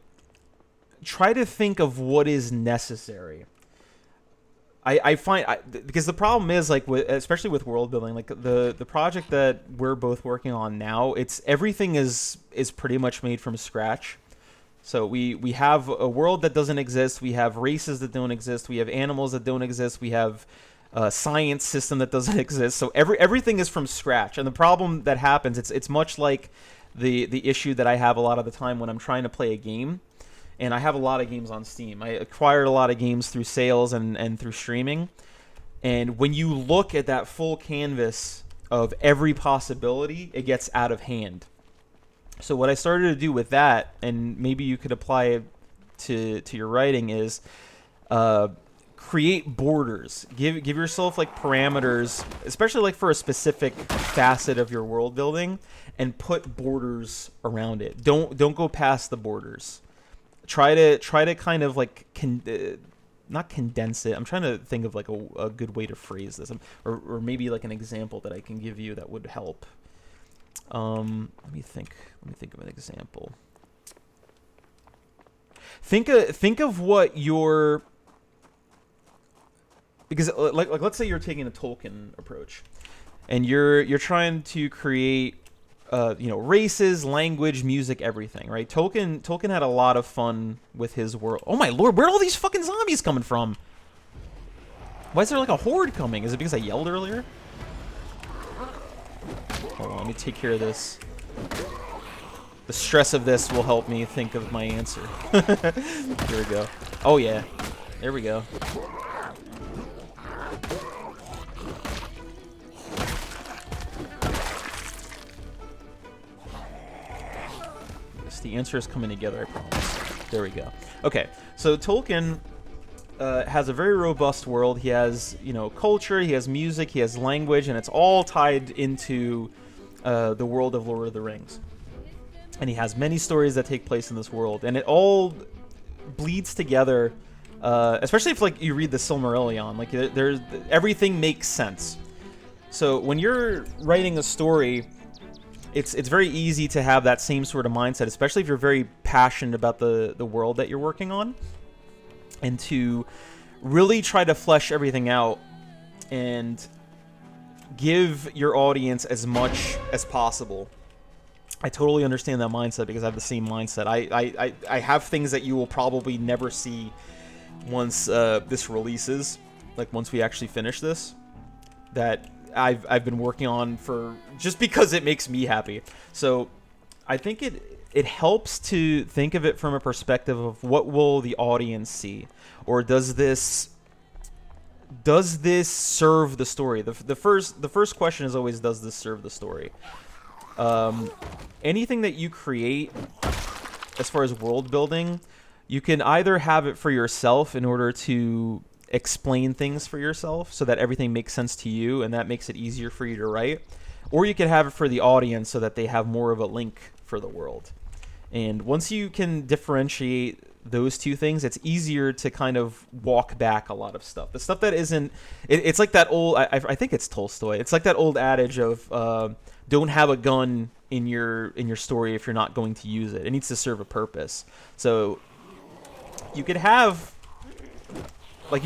think of what is necessary. I find because the problem is like especially with world building, like the project that we're both working on now, everything is pretty much made from scratch. So we have a world that doesn't exist, we have races that don't exist, we have animals that don't exist, we have a science system that doesn't exist. So everything is from scratch. And the problem that happens, it's much like the issue that I have a lot of the time when I'm trying to play a game. And I have a lot of games on Steam. I acquired a lot of games through sales and through streaming. And when you look at that full canvas of every possibility, it gets out of hand. So what I started to do with that, and maybe you could apply it to your writing, is create borders. Give yourself like parameters, especially like for a specific facet of your world building, and put borders around it. Don't go past the borders. Try to kind of like not condense it. I'm trying to think of like a good way to phrase this, or maybe like an example that I can give you that would help. Let me think of an example. Think of what your, because like let's say you're taking a Tolkien approach, and you're trying to create races, language, music, everything, right? Tolkien had a lot of fun with his world. Oh my lord, where are all these fucking zombies coming from? Why is there like a horde coming? Is it because I yelled earlier? Hold on, let me take care of this. The stress of this will help me think of my answer. Here we go. Oh yeah, there we go. The answer is coming together, I promise. There we go. Okay, so Tolkien has a very robust world. He has, culture, he has music, he has language, and it's all tied into the world of Lord of the Rings. and he has many stories that take place in this world, and it all bleeds together. Especially if like you read the Silmarillion, like there's everything makes sense. So when you're writing a story, it's very easy to have that same sort of mindset, especially if you're very passionate about the world that you're working on, and to really try to flesh everything out and give your audience as much as possible. I totally understand that mindset because I have the same mindset. I have things that you will probably never see once this releases, like once we actually finish this, that I've been working on for just because it makes me happy. So I think it helps to think of it from a perspective of what will the audience see, or does this serve the story? The first question is always, does this serve the story? Anything that you create as far as world building, you can either have it for yourself in order to explain things for yourself so that everything makes sense to you and that makes it easier for you to write, or you can have it for the audience so that they have more of a link for the world. And once you can differentiate those two things, it's easier to kind of walk back a lot of stuff. The stuff that isn't, it's like that old, I think it's Tolstoy, it's like that old adage of don't have a gun in your story if you're not going to use it. It needs to serve a purpose. So you could have like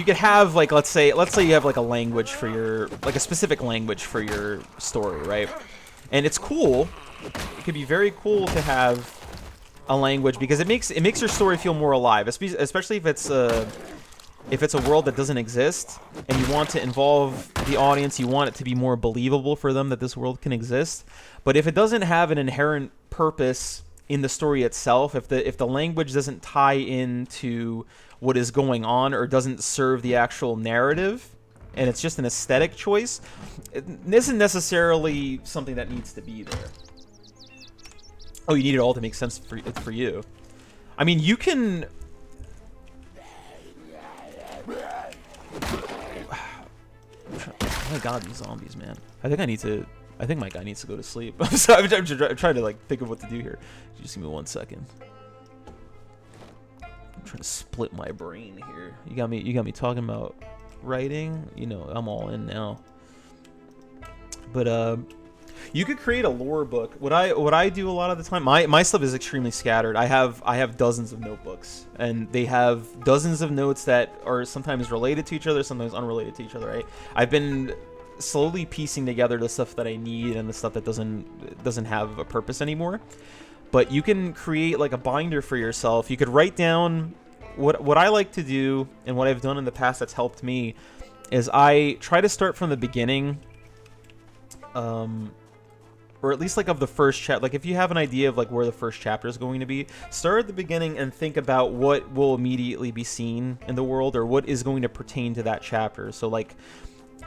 let's say you have like a language for your, like a specific language for your story, right? And it's cool. It could be very cool to have a language because it makes your story feel more alive, especially if it's a world that doesn't exist and you want to involve the audience, you want it to be more believable for them that this world can exist. But if it doesn't have an inherent purpose in the story itself, if the language doesn't tie into what is going on or doesn't serve the actual narrative, and it's just an aesthetic choice, it isn't necessarily something that needs to be there. Oh, you need it all to make sense for you. I mean, you can... Oh my god, these zombies, man. I think my guy needs to go to sleep. I'm sorry, I'm trying to like think of what to do here. Just give me 1 second. I'm trying to split my brain here. You got me talking about writing. You know, I'm all in now. But you could create a lore book. What I do a lot of the time, my stuff is extremely scattered. I have dozens of notebooks, and they have dozens of notes that are sometimes related to each other, sometimes unrelated to each other, right? I've been slowly piecing together the stuff that I need and the stuff that doesn't have a purpose anymore. But you can create like a binder for yourself. You could write down what I like to do, and what I've done in the past that's helped me is I try to start from the beginning, or at least like of the first chapter. Like if you have an idea of like where the first chapter is going to be, start at the beginning and think about what will immediately be seen in the world, or what is going to pertain to that chapter. So like,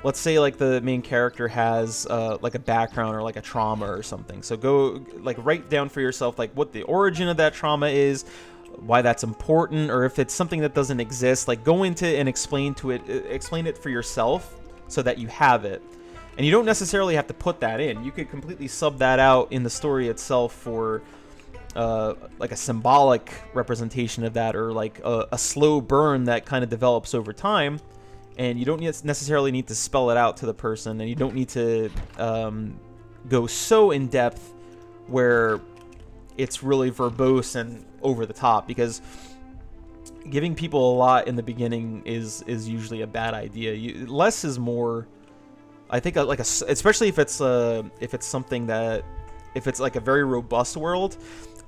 let's say like the main character has like a background or like a trauma or something. So go like write down for yourself like what the origin of that trauma is, why that's important, or if it's something that doesn't exist, like go into and explain it for yourself so that you have it. And you don't necessarily have to put that in. You could completely sub that out in the story itself for like a symbolic representation of that, or like a slow burn that kind of develops over time. And you don't necessarily need to spell it out to the person, and you don't need to go so in depth where it's really verbose and over the top, because giving people a lot in the beginning is usually a bad idea. Less is more. I think like especially if it's something that, if it's like a very robust world,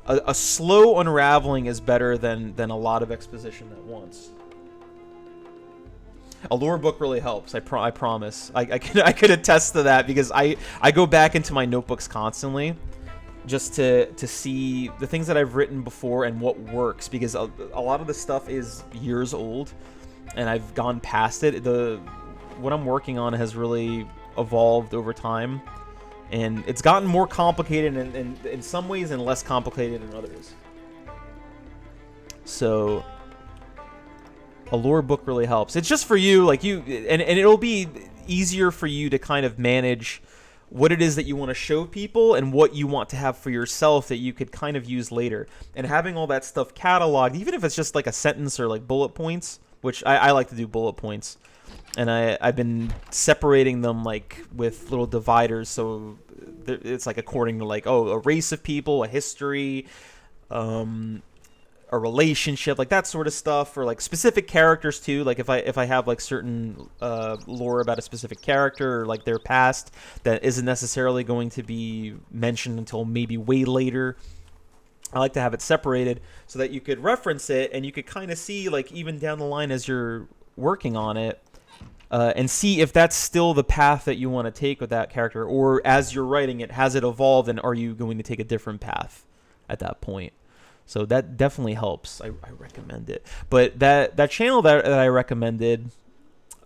a slow unraveling is better than a lot of exposition at once. A lore book really helps. I promise. I could attest to that, because I go back into my notebooks constantly just to see the things that I've written before and what works, because a lot of the stuff is years old and I've gone past it. What I'm working on has really evolved over time, and it's gotten more complicated in some ways and less complicated in others. So a lore book really helps. It's just for you, like and it'll be easier for you to kind of manage what it is that you want to show people and what you want to have for yourself that you could kind of use later. And having all that stuff cataloged, even if it's just like a sentence or like bullet points, which I like to do bullet points. And I've been separating them like with little dividers, so it's like according to like, oh, a race of people, a history, a relationship, like that sort of stuff, or like specific characters too. Like if I have like certain lore about a specific character or like their past that isn't necessarily going to be mentioned until maybe way later, I like to have it separated so that you could reference it and you could kind of see like even down the line as you're working on it. And see if that's still the path that you want to take with that character, or as you're writing it, has it evolved, and are you going to take a different path at that point? So that definitely helps. I recommend it. But that channel that I recommended,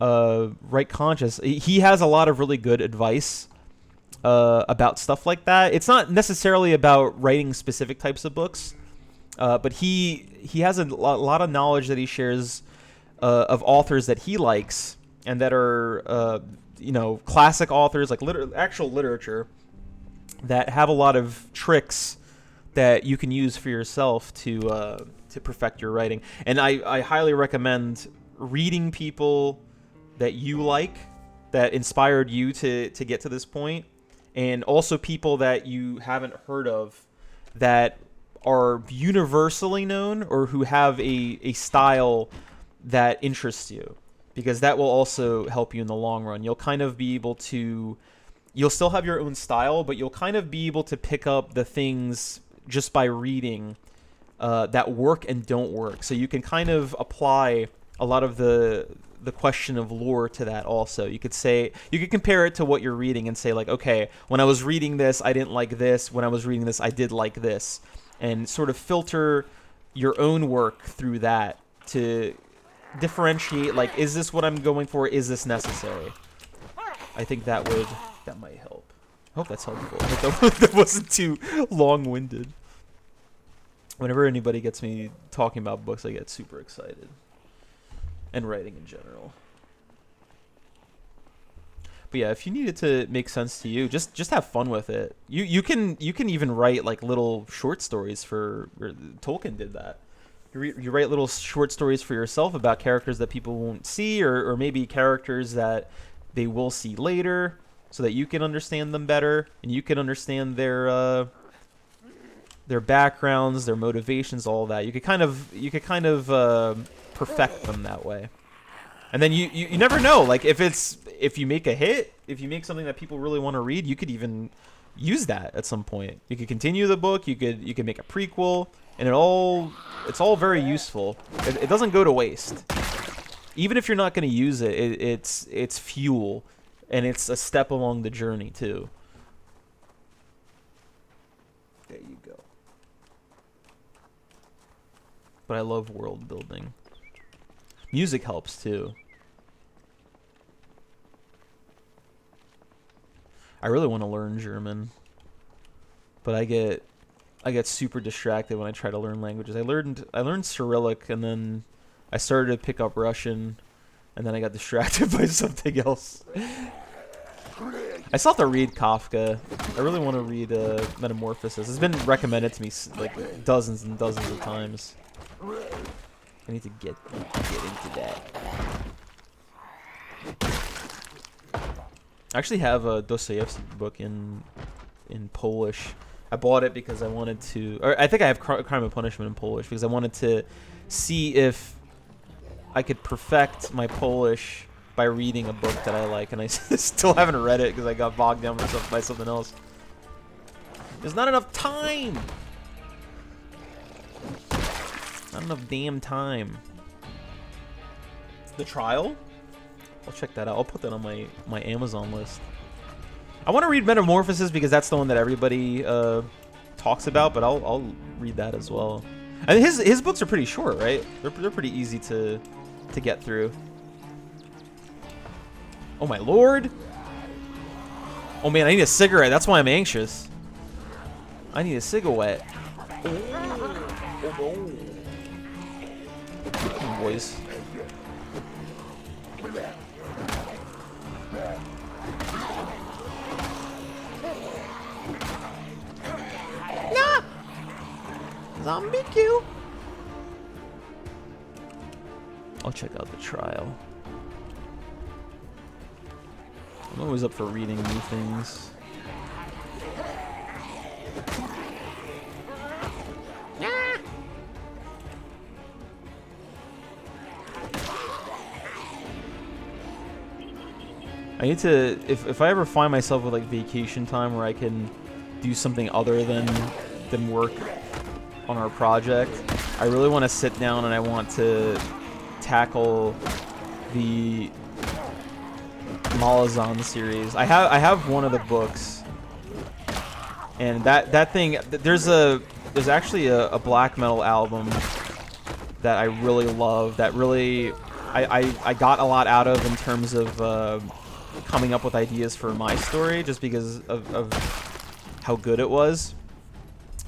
Right Conscious, he has a lot of really good advice about stuff like that. It's not necessarily about writing specific types of books, but he has a lot of knowledge that he shares of authors that he likes, and that are, classic authors, like actual literature, that have a lot of tricks that you can use for yourself to perfect your writing. And I highly recommend reading people that you like, that inspired you to get to this point, and also people that you haven't heard of that are universally known or who have a style that interests you. Because that will also help you in the long run. You'll kind of be able to... You'll still have your own style, but you'll kind of be able to pick up the things just by reading that work and don't work. So you can kind of apply a lot of the question of lore to that also. You could compare it to what you're reading and say like, okay, when I was reading this, I didn't like this. When I was reading this, I did like this. And sort of filter your own work through that to differentiate, like, is this what I'm going for? Is this necessary? I think that might help. I hope that's helpful. I hope that wasn't too long-winded. Whenever anybody gets me talking about books, I get super excited. And writing in general. But yeah, if you need it to make sense to you, just have fun with it. You can even write like little short stories for... Tolkien did that. You write little short stories for yourself about characters that people won't see, or maybe characters that they will see later, so that you can understand them better and you can understand their backgrounds, their motivations, all that. You could kind of perfect them that way. And then you never know, like if you make a hit, if you make something that people really want to read, you could even use that at some point. You could continue the book, you could make a prequel. And it's all very useful. It doesn't go to waste. Even if you're not going to use it, it's fuel, and it's a step along the journey too. There you go. But I love world building. Music helps too. I really want to learn German, but I get super distracted when I try to learn languages. I learned Cyrillic, and then I started to pick up Russian, and then I got distracted by something else. I still have to read Kafka. I really want to read Metamorphosis. It's been recommended to me like dozens and dozens of times. I need to get into that. I actually have a Dostoevsky book in Polish. I bought it because I wanted to, or I think I have Crime and Punishment in Polish because I wanted to see if I could perfect my Polish by reading a book that I like, and I still haven't read it because I got bogged down by something else. There's not enough time. Not enough damn time. The Trial? I'll check that out. I'll put that on my Amazon list. I want to read Metamorphosis because that's the one that everybody talks about, but I'll read that as well. And his books are pretty short, right? They're pretty easy to get through. Oh my lord! Oh man, I need a cigarette. That's why I'm anxious. I need a cigarette. Oh, boys. Zombie kill. I'll check out the trial. I'm always up for reading new things. I need to, if I ever find myself with like vacation time where I can do something other than work on our project, I really want to sit down and I want to tackle the Malazan series. I have one of the books, and that thing, there's actually a black metal album that I really love, that really I got a lot out of in terms of coming up with ideas for my story, just because of how good it was.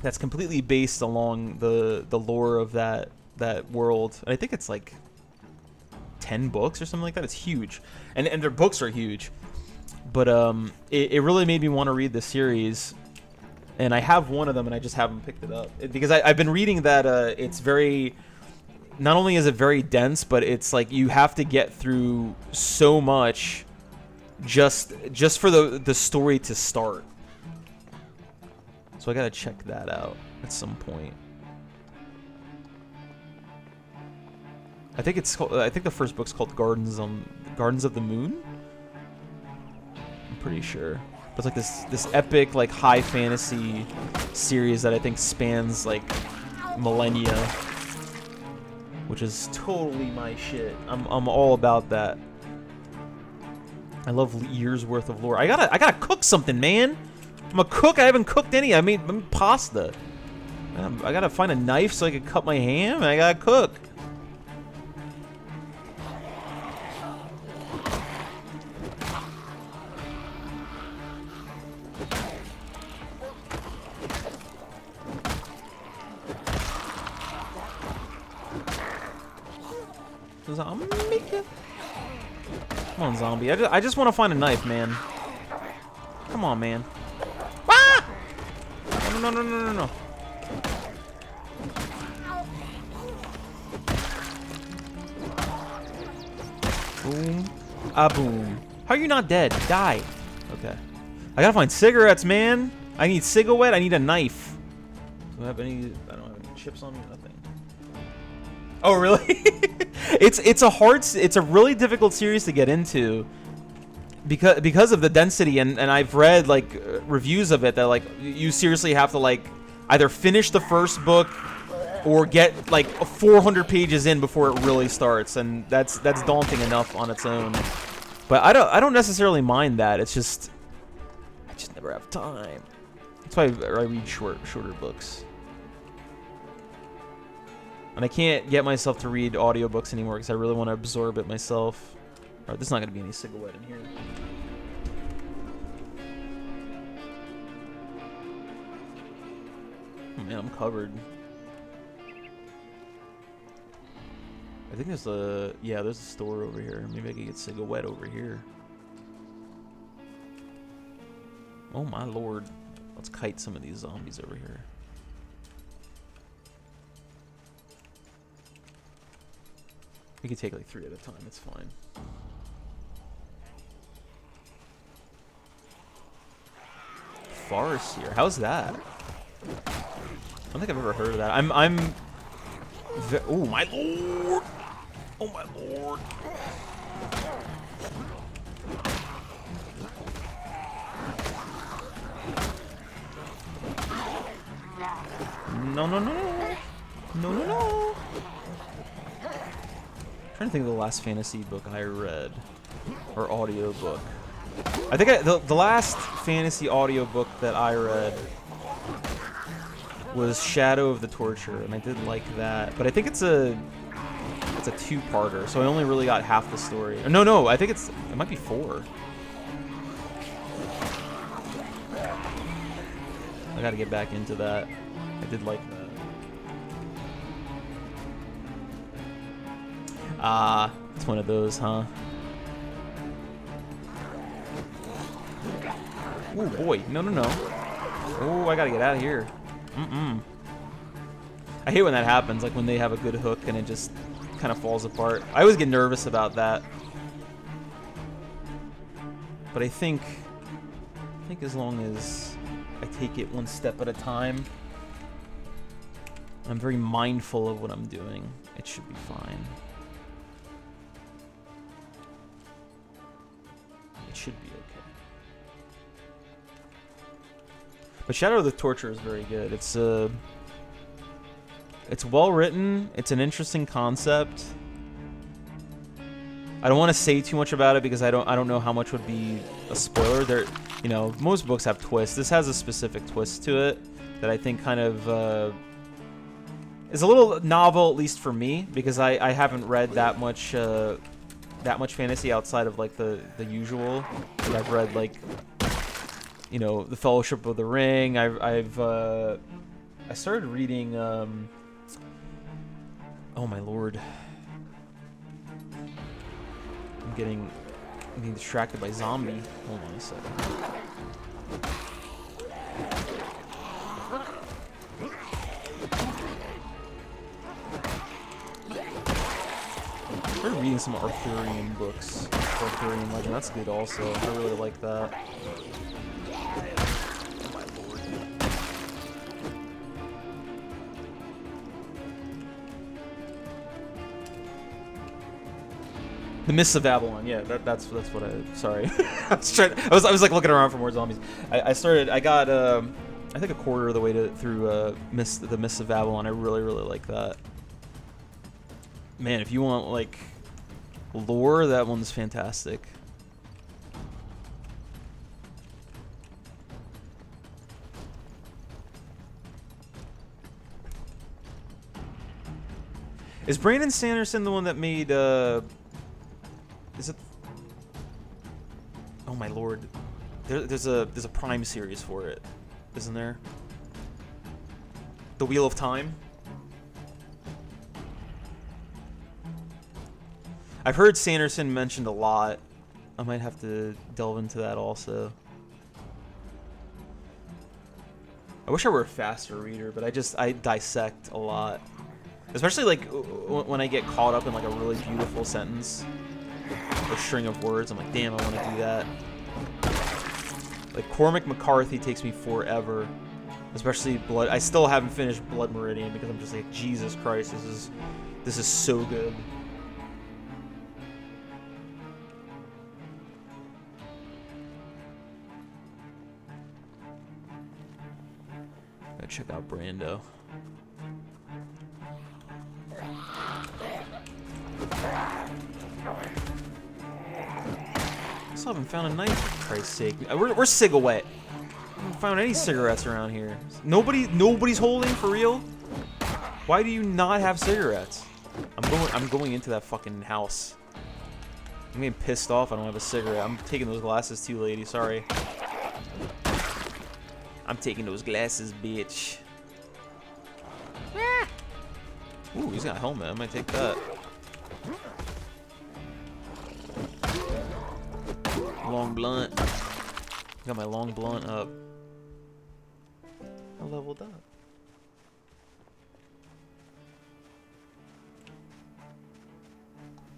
That's completely based along the lore of that world. And I think it's like 10 books or something like that. It's huge, and their books are huge. But it really made me want to read the series, and I have one of them, and I just haven't picked it up because I've been reading that it's very. Not only is it very dense, but it's like you have to get through so much just for the story to start. So I gotta check that out at some point. I think it's called, I think the first book's called Gardens of the Moon. I'm pretty sure. But it's like this epic like high fantasy series that I think spans like millennia, which is totally my shit. I'm all about that. I love years worth of lore. I gotta cook something, man. I'm a cook. I haven't cooked any. I made pasta. I gotta find a knife so I can cut my ham, and I gotta cook. Zombie? Come on, zombie. I just want to find a knife, man. Come on, man. Ah! No. Boom. Ah, boom. How are you not dead? Die. Okay. I gotta find cigarettes, man. I need cigarette. I need a knife. Do I have any? I don't have any chips on me. Nothing. Oh, really? It's a really difficult series to get into because of the density, and I've read like reviews of it that like you seriously have to like either finish the first book or get like 400 pages in before it really starts, and that's daunting enough on its own. But I don't necessarily mind that. It's just I just never have time. That's why I read shorter books. And I can't get myself to read audiobooks anymore because I really want to absorb it myself. Alright, there's not going to be any cigarette in here. Oh, man, I'm covered. I think there's there's a store over here. Maybe I could get cigarette over here. Oh my lord. Let's kite some of these zombies over here. We could take like 3 at a time, it's fine. Forest here, how's that? I don't think I've ever heard of that. Oh my lord! Oh my lord! No. I'm trying to think of the last fantasy book I read, or audio book. I think the last fantasy audio book that I read was Shadow of the Torture, and I did like that. But I think it's a 2-parter, so I only really got half the story. No, I think it might be 4. I got to get back into that. I did like that. Ah, it's one of those, huh? Oh boy, no. Oh, I gotta get out of here. I hate when that happens, like when they have a good hook and it just kind of falls apart. I always get nervous about that. But I think as long as I take it one step at a time, I'm very mindful of what I'm doing, it should be fine. It should be okay. But Shadow of the Torture is very good. It's well written. It's an interesting concept. I don't want to say too much about it because I don't know how much would be a spoiler. There, you know, most books have twists. This has a specific twist to it that I think kind of is a little novel, at least for me, because I haven't read that much fantasy outside of like the usual. Like, I've read like, you know, The Fellowship of the Ring. I started reading oh my lord. I'm getting distracted by zombie. Hold on a second. I started reading some Arthurian books. Arthurian Legend. That's good also. I really like that. The Mists of Avalon, yeah, that's what sorry. I was like looking around for more zombies. I got I think a quarter of the way through the Mists of Avalon. I really like that. Man, if you want like lore, that one's fantastic. Is Brandon Sanderson the one that made is it? Oh my lord! There's a Prime series for it, isn't there? The Wheel of Time. I've heard Sanderson mentioned a lot. I might have to delve into that also. I wish I were a faster reader, but I dissect a lot, especially like when I get caught up in like a really beautiful sentence. A string of words. I'm like, damn, I want to do that. Like Cormac McCarthy takes me forever, especially Blood. I still haven't finished Blood Meridian because I'm just like, Jesus Christ, this is so good. Gotta check out Brando. I still haven't found a knife, for Christ's sake. We're cig-a-wet. I haven't found any cigarettes around here. Nobody's holding, for real? Why do you not have cigarettes? I'm going into that fucking house. I'm getting pissed off I don't have a cigarette. I'm taking those glasses too, lady. Sorry. I'm taking those glasses, bitch. Ooh, he's got a helmet. I might take that. Long blunt. Got my long blunt up. I leveled up.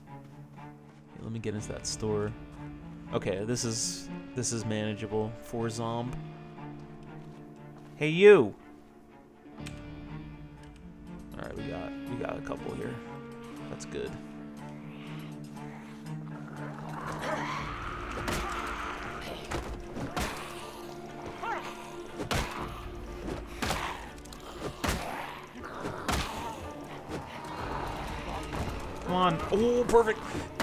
Okay, let me get into that store. Okay, this is manageable. 4 zomb. Hey you. All right, we got a couple here. That's good. Come on. Oh, perfect.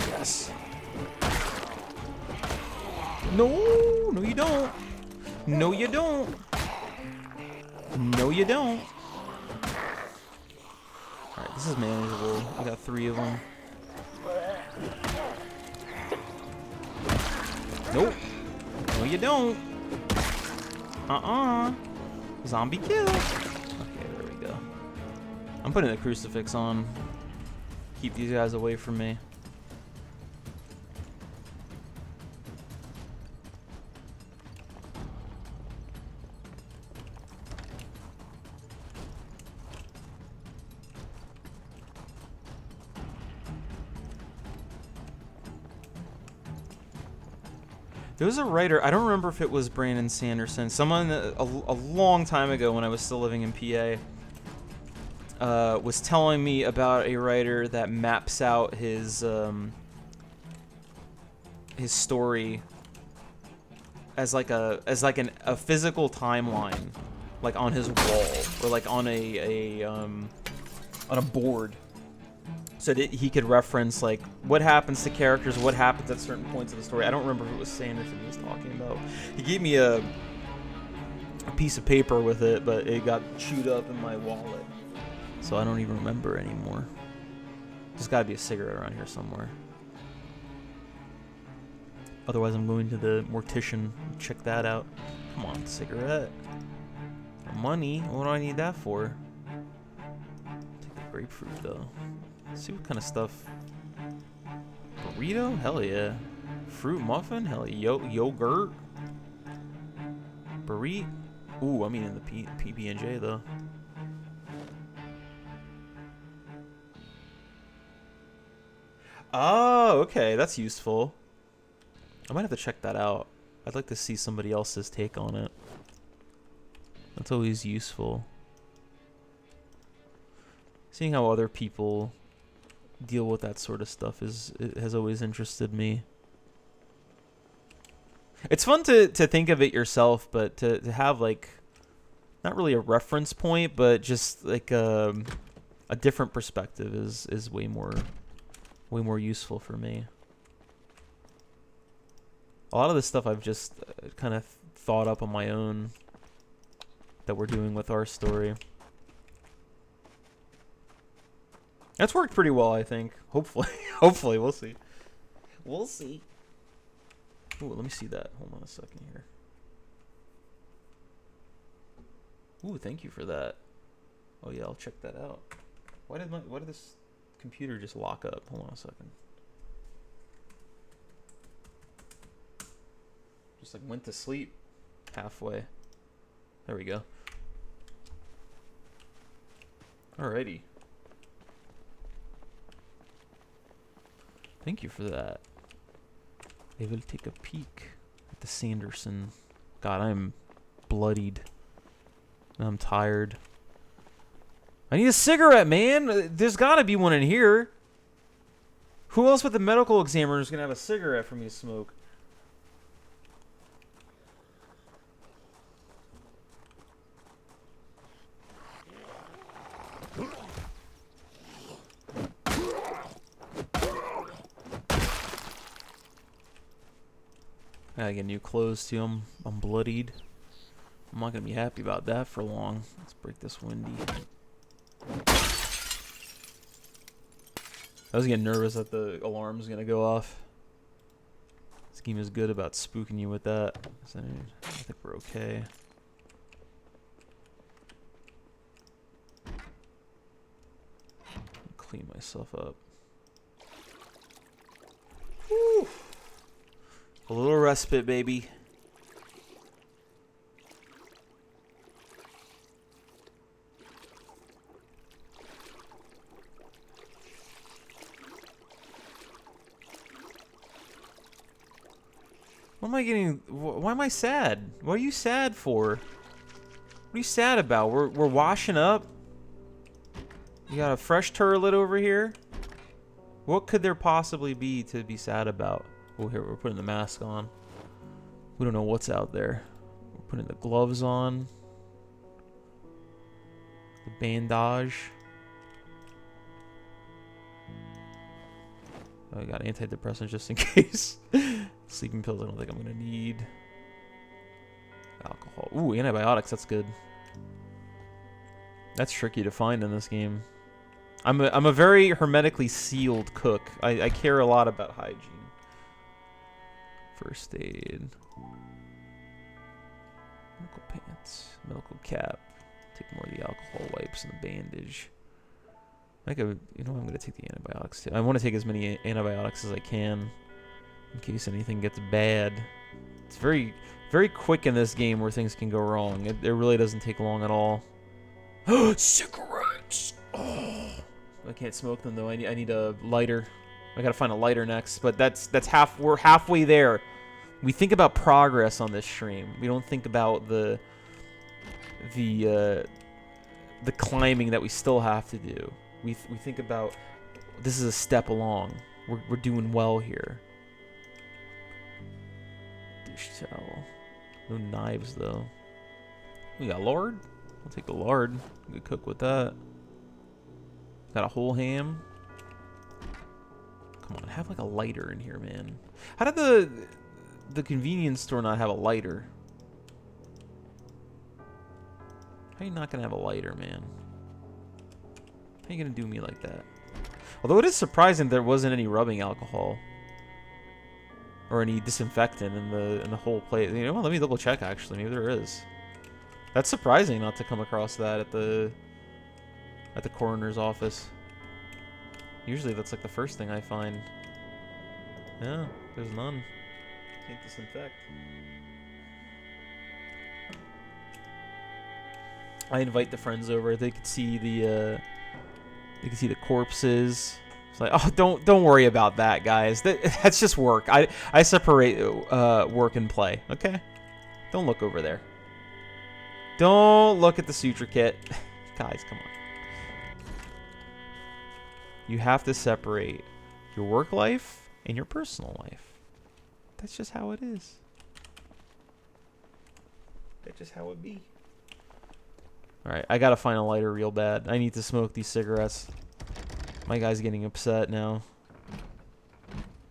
Yes. No, you don't. No, you don't. No, you don't. Alright, this is manageable. I got 3 of them. Nope. No, you don't. Zombie kill. Okay, there we go. I'm putting the crucifix on. Keep these guys away from me. There was a writer, I don't remember if it was Brandon Sanderson, someone a long time ago when I was still living in PA, was telling me about a writer that maps out his story as like a physical timeline, like on his wall or like on a board, so that he could reference like what happens to characters, what happens at certain points of the story. I don't remember if it was Sanderson he was talking about. He gave me a piece of paper with it, but it got chewed up in my wallet, so I don't even remember anymore. There's got to be a cigarette around here somewhere. Otherwise, I'm going to the mortician. Check that out. Come on, cigarette. Money? What do I need that for? Take the grapefruit, though. Let's see what kind of stuff. Burrito? Hell yeah. Fruit muffin? Hell yeah. Yogurt? Burrito? Ooh, I'm eating the PB&J, though. Oh, okay. That's useful. I might have to check that out. I'd like to see somebody else's take on it. That's always useful. Seeing how other people deal with that sort of stuff has always interested me. It's fun to think of it yourself, but to have like not really a reference point, but just like a different perspective is way more useful for me. A lot of this stuff I've just kind of thought up on my own that we're doing with our story. That's worked pretty well, I think. Hopefully. Hopefully, we'll see. We'll see. Ooh, let me see that. Hold on a second here. Ooh, thank you for that. Oh yeah, I'll check that out. Why did this computer just lock up? Hold on a second. Just like went to sleep halfway. There we go. Alrighty. Thank you for that. I will take a peek at the Sanderson. God, I'm bloodied. I'm tired. I need a cigarette, man. There's got to be one in here. Who else but the medical examiner is going to have a cigarette for me to smoke? I gotta get new clothes too. I'm bloodied. I'm not gonna be happy about that for long. Let's break this windy. I was getting nervous that the alarm's gonna go off. This game is good about spooking you with that. So I think we're okay. Clean myself up. Woo. A little respite, baby. What am I getting? Why am I sad? What are you sad for? What are you sad about? We're washing up. You got a fresh turlet over here. What could there possibly be to be sad about? Oh, here, we're putting the mask on. We don't know what's out there. We're putting the gloves on. The bandage. Oh, I got antidepressants just in case. Sleeping pills I don't think I'm going to need. Alcohol. Ooh, antibiotics, that's good. That's tricky to find in this game. I'm a very hermetically sealed cook. I care a lot about hygiene. First aid. Medical pants. Medical cap. Take more of the alcohol wipes and the bandage. I could, you know, I'm going to take the antibiotics too. I want to take as many antibiotics as I can in case anything gets bad. It's very, very quick in this game where things can go wrong. It really doesn't take long at all. Cigarettes! Oh. I can't smoke them though. I need a lighter. I gotta find a lighter next, but we're halfway there. We think about progress on this stream. We don't think about the climbing that we still have to do. We think about this is a step along. We're doing well here. Dish towel. No knives though. We got lard. I'll take the lard. We could cook with that. Got a whole ham. Come on, have like a lighter in here, man. How did the convenience store not have a lighter? How are you not gonna have a lighter, man? How are you gonna do me like that? Although it is surprising there wasn't any rubbing alcohol or any disinfectant in the whole place. You know what? Let me double check. Actually, maybe there is. That's surprising not to come across that at the coroner's office. Usually that's like the first thing I find. Yeah, there's none. Can't disinfect. I invite the friends over. They could see the corpses. It's like, oh, don't worry about that, guys. That's just work. I separate work and play. Okay, don't look over there. Don't look at the suture kit, guys. Come on. You have to separate your work life and your personal life. That's just how it is. That's just how it be. Alright, I gotta find a lighter real bad. I need to smoke these cigarettes. My guy's getting upset now.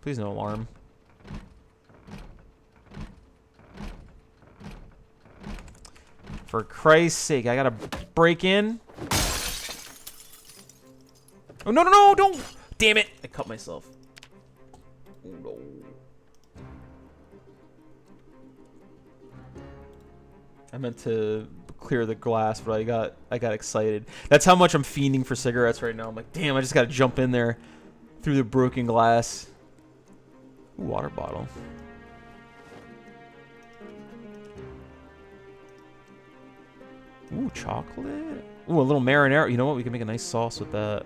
Please no alarm. For Christ's sake, I gotta break in. Oh, no, no, no, don't! Damn it! I cut myself. Oh, no. I meant to clear the glass, but I got excited. That's how much I'm fiending for cigarettes right now. I'm like, damn, I just gotta jump in there through the broken glass. Ooh, water bottle. Ooh, chocolate. Ooh, a little marinara. You know what? We can make a nice sauce with that.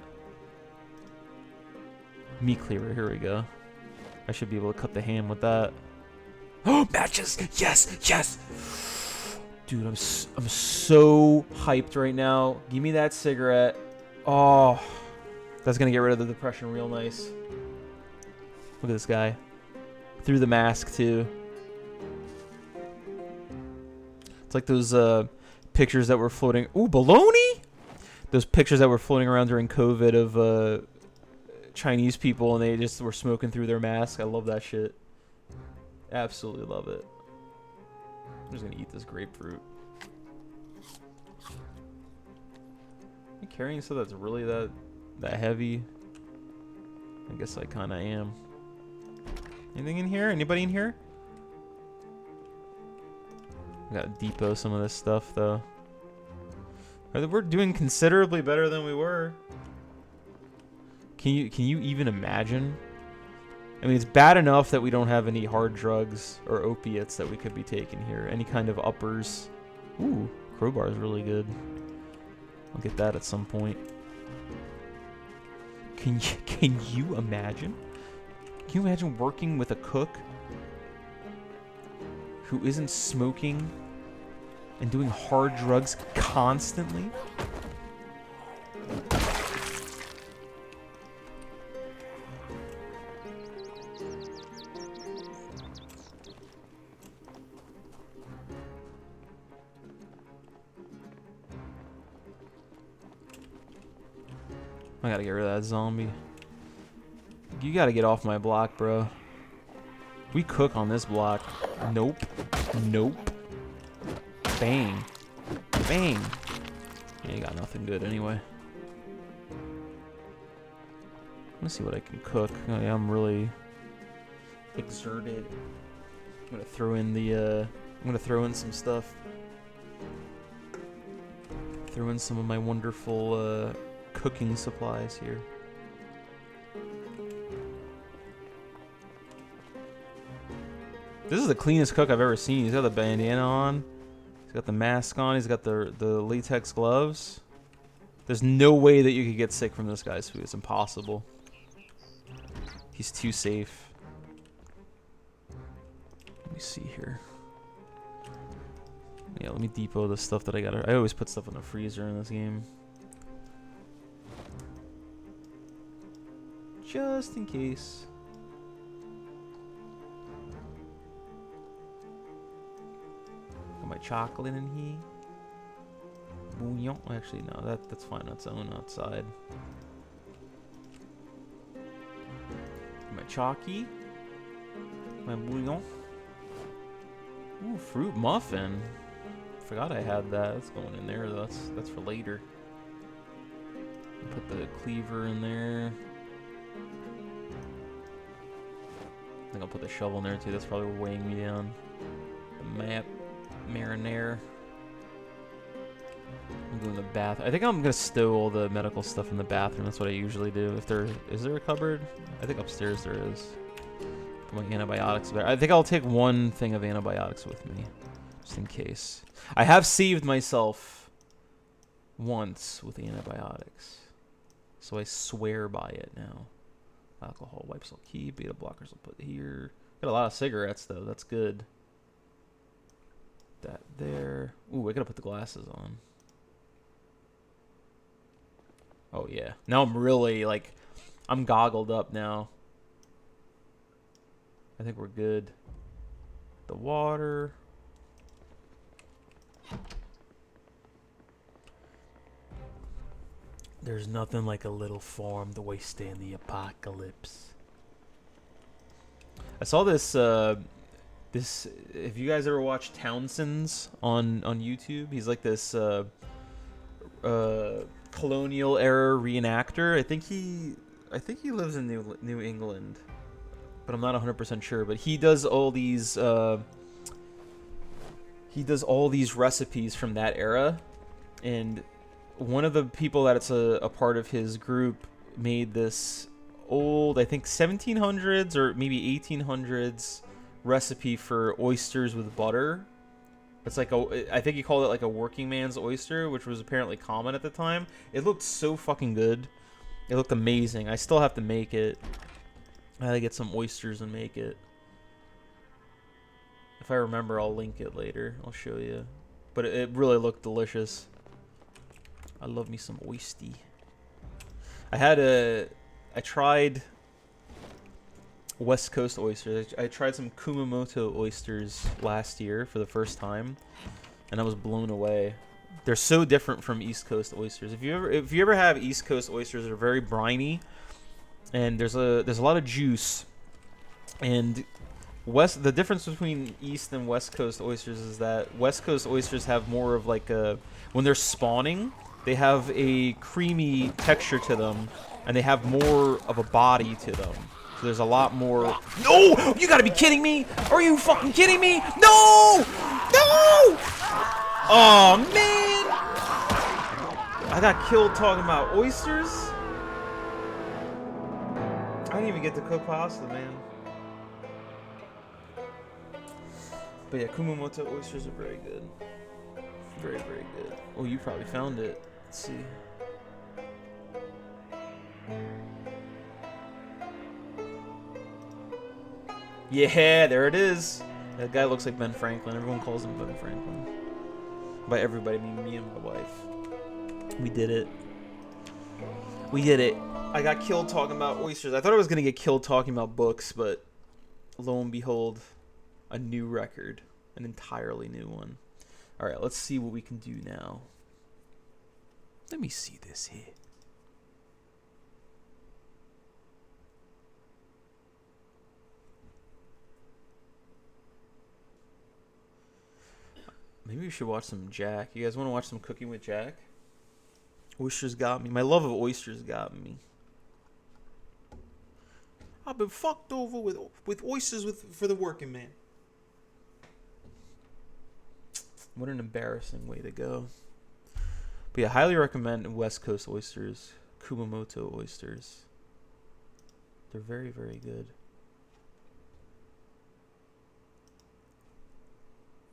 Meat cleaver. Here we go. I should be able to cut the ham with that. Oh, matches! Yes, yes. Dude, I'm so hyped right now. Give me that cigarette. Oh, that's gonna get rid of the depression real nice. Look at this guy. Through the mask too. It's like those pictures that were floating. Ooh, baloney! Those pictures that were floating around during COVID of Chinese people and they just were smoking through their mask. I love that shit. Absolutely love it. I'm just gonna eat this grapefruit. Am I carrying stuff that's really that heavy? I guess I kinda am. Anything in here? Anybody in here? I gotta depot some of this stuff though. We're doing considerably better than we were. Can you even imagine? I mean, it's bad enough that we don't have any hard drugs or opiates that we could be taking here. Any kind of uppers. Ooh, crowbar is really good. I'll get that at some point. Can you imagine? Can you imagine working with a cook who isn't smoking and doing hard drugs constantly? I gotta get rid of that zombie. You gotta get off my block, bro. We cook on this block. Nope. Nope. Bang. Bang. Yeah, you got nothing good anyway. Let's see what I can cook. Oh, yeah, I'm really exerted. I'm gonna throw in the I'm gonna throw in some stuff. Throw in some of my wonderful cooking supplies here. This is the cleanest cook I've ever seen. He's got the bandana on. He's got the mask on. He's got the latex gloves. There's no way that you could get sick from this guy's food. It's impossible. He's too safe. Let me me see here. Yeah, let me depot the stuff that I got. I always put stuff in the freezer in this game. Just in case. Got my chocolate in here. Bouillon. Actually, no, that's fine. That's on outside. My chalky. My bouillon. Ooh, fruit muffin. Forgot I had that. That's going in there. That's for later. Put the cleaver in there. I think I'll put the shovel in there too. That's probably weighing me down. The map, marinara. I'm going to the bath. I think I'm gonna stow all the medical stuff in the bathroom. That's what I usually do. Is there a cupboard? I think upstairs there is. Put my antibiotics there. I think I'll take one thing of antibiotics with me, just in case. I have saved myself once with the antibiotics, so I swear by it now. Alcohol wipes I'll keep. Beta blockers I'll put here. Got a lot of cigarettes though. That's good. That there. Ooh, I gotta put the glasses on. Oh yeah. Now I'm really like, I'm goggled up now. I think we're good. The water. There's nothing like a little farm to withstand the apocalypse. I saw this. This. If you guys ever watched Townsend's on YouTube, he's like this colonial era reenactor. I think he lives in New England, but I'm not 100% sure. But he does all these. He does all these recipes from that era, and one of the people that's a part of his group made this old, I think 1700s or maybe 1800s recipe for oysters with butter. It's like I think he called it like a working man's oyster, which was apparently common at the time. It looked so fucking good. It looked amazing. I still have to make it. I gotta get some oysters and make it. If I remember, I'll link it later. I'll show you. But it really looked delicious. I love me some oysty. I tried West Coast oysters. I tried some Kumamoto oysters last year for the first time, and I was blown away. They're so different from East Coast oysters. If you ever have East Coast oysters, they're very briny, and there's a lot of juice. And the difference between East and West Coast oysters is that West Coast oysters have more of like when they're spawning, they have a creamy texture to them, and they have more of a body to them. So there's a lot more. No! You gotta be kidding me! Are you fucking kidding me? No! No! Oh man! I got killed talking about oysters. I didn't even get to cook pasta, man. But yeah, Kumamoto oysters are very good. Very, very good. Oh, you probably found it. Let's see. Yeah, there it is. That guy looks like Ben Franklin. Everyone calls him Ben Franklin. By everybody, I mean me and my wife. We did it. We did it. I got killed talking about oysters. I thought I was going to get killed talking about books, but lo and behold, a new record. An entirely new one. Alright, let's see what we can do now. Let me see this here. Maybe we should watch some Jack. You guys want to watch some Cooking with Jack? Oysters got me. My love of oysters got me. I've been fucked over with oysters for the working man. What an embarrassing way to go. But yeah, highly recommend West Coast oysters. Kumamoto oysters. They're very, very good.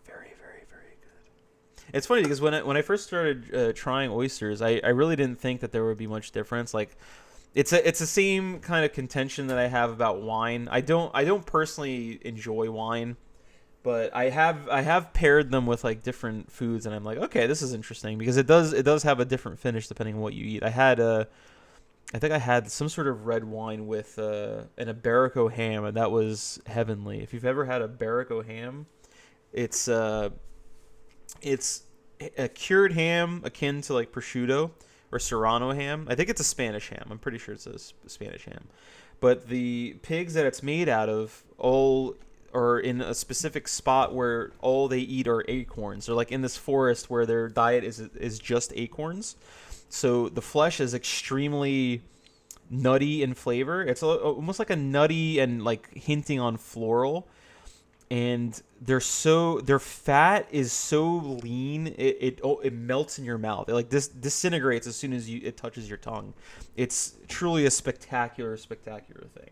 Very, very, very good. It's funny because when I first started trying oysters, I really didn't think that there would be much difference. Like, it's the same kind of contention that I have about wine. I don't personally enjoy wine. But I have paired them with like different foods, and I'm like, okay, this is interesting because it does have a different finish depending on what you eat. I think I had some sort of red wine with an Iberico ham, and that was heavenly. If you've ever had a Iberico ham, it's it's a cured ham akin to like prosciutto or Serrano ham. I think it's a Spanish ham. I'm pretty sure it's a Spanish ham. But the pigs that it's made out of all are in a specific spot where all they eat are acorns. They're like in this forest where their diet is just acorns. So the flesh is extremely nutty in flavor. It's almost like a nutty and like hinting on floral. And their fat is so lean it melts in your mouth. It like disintegrates as soon as it touches your tongue. It's truly a spectacular thing.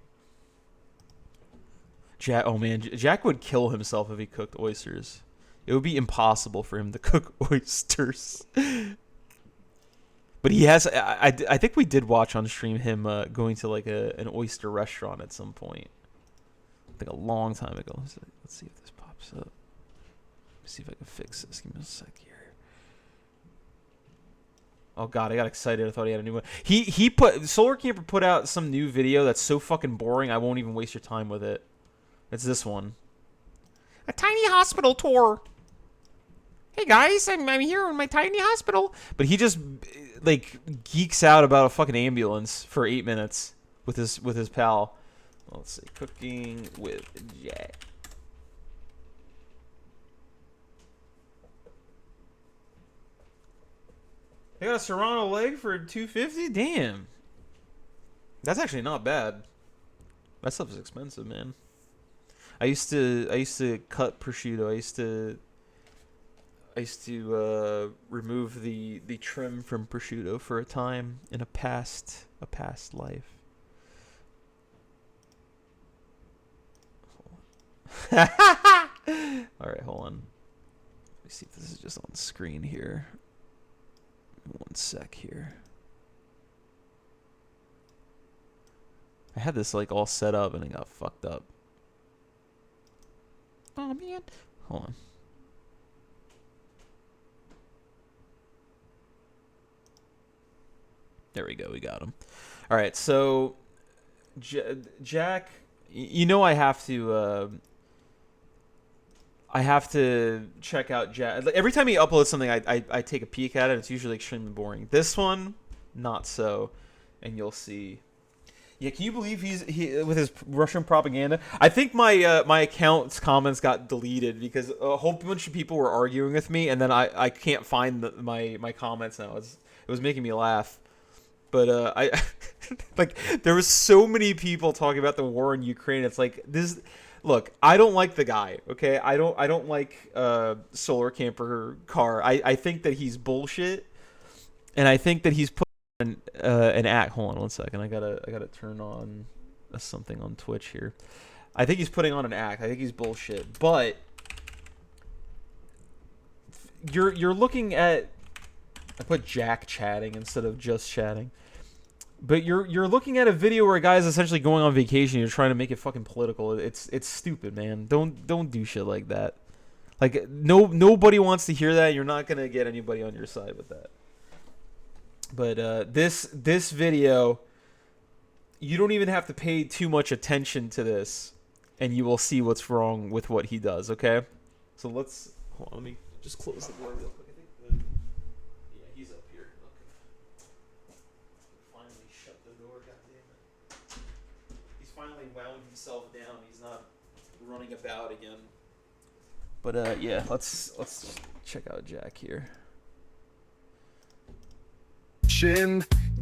Jack would kill himself if he cooked oysters. It would be impossible for him to cook oysters. But he has. I think we did watch on stream him going to like an oyster restaurant at some point. I think a long time ago. Let's see if this pops up. Let's see if I can fix this. Give me a sec here. Oh god, I got excited. I thought he had a new one. Solar Camper put out some new video that's so fucking boring. I won't even waste your time with it. It's this one. A tiny hospital tour. Hey guys, I'm here in my tiny hospital. But he just like geeks out about a fucking ambulance for 8 minutes with his pal. Let's see, cooking with Jack. They got a Serrano leg for $250. Damn, that's actually not bad. That stuff is expensive, man. I used to cut prosciutto. I used to remove the trim from prosciutto for a time in a past life. All right, hold on. Let me see if this is just on screen here. One sec here. I had this like all set up and it got fucked up. Oh man, hold on. There we go. We got him. All right, so Jack, you know I have to check out Jack. Every time he uploads something, I take a peek at it. It's usually extremely boring. This one, not so, and you'll see. Yeah, can you believe he with his Russian propaganda? I think my my account's comments got deleted because a whole bunch of people were arguing with me, and then I can't find my comments now. It was making me laugh. But I like there was so many people talking about the war in Ukraine. It's like this. Look, I don't like the guy. Okay, I don't like Solar Camper Car. I think that he's bullshit, and I think that he's put an act. Hold on one second. I gotta turn on something on Twitch here. I think he's putting on an act. I think he's bullshit. But you're looking at. I put Jack chatting instead of just chatting. But you're looking at a video where a guy is essentially going on vacation. You're trying to make it fucking political. It's stupid, man. Don't do shit like that. Like nobody wants to hear that. You're not gonna get anybody on your side with that. But this video, you don't even have to pay too much attention to this, and you will see what's wrong with what he does. Okay, so hold on. Let me just close the door real quick. I think yeah, he's up here. Okay. Finally shut the door. God damn it. He's finally wound himself down. He's not running about again. But yeah, let's check out Jack here.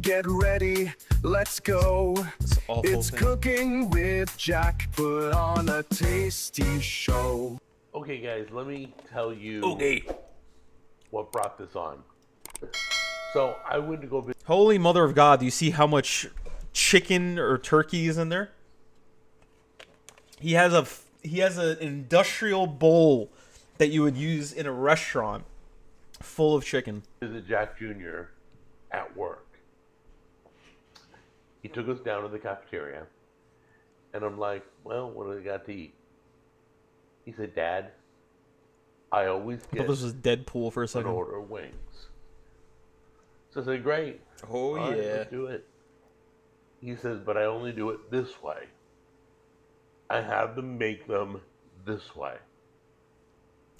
Get ready, let's go. It's thing. Cooking with Jack. Put on a tasty show. Okay, guys, let me tell you what brought this on. So I went to go visit. Holy Mother of God! Do you see how much chicken or turkey is in there? He has an industrial bowl that you would use in a restaurant full of chicken. Visit Jack Jr. at work. He took us down to the cafeteria, and I'm like, well, what do we got to eat? He said, Dad, I always I get thought this was Deadpool for a an second. order of wings. So I said, great. Oh, All right, yeah. let's do it. He says, but I only do it this way. I have them make them this way.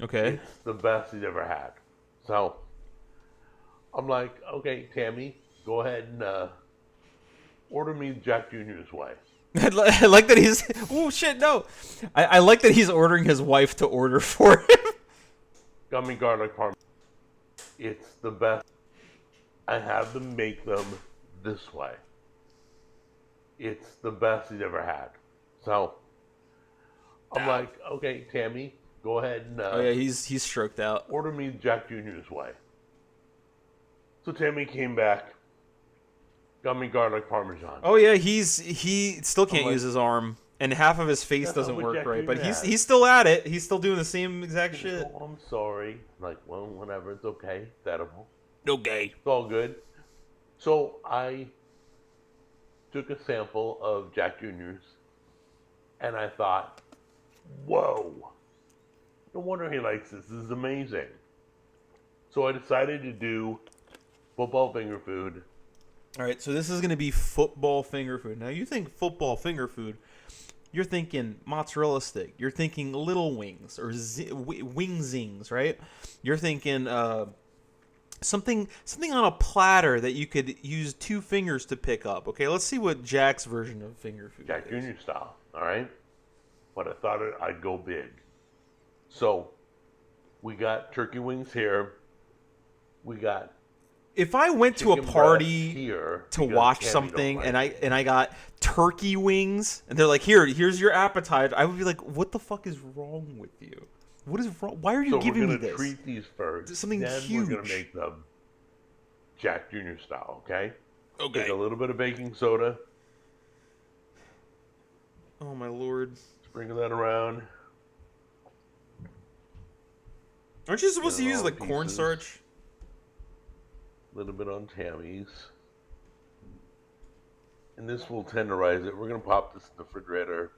Okay. It's the best he's ever had. So I'm like, okay, Tammy, go ahead and order me Jack Jr.'s way. I like that he's... Oh, shit, no. I like that he's ordering his wife to order for him. Gummy garlic parmesan. It's the best. I have them make them this way. It's the best he's ever had. So I'm like, okay, Tammy, go ahead and Oh, yeah, he's stroked out. order me Jack Jr.'s way. So Tammy came back, got me garlic parmesan. Oh, yeah, he still can't like, use his arm. And half of his face That's doesn't not what work Jack right. But Jr. has. he's still at it. He's still doing the same exact shit. Oh, I'm sorry. I'm like, well, whatever, it's okay. It's edible. Okay. It's all good. So I took a sample of Jack Jr.'s and I thought, whoa, no wonder he likes this. This is amazing. So I decided to do football finger food. All right, so this is going to be football finger food. Now, you think football finger food, you're thinking mozzarella stick. You're thinking little wings or wing zings, right? You're thinking something on a platter that you could use 2 fingers to pick up. Okay, let's see what Jack's version of finger food Jack is. Jr. style, all right? But I thought I'd go big. So we got turkey wings here. We got If I went to a chicken party breast here to because watch Tammy something don't and like I got turkey wings and they're like, here's your appetizer, I would be like, what the fuck is wrong with you? What is wrong? Why are you So giving we're me gonna this? treat these first. Something then huge. We're gonna make them Jack Jr. style, okay? Okay. Take a little bit of baking soda, Oh my lord! sprinkle that around. Aren't you supposed to Get it use all like in cornstarch? pieces. A little bit on Tammy's. And this will tenderize it. We're gonna pop this in the refrigerator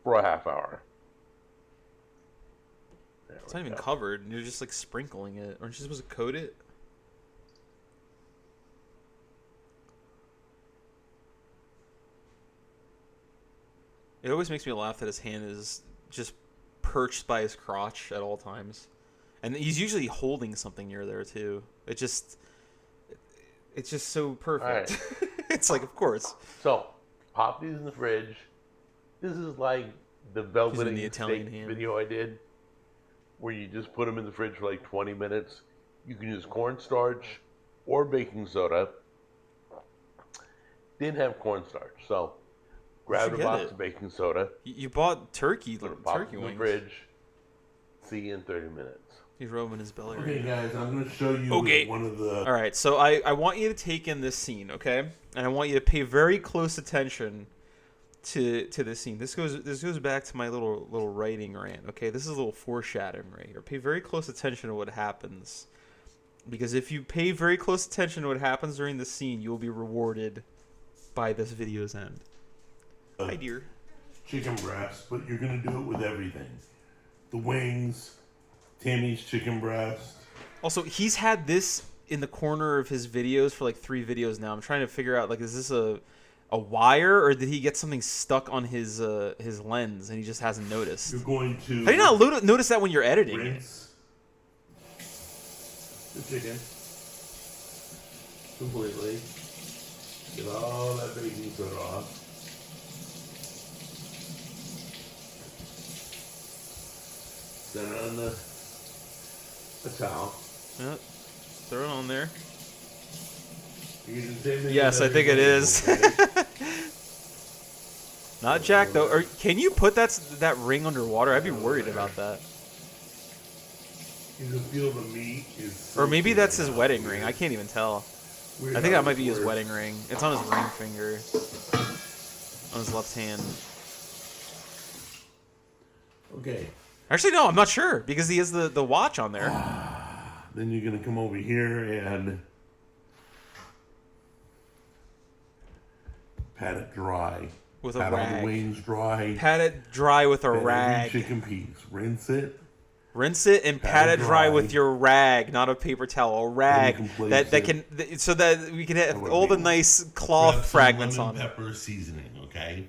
for a half hour. There It's we not even go. covered, and you're just like sprinkling it. Aren't you supposed to coat it? It always makes me laugh that his hand is just perched by his crotch at all times. And he's usually holding something near there too. It's just so perfect. It's like, of course. So, pop these in the fridge. This is like the velveting the Italian steak hand. video I did, where you just put them in the fridge for like 20 minutes. You can use cornstarch or baking soda. Didn't have cornstarch, so grabbed a get box it? of baking soda. You bought turkey Put a pop turkey in the wings. fridge. See you in 30 minutes. He's rubbing his belly. Okay, right guys, I'm going to show you Okay. one of the. All right, so I want you to take in this scene, okay? And I want you to pay very close attention to this scene. This goes back to my little writing rant, okay? This is a little foreshadowing right here. Pay very close attention to what happens, because if you pay very close attention to what happens during the scene, you will be rewarded by this video's end. Hi, dear. Chicken breast, but you're gonna do it with everything. The wings, Tammy's chicken breast. Also, he's had this in the corner of his videos for like 3 videos now. I'm trying to figure out, like, is this a wire, or did he get something stuck on his lens and he just hasn't noticed? You're going to How do you not notice that when you're editing it? rinse the chicken completely. Get all that baking soda off. Set it on a towel. Yeah, throw it on there. You can do the same thing Yes, with I think it everything, is. okay? Not Jack though. Or can you put that ring underwater? I'd be worried about that. You can feel the meat is. Or maybe that's his soaking wedding up. ring. I can't even tell. Weird I think how that might be this his works. wedding ring. It's on his ring finger. On his left hand. Okay. Actually, no, I'm not sure because he has the watch on there. Then you're gonna come over here and pat it dry. With a pat all rag. the wings dry. Pat it dry with a pat rag. every chicken piece. Rinse it. Rinse it and pat it dry with your rag, not a paper towel. A rag that can so that we can have all the nice cloth fragments on it. Pepper seasoning, okay?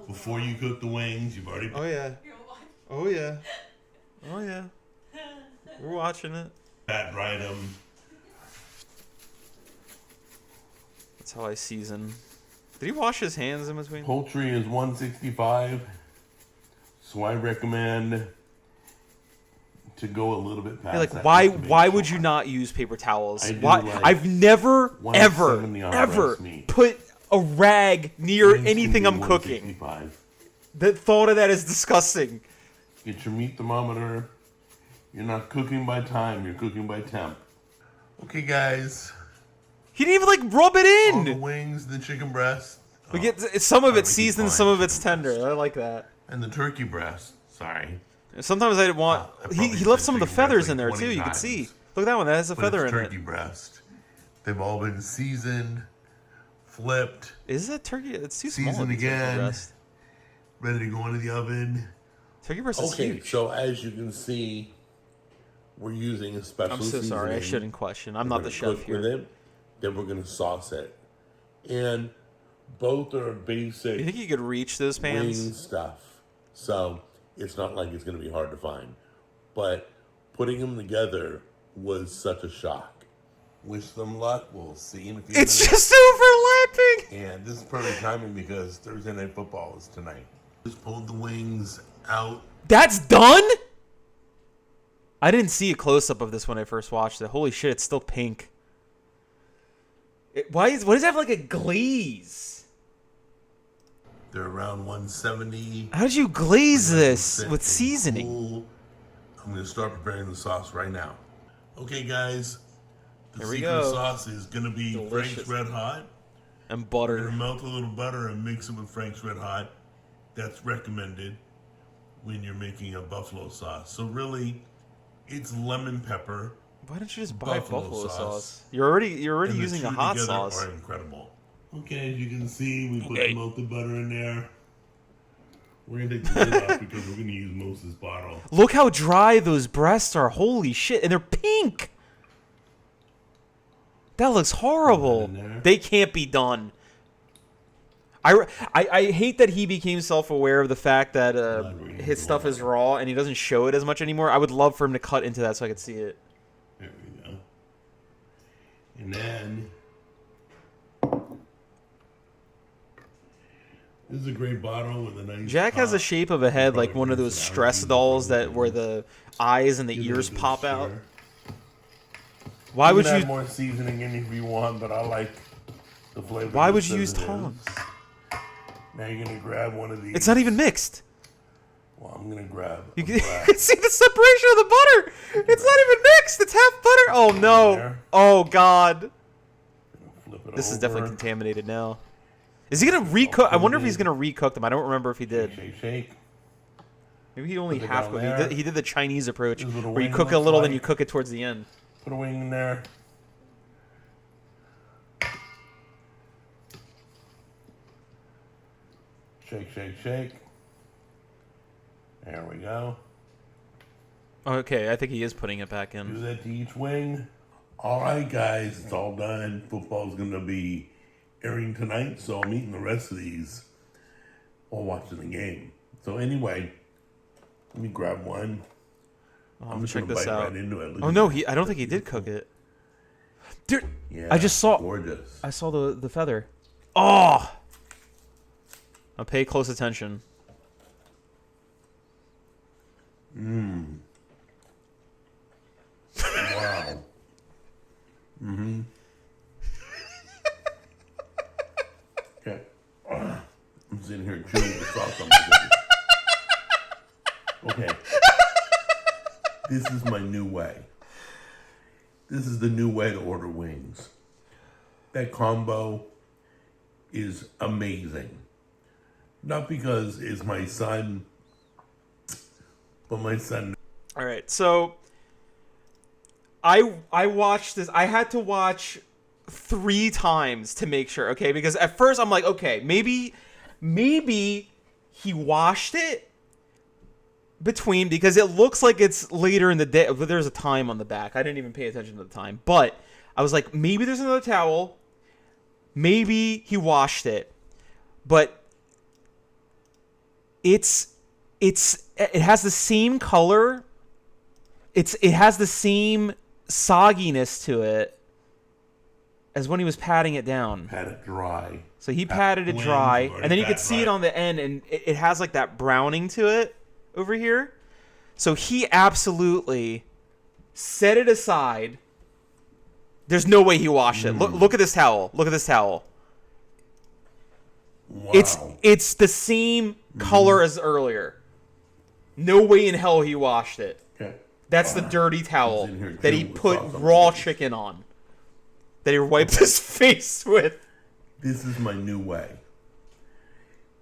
Before you cook the wings, you've already. Oh yeah. You're watching. Oh yeah. Oh yeah. We're watching it. Pat dried them. That's how I season. Did he wash his hands in between? Poultry is $165, so I recommend to go a little bit past. Yeah, like that why would you not use paper towels? I do Why? like I've never ever 170 on ever breast meat. put a rag near Wings can anything be I'm cooking. $165. The thought of that is disgusting. Get your meat thermometer. You're not cooking by time, you're cooking by temp. Okay, guys. He didn't even like rub it All the in. wings, the chicken breast. We get some of I it's think seasoned, fine. some of it's tender. I like that. And the turkey breast. Sorry. Sometimes I want. I He probably left said some of the chicken breast feathers like in there 20 too. You can times. see. Look at that one. That has a But feather it's in turkey it. breast. They've all been seasoned, flipped, Is that turkey? It's too small. seasoned to be turkey again, breast. ready to go into the oven. Turkey breast is Okay, huge. so as you can see, we're using a special I'm so sorry. I seasoning. shouldn't question. I'm We're not the gonna chef cook with here. it, then we're gonna sauce it, and both are basic You think you could reach those pans? wing stuff. So it's not like it's gonna be hard to find, but putting them together was such a shock. Wish them luck. We'll see in a few It's minutes. just overlapping. And this is perfect timing because Thursday Night Football is tonight. Just pulled the wings out. That's done? I didn't see a close-up of this when I first watched it. Holy shit, it's still pink. Why does it have like a glaze? They're around 170. How did you glaze this Set with and seasoning? cool. I'm going to start preparing the sauce right now. Okay, guys. The Here we secret go. sauce is going to be Delicious. Frank's Red Hot. And We're going butter. to melt a little butter and mix it with Frank's Red Hot. That's recommended when you're making a buffalo sauce. So really, it's lemon pepper. Why don't you just buy Buffalo buffalo sauce. sauce? You're already and the using a two hot together sauce. Are incredible. Okay, as you can see, we put the melted butter in there. We're gonna take the lid off because we're gonna use most of this bottle. Look how dry those breasts are. Holy shit. And they're pink. That looks horrible. Put that in there. They can't be done. I hate that he became self-aware of the fact that his stuff is raw and he doesn't show it as much anymore. I would love for him to cut into that so I could see it. There we go. And then this is a great bottle with a nice. Jack has the top. shape of a head like Probably one of rinse those it out, stress use it dolls for that where the eyes and the Give it a ears good pop out. stir. Why You would can add you? more seasoning in if you want, but I like the flavor. Why would just you use as it is. tongs? Now you're gonna grab one of these. It's not even mixed. Well, I'm gonna grab. You a can black. see the separation of the butter. It's not even mixed. It's half butter. Oh no. There. Oh god. Flip it This is over. definitely contaminated now. Is he gonna recook? I wonder if he's gonna recook them. I don't remember if he did. Shake, shake. Maybe he only Put it half down cooked. there. He did the Chinese approach, This is what a where you wing cook a looks little, then like. you cook it towards the end. Put a wing in there. Shake, shake, shake. There we go. Okay, I think he is putting it back Do in. that to each wing. All right, guys, it's all done. Football's going to be airing tonight, so I'm eating the rest of these while watching the game. So anyway, let me grab one. I'm just check gonna this bite out. right into it. Look Oh at no, that. I don't think he did cook it. Dude, Yeah, I just saw. gorgeous. I saw the feather. Oh. Now pay close attention. Wow. Okay. I'm sitting here chewing the sauce on my finger. Okay. This is my new way. This is the new way to order wings. That combo is amazing. Not because it's my son, but my son. All right, so I watched this. I had to watch 3 times to make sure, okay? Because at first I'm like, okay, maybe he washed it between, because it looks like it's later in the day, but there's a time on the back. I didn't even pay attention to the time, but I was like, maybe there's another towel. Maybe he washed it, but it has the same color. It has the same sogginess to it as when he was patting it down. Pat it dry. So he patted it dry, and then you could see it on the end, and it has like that browning to it over here. So he absolutely set it aside. There's no way he washed it. Look at this towel. Look at this towel. Wow. It's the same color as earlier. No way in hell he washed it. Okay. That's the dirty towel in here that too he with put sauce on raw it. chicken on. That he wiped his face with. This is my new way.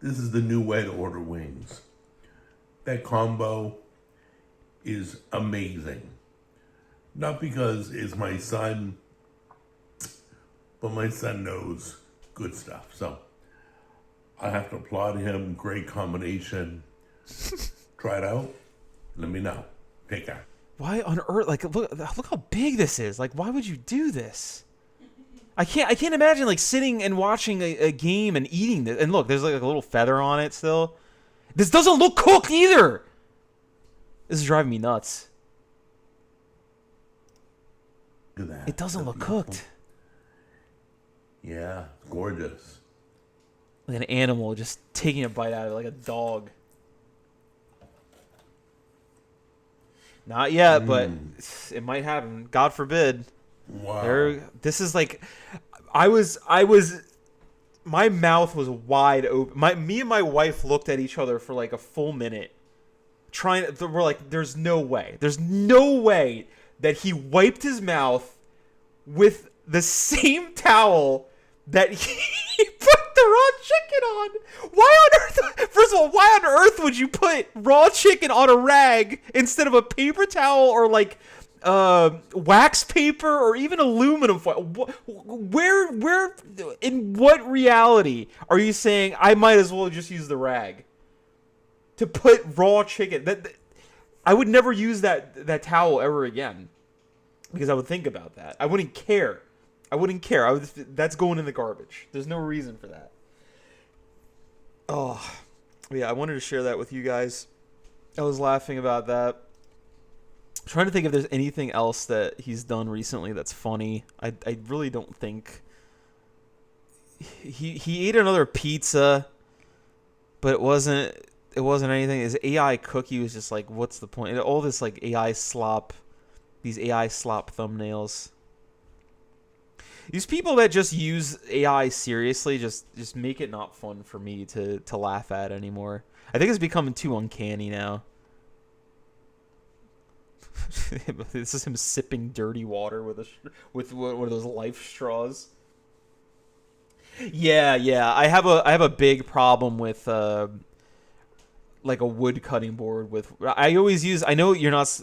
This is the new way to order wings. That combo is amazing. Not because it's my son, but my son knows good stuff. So I have to applaud him. Great combination. Try it out. Let me know. Take care. Why on earth? Like, look how big this is. Like, why would you do this? I can't imagine like sitting and watching a game and eating this. And look, there's like a little feather on it still. This doesn't look cooked either. This is driving me nuts. Look at that. It doesn't Isn't look that beautiful? cooked. Yeah, gorgeous. Like an animal just taking a bite out of it, like a dog. Not yet, but it might happen. God forbid. Wow. This is like, my mouth was wide open. Me and my wife looked at each other for like a full minute. We're like, there's no way that he wiped his mouth with the same towel that he put the raw chicken on. Why on earth? First of all, why on earth would you put raw chicken on a rag instead of a paper towel or like wax paper or even aluminum foil? Where, in what reality are you saying I might as well just use the rag to put raw chicken? That I would never use that towel ever again because I would think about that. I wouldn't care. That's going in the garbage. There's no reason for that. Oh, yeah. I wanted to share that with you guys. I was laughing about that. I'm trying to think if there's anything else that he's done recently that's funny. I really don't think. He ate another pizza, but it wasn't anything. His AI cookie was just like, what's the point? All this like AI slop, these AI slop thumbnails. These people that just use AI seriously just make it not fun for me to laugh at anymore. I think it's becoming too uncanny now. This is him sipping dirty water with one of those life straws. Yeah. I have a big problem with like a wood cutting board with. I always use. I know you're not.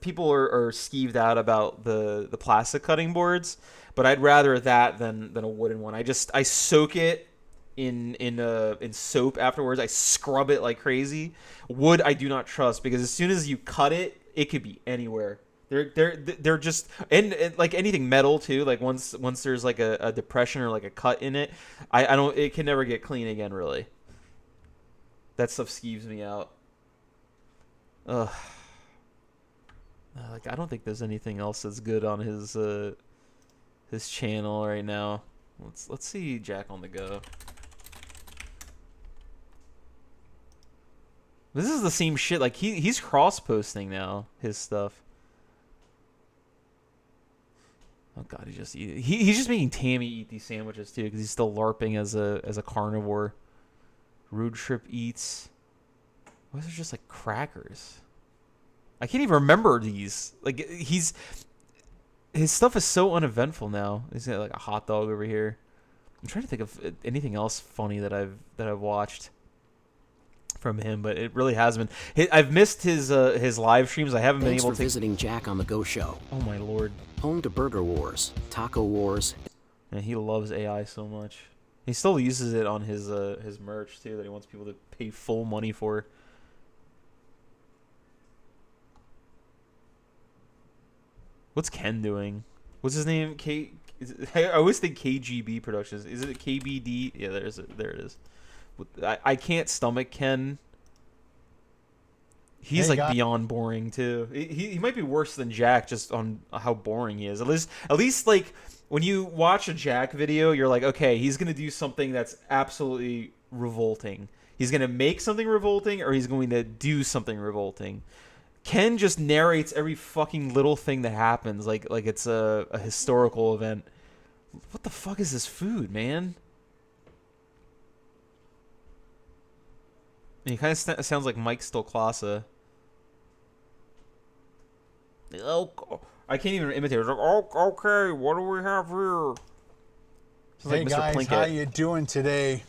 People are skeeved out about the plastic cutting boards, but I'd rather that than a wooden one. I soak it in soap afterwards. I scrub it like crazy. Wood I do not trust because as soon as you cut it, it could be anywhere. They're just and like anything metal too. Like once there's like a depression or like a cut in it, I don't. It can never get clean again. Really. That stuff skeeves me out. Ugh. Like I don't think there's anything else that's good on his channel right now. Let's see Jack on the Go. This is the same shit. Like he's cross posting now his stuff. Oh god, he's just making Tammy eat these sandwiches too because he's still LARPing as a carnivore. Rude Trip Eats. Why is there just like crackers? I can't even remember these. Like his stuff is so uneventful now. He's got like a hot dog over here. I'm trying to think of anything else funny that I've watched from him, but it really has been. I've missed his live streams. I haven't been able to. Thanks for visiting Jack on the Go Show. Oh my lord! Home to Burger Wars, Taco Wars. And he loves AI so much. He still uses it on his merch too that he wants people to pay full money for. What's Ken doing? What's his name? I always think KGB Productions. Is it KBD? Yeah, there it is. I can't stomach Ken. He's like beyond boring too. He might be worse than Jack just on how boring he is. At least like when you watch a Jack video, you're like, okay, he's gonna do something that's absolutely revolting. He's gonna make something revolting, or he's going to do something revolting. Ken just narrates every fucking little thing that happens like it's a historical event. What the fuck is this food, man? He kind of sounds like Mike Stolklasa. Oh, I can't even imitate it. Oh, okay, what do we have here? Sounds Hey like Mr. guys, Plinkett. how you doing today?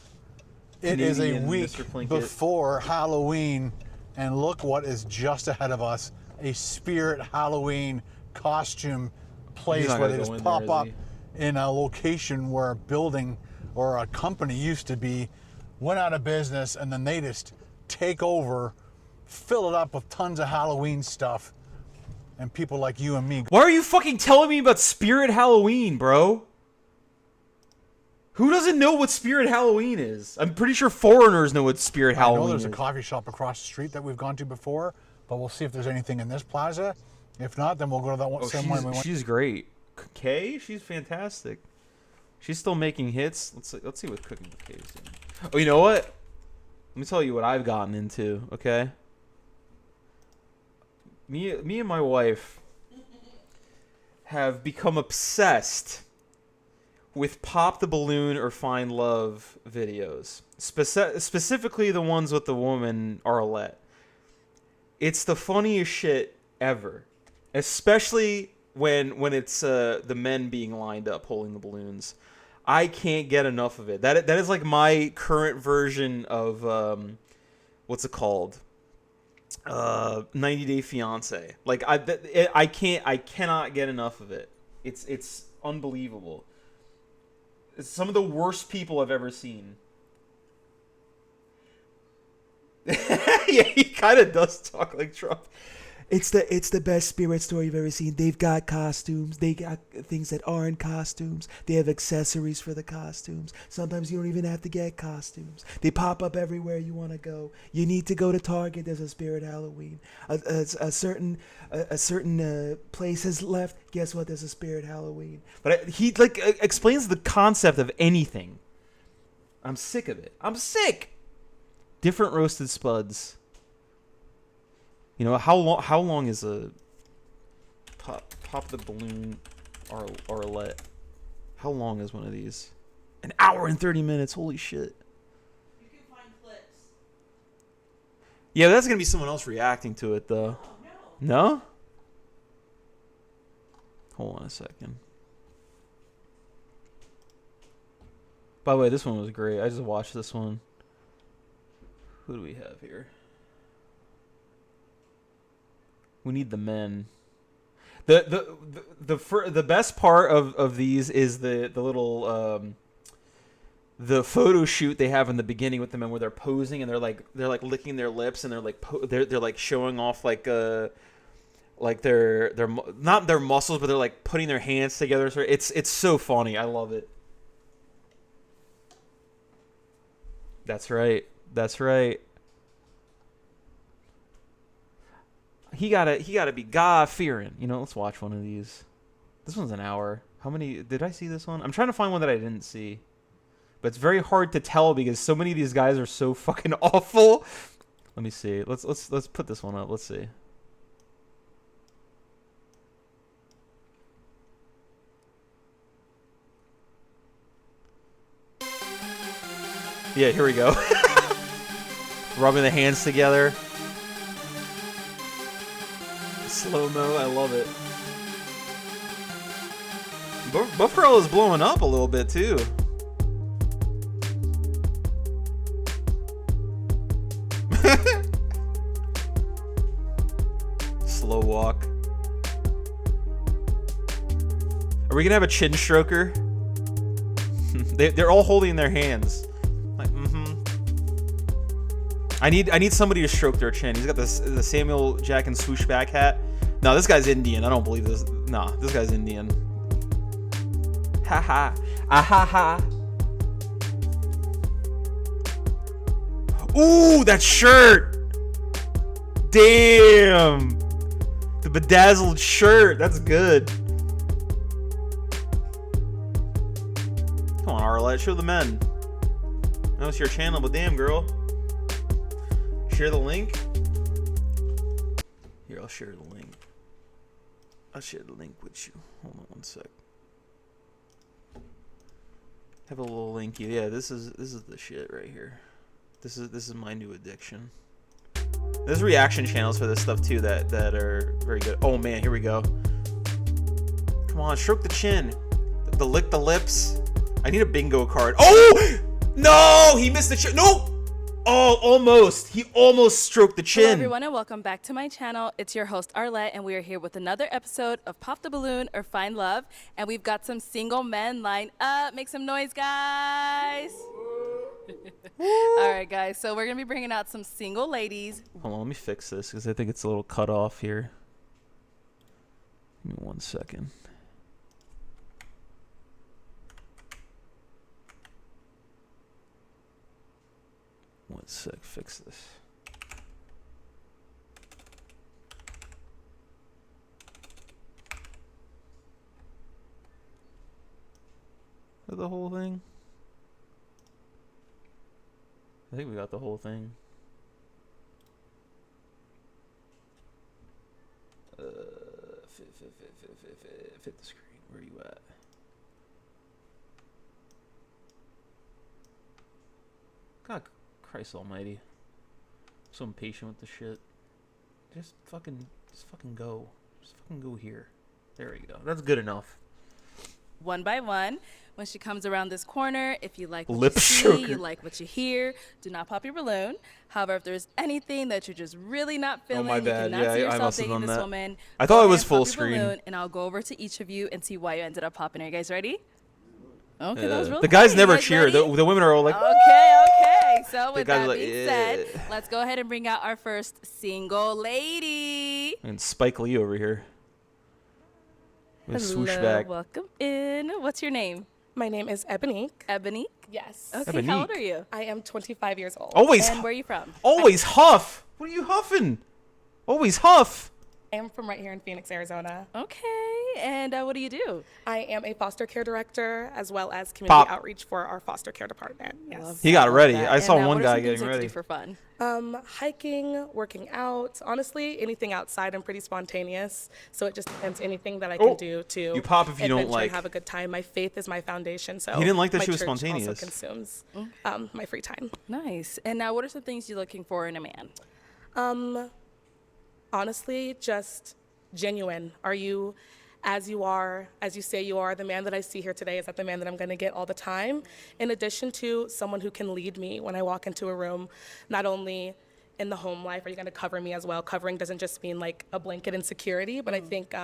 It is a Canadian week Mr. Plinkett. before Halloween, and look what is just ahead of us. A Spirit Halloween costume place not where gonna they go just in pop there, is up he? in a location where a building or a company used to be, went out of business, and then they just take over, fill it up with tons of Halloween stuff, and people like you and me. Why are you fucking telling me about Spirit Halloween, bro? Who doesn't know what Spirit Halloween is? I'm pretty sure foreigners know what Spirit I Halloween know there's is. a coffee shop across the street that we've gone to before, but we'll see if there's anything in this plaza. If not, then we'll go to that one. Oh, same one we went. she's great. Kay, she's fantastic. She's still making hits. Let's see what Cooking with Kay is doing. Oh, you know what? Let me tell you what I've gotten into. Okay. Me and my wife have become obsessed with Pop the Balloon or Find Love videos. Specifically the ones with the woman Arlette. It's the funniest shit ever. Especially when it's the men being lined up holding the balloons. I can't get enough of it. That is like my current version of what's it called? 90 Day Fiance. Like I cannot get enough of it. It's unbelievable. It's some of the worst people I've ever seen. Yeah, he kind of does talk like Trump. It's the best spirit store you've ever seen. They've got costumes. They got things that aren't costumes. They have accessories for the costumes. Sometimes you don't even have to get costumes. They pop up everywhere you want to go. You need to go to Target. There's a Spirit Halloween. A certain place has left. Guess what? There's a Spirit Halloween. But he like explains the concept of anything. I'm sick of it. I'm sick. Different roasted spuds. You know, how long is a pop the balloon Arlette? How long is one of these? An hour and 30 minutes. Holy shit. You can find clips. Yeah, that's going to be someone else reacting to it though. Oh, no. No? Hold on a second. By the way, this one was great. I just watched this one. Who do we have here? We need the men. The best part of these is the little the photo shoot they have in the beginning with the men where they're posing and they're like licking their lips and they're like they're like showing off like their not their muscles but they're like putting their hands together. So it's so funny. I love it. That's right. That's right. He gotta be God fearing. You know, let's watch one of these. This one's an hour. How many did I see this one? I'm trying to find one that I didn't see. But it's very hard to tell because so many of these guys are so fucking awful. Let me see. Let's put this one up. Let's see. Yeah, here we go. Rubbing the hands together. Slow-mo, I love it. Buff Girl is blowing up a little bit too. Slow walk. Are we gonna have a chin stroker? They're all holding their hands. Like, I need somebody to stroke their chin. He's got the Samuel Jack and swoosh back hat. No, this guy's Indian. I don't believe this. Nah, this guy's Indian. Ha ha. Ah ha ha. Ooh, that shirt. Damn. The bedazzled shirt. That's good. Come on, Arlette. Show the men. I know it's your channel, but damn, girl. Share the link. Here, I'll share the link. I'll share the link with you. Hold on one sec. Have a little link. Yeah, this is the shit right here. This is my new addiction. There's reaction channels for this stuff too that are very good. Oh man, here we go. Come on, stroke the chin. The lick the lips. I need a bingo card. Oh no, he missed the chin. No. Oh, almost. He almost stroked the chin. Hello everyone and welcome back to my channel. It's your host Arlette and we are here with another episode of Pop the Balloon or Find Love. And we've got some single men lined up. Make some noise, guys. All right, guys. So we're going to be bringing out some single ladies. Hold on, let me fix this because I think it's a little cut off here. Give me 1 second. One sec, fix this. Is that the whole thing? I think we got the whole thing. Fit the screen. Where are you at? God Christ almighty. I'm so impatient with the shit. Just fucking go. Just fucking go here. There we go. That's good enough. One by one. When she comes around this corner, if you like what Lip you see, stroker. you like what you hear, do not pop your balloon. However, if there's anything that you're just really not feeling, my you bad. cannot Yeah, see I yourself must have dating done this that. woman, I thought go it was ahead, full pop your screen. balloon, and I'll go over to each of you and see why you ended up popping. Are you guys ready? Okay, that was really the guys funny. never You guys cheer. ready? The women are all like, Okay. So with guys that are like, being said, let's go ahead and bring out our first single lady. and Spike Lee over here. With a swoosh back. Welcome in. What's your name? My name is Ebonique. Ebony. Yes. Okay, how old Ebonique. are you? I am 25 years old. Always, And where are you from? always huff. What are you huffing? Always huff. I am from right here in Phoenix, Arizona. Okay, and what do you do? I am a foster care director as well as community outreach for our foster care department. Yes. He got ready. That. I saw And, one what are guy some things getting that you ready. do for fun? Hiking, working out, honestly, anything outside. I'm pretty spontaneous, so it just depends anything that I can do to You pop if you don't adventure like. and have a good time. My faith is my foundation, so He didn't like that my she was church spontaneous. Also consumes my free time. Nice. And now, what are some things you're looking for in a man? Honestly, just genuine. Are you as you are, as you say you are, the man that I see here today? Is that the man that I'm going to get all the time? In addition to someone who can lead me when I walk into a room, not only in the home life, are you going to cover me as well? Covering doesn't just mean like a blanket and security, but I think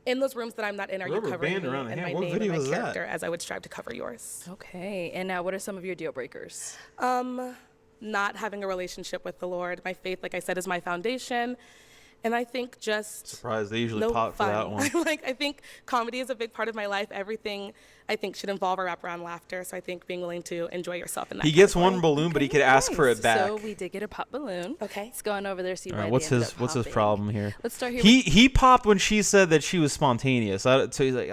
in those rooms that I'm not in, are you Rubber covering band me around the and my hand. What name and video my is that? character as I would strive to cover yours? Okay, and now, what are some of your deal breakers? Not having a relationship with the Lord. My faith, like I said, is my foundation. And I think just Surprised they usually no pop for fun. that one. I think comedy is a big part of my life. Everything I think should involve or wrap around laughter. So I think being willing to enjoy yourself in that. He gets category. one balloon, but he could ask for it back. So we did get a pop balloon. Okay. Let's go on over there, see All why right, they what's ended his up what's his popping. problem here? Let's start here. He popped when she said that she was spontaneous. So he's like,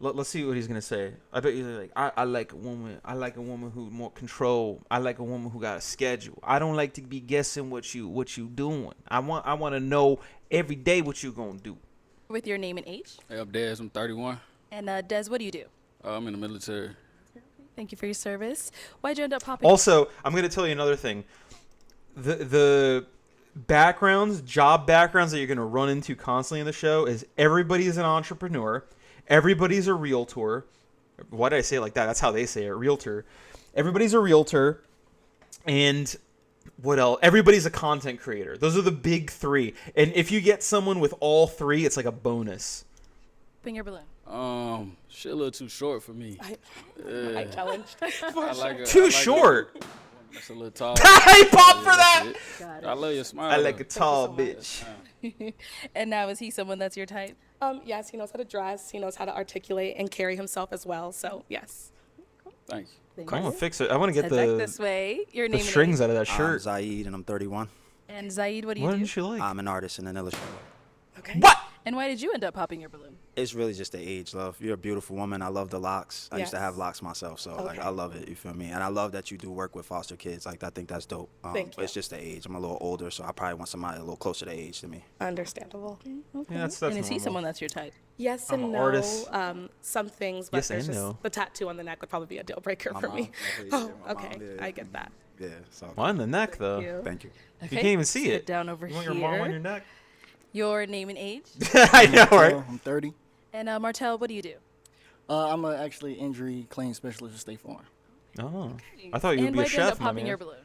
let's see what he's gonna say. I bet he's like, I like a woman. I like a woman who more control. I like a woman who got a schedule. I don't like to be guessing what you doing. I want to know every day what you gonna do. With your name and age. Hey, I'm Dez. I'm 31. And Des, what do you do? I'm in the military. Thank you for your service. Why'd you end up popping? Also, I'm gonna tell you another thing. The backgrounds, job backgrounds that you're gonna run into constantly in the show is everybody's an entrepreneur. Everybody's a realtor. Why did I say it like that? That's how they say it, realtor. Everybody's a realtor. And what else? Everybody's a content creator. Those are the big three. And if you get someone with all three, it's like a bonus. Finger balloon. Shit a little too short for me. I challenged. I like Too short. That's a little tall. I pop for that. Got it. I love your smile. I like a though. tall bitch. And now, is he someone that's your type? Yes, he knows how to dress. He knows how to articulate and carry himself as well. So yes. Thank you. I want to fix it. I want to get Head back this way. Your the name and strings age. out of that I'm shirt. Zaid, and I'm 31. And Zaid, what do you What do? didn't you like? I'm an artist and an illustrator. Okay. What? And why did you end up popping your balloon? It's really just the age, love. You're a beautiful woman. I love the locks. I used to Yes. have locks myself, so like Okay. I love it. You feel me? And I love that you do work with foster kids. Like I think that's dope. Thank But it's just the age. I'm a little older, so I probably want somebody a little closer to age to me. Understandable. Yeah, that's And is he normal. someone that's your type? Yes I'm and an no. artist. Some things, but Yes there's and just no. the tattoo on the neck would probably be a deal breaker My for mom. me. Yeah, Oh, my mom, okay. yeah. I get that. Yeah. So Why on the neck though? You. thank you. You can't even see Sit it. down over You want here. your mom on your neck? Your name and age. I know, right? I'm 30. And Martel, what do you do? I'm actually injury claim specialist at State Farm. Oh, I thought you would And be a why'd you end up chef, my popping your man. balloon?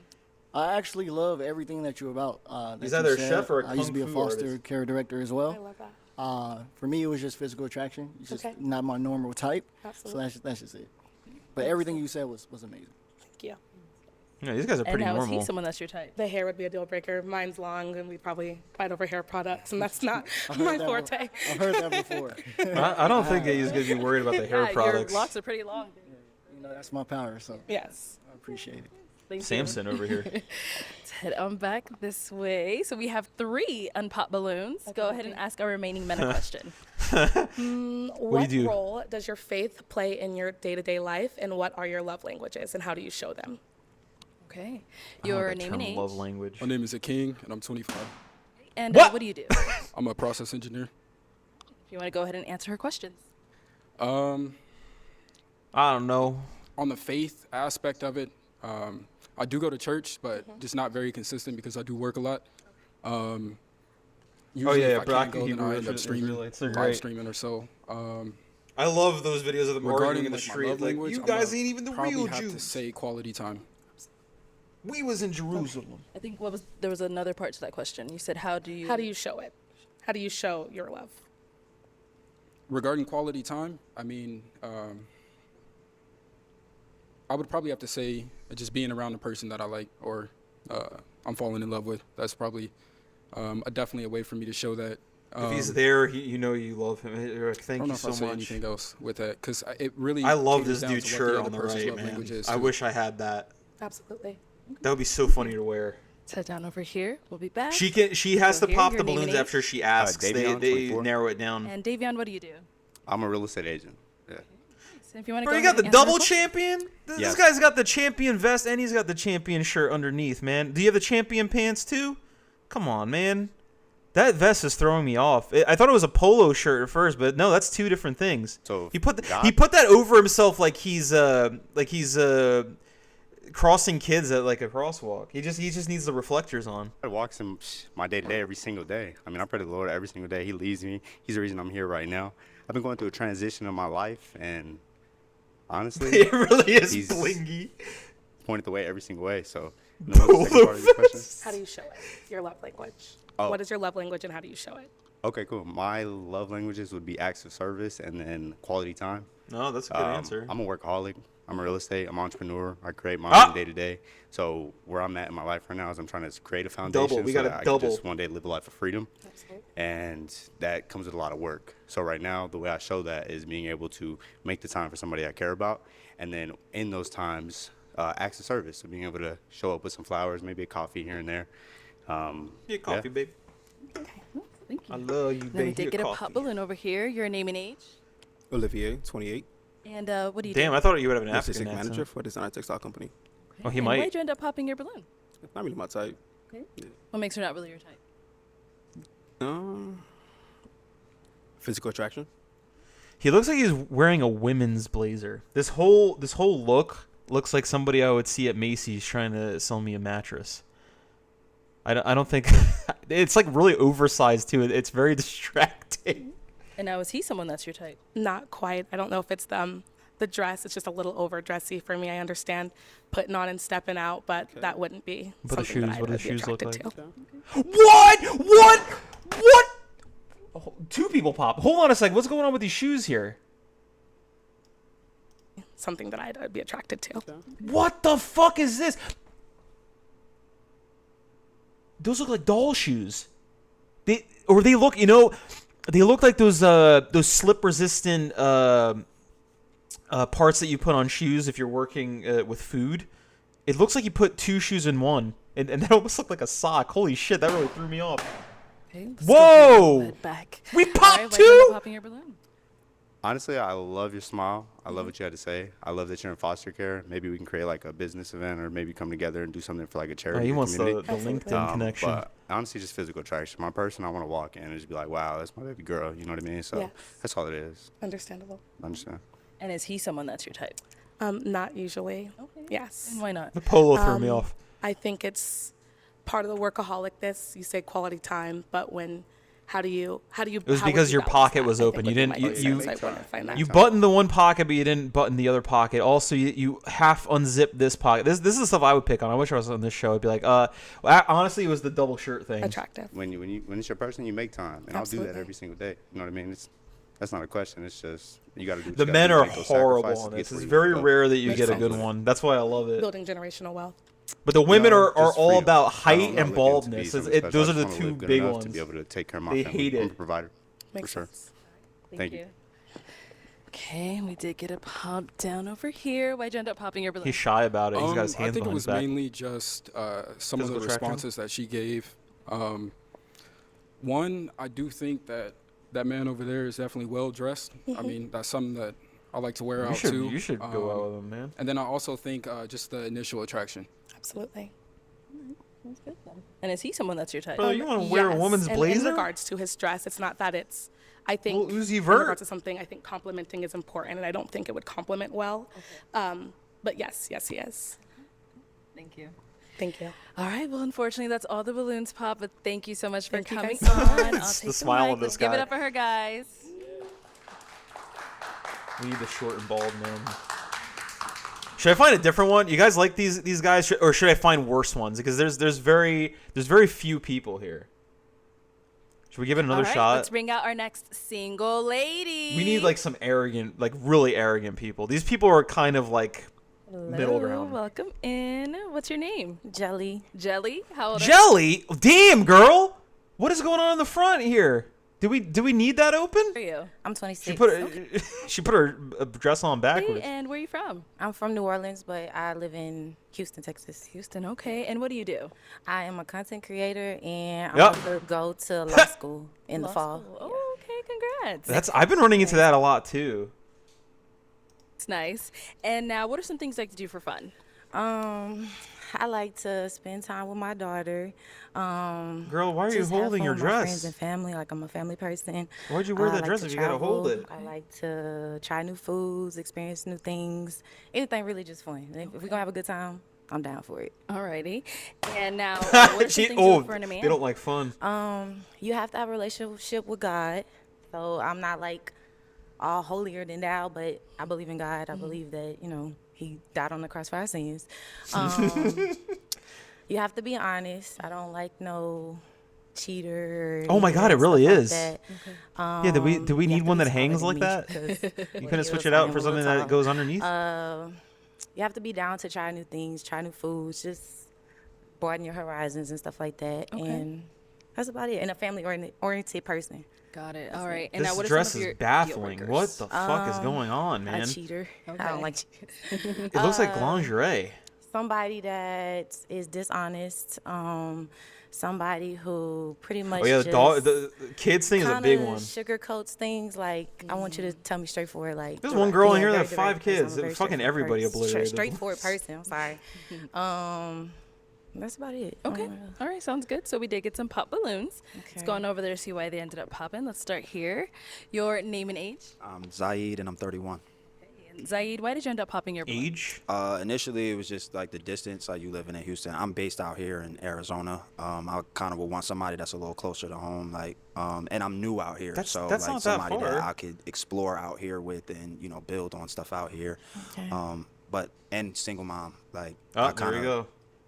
I actually love everything that you're about. He's that either you a said. chef or a I used to be a kung fu foster artist. care director as I well. love that. For me, it was just physical attraction. It's just Okay. not my normal type. Absolutely. So that's just it. But everything you said was amazing. Thank you. Yeah, these guys are pretty and how normal. is he someone that's your type? The hair would be a deal breaker. Mine's long, and we probably fight over hair products, and that's not I've heard my that forte. I've heard that before. I don't think he's gonna be worried about the hair Yeah, products. your locks are pretty long. You know, that's my power, so Yes. I appreciate it. Thank you. Samson over here. Let's head on back this way. So we have 3 unpopped balloons. Go ahead and ask our remaining men a question. What do you do? role does your faith play in your day-to-day life, and what are your love languages, and how do you show them? Okay. I Your like that name and term, age. love language. My name is King, and I'm 25. And What? what do you do? I'm a process engineer. If you want to go ahead and answer her questions. Um, I don't know. on the faith aspect of it, I do go to church, but just not very consistent because I do work a lot. Usually yeah, if I Black can't go, then Hebrew I end up streaming, Israelites, they're live great. streaming or so. I love those videos of them Regarding arguing in the like, my street. love Like, language, you I'm guys gonna ain't even the probably real have to Jews. say quality time. We was in Jerusalem. I think there was another part to that question. You said how do you show it? How do you show your love? Regarding quality time, I mean, I would probably have to say just being around the person that I like or I'm falling in love with. That's probably definitely a way for me to show that. If he's there, you know you love him. You're like, I thank don't know you if so I'll say much. anything else with that because it really. I love caters this down dude's to what shirt other on the person's right, love man. language is, I too. wish I had that. Absolutely. That would be so funny to wear. Let's head down over here. We'll be back. She has So to here, pop your the name and balloons age. after she asks. Davion, They 24. narrow it down. And Davion, what do you do? I'm a real estate agent. Yeah. So if you want to Bro, go you got ahead the and answer her double question. champion? Yes. This guy's got the champion vest and he's got the champion shirt underneath, man. Do you have the champion pants too? Come on, man. That vest is throwing me off. I thought it was a polo shirt at first, but no, that's 2 different things. So he put that over himself like he's crossing kids at like a crosswalk. He just needs the reflectors on. I walk him my day to day every single day. I mean, I pray to the Lord every single day. He leads me. He's the reason I'm here right now. I've been going through a transition in my life, and honestly, It really is he's blingy. Pointed the way every single way. So, you know, what's the second part of your question? How do you show it? Your love language. Oh. What is your love language, and how do you show it? Okay, cool. My love languages would be acts of service and then quality time. No, that's a good answer. I'm a workaholic. I'm a real estate. I'm an entrepreneur. I create my own day to day. So where I'm at in my life right now is I'm trying to create a foundation Double. We so gotta that I double. can just one day live a life of freedom. Absolutely. And that comes with a lot of work. So right now, the way I show that is being able to make the time for somebody I care about. And then in those times, acts of service. So being able to show up with some flowers, maybe a coffee here and there. Yeah, coffee, babe. Okay, well, thank you. I love you, Then we baby. did Here, get a coffee. pop balloon over here. Your name and age. Olivier, 28. And what do you Damn, do? I thought you would have an Logistics African accent. manager for a design textile company. Oh, he And might. why'd you end up popping your balloon? Not really my type. Okay. What makes her not really your type? Physical attraction. He looks like he's wearing a women's blazer. This whole look looks like somebody I would see at Macy's trying to sell me a mattress. I don't think it's like really oversized too. It's very distracting. And now is he someone that's your type? Not quite. I don't know if it's the dress. It's just a little over dressy for me. I understand putting on and stepping out, but that wouldn't be What about the something that shoes? I What do would the be shoes look attracted like? to. What? Oh, 2 people pop. Hold on a second. What's going on with these shoes here? Something that I'd be attracted to. What the fuck is this? Those look like doll shoes. They look, They look like those slip resistant parts that you put on shoes if you're working with food. It looks like you put 2 shoes in one, and that almost looked like a sock. Holy shit, that really threw me off. Okay, let's Whoa! go back. We All popped right, why do you end up 2? popping your balloon? Honestly, I love your smile. I love what you had to say. I love that you're in foster care. Maybe we can create like a business event, or maybe come together and do something for like a charity. He or wants the community. LinkedIn connection. But honestly, just physical attraction. My person, I want to walk in and just be like, wow, that's my baby girl. You know what I mean? So Yes. that's all it is. Understandable. Understand. And is he someone that's your type? Not usually. Okay. Yes. And why not? The polo threw me off. I think it's part of the workaholicness. You say quality time, but how do you? It was because your pocket was open. You didn't. You buttoned the one pocket, but you didn't button the other pocket. Also, you half unzipped this pocket. This is the stuff I would pick on. I wish I was on this show. I'd be like, honestly, it was the double shirt thing. Attractive. When it's your person, you make time, and I'll do that every single day. You know what I mean? That's not a question. It's just you got to do. The men are horrible on this. It's very rare that you get a good one. That's why I love it. Building generational wealth. But the women are all about height and baldness. Those are the 2 big ones. To be able to take care of my they family. hate I'm it. a provider. Makes for sure. sense. Thank you. Okay, we did get a pop down over here. Why'd you end up popping your balloon? He's shy about it. He's got his hands I think it behind was his back. mainly just some of the Physical attraction? responses that she gave. One, I do think that man over there is definitely well dressed. I mean, that's something that I like to wear out too. You should go out with him, man. And then I also think just the initial attraction. Absolutely. That's good then. And is he someone that's your type? Bro, you want to wear a woman's blazer? In regards to his dress, it's not that it's. I think Well, Uzi in Vert. regards to something, I think complimenting is important, and I don't think it would compliment well. But yes, he is. Thank you. Thank you. All right. Well, unfortunately, that's all the balloons pop. But thank you so much for Thank you coming guys so on. much. I'll take The smile mic. of this Let's give guy. it up for her, guys. We need the short and bald man. Should I find a different one? You guys like these guys, or should I find worse ones? Because there's very few people here. Should we give it another All right, shot? let's bring out our next single lady. We need like some arrogant, like really arrogant people. These people are kind of like middle ground. Welcome in. What's your name? Jelly. Jelly? How old are Jelly? Damn, girl! What is going on in the front here? Do we need that open? you? Where are you? I'm 26. She put her dress on backwards. Hey, and where are you from? I'm from New Orleans, but I live in Houston, Texas. Houston, okay. And what do you do? I am a content creator, and I'm Yep. going to go to law school in the Law fall. school. Oh, okay. Congrats. I've been running into that a lot too. It's nice. And now, what are some things you like to do for fun? I like to spend time with my daughter. Girl, why are you just have holding fun your with my dress? friends and family. Like, I'm a family person. Why'd you wear I that like dress to if you gotta hold travel. it? I like to try new foods, experience new things. Anything really just fun. If we're going to have a good time, I'm down for it. Alrighty. And now, what are some things you look for in a man? They don't like fun. You have to have a relationship with God. So I'm not like all holier than thou, but I believe in God. I believe that, he died on the cross for our sins. You have to be honest. I don't like no cheater. Oh my God, it really stuff like is. that. Yeah, do we You have need to one be that hangs taller like than that? me, 'cause You when couldn't he switch was it out him for a little something that tall. goes underneath? You have to be down to try new things, try new foods, just broaden your horizons and stuff like that. Okay. And that's about it. And a family-oriented person. Got it. All right. And This now, what are dress some of is your baffling. deal What breakers? the fuck is going on, man? A cheater. I don't like cheaters. It looks like lingerie. Somebody that is dishonest. Somebody who pretty much Oh yeah, just the kids thing is a big one. sugarcoats things. Like, I want you to tell me straightforward. Like, There's one girl in here that very had 5 direct person. I'm kids. a very Fucking straightforward everybody person. obliterated. Straightforward person. I'm sorry. That's about it. Okay. All right. Sounds good. So we did get some pop balloons. Let's go on over there to see why they ended up popping. Let's start here. Your name and age? I'm Zaid, and I'm 31. And Zaid, why did you end up popping your balloon? Age? Initially, it was just like the distance. Like, you living in Houston. I'm based out here in Arizona. I kind of would want somebody that's a little closer to home. Like, and I'm new out here, That's like not that somebody far. that I could explore out here with, and build on stuff out here. Okay. And single mom. Like, Oh, I there kind you of go.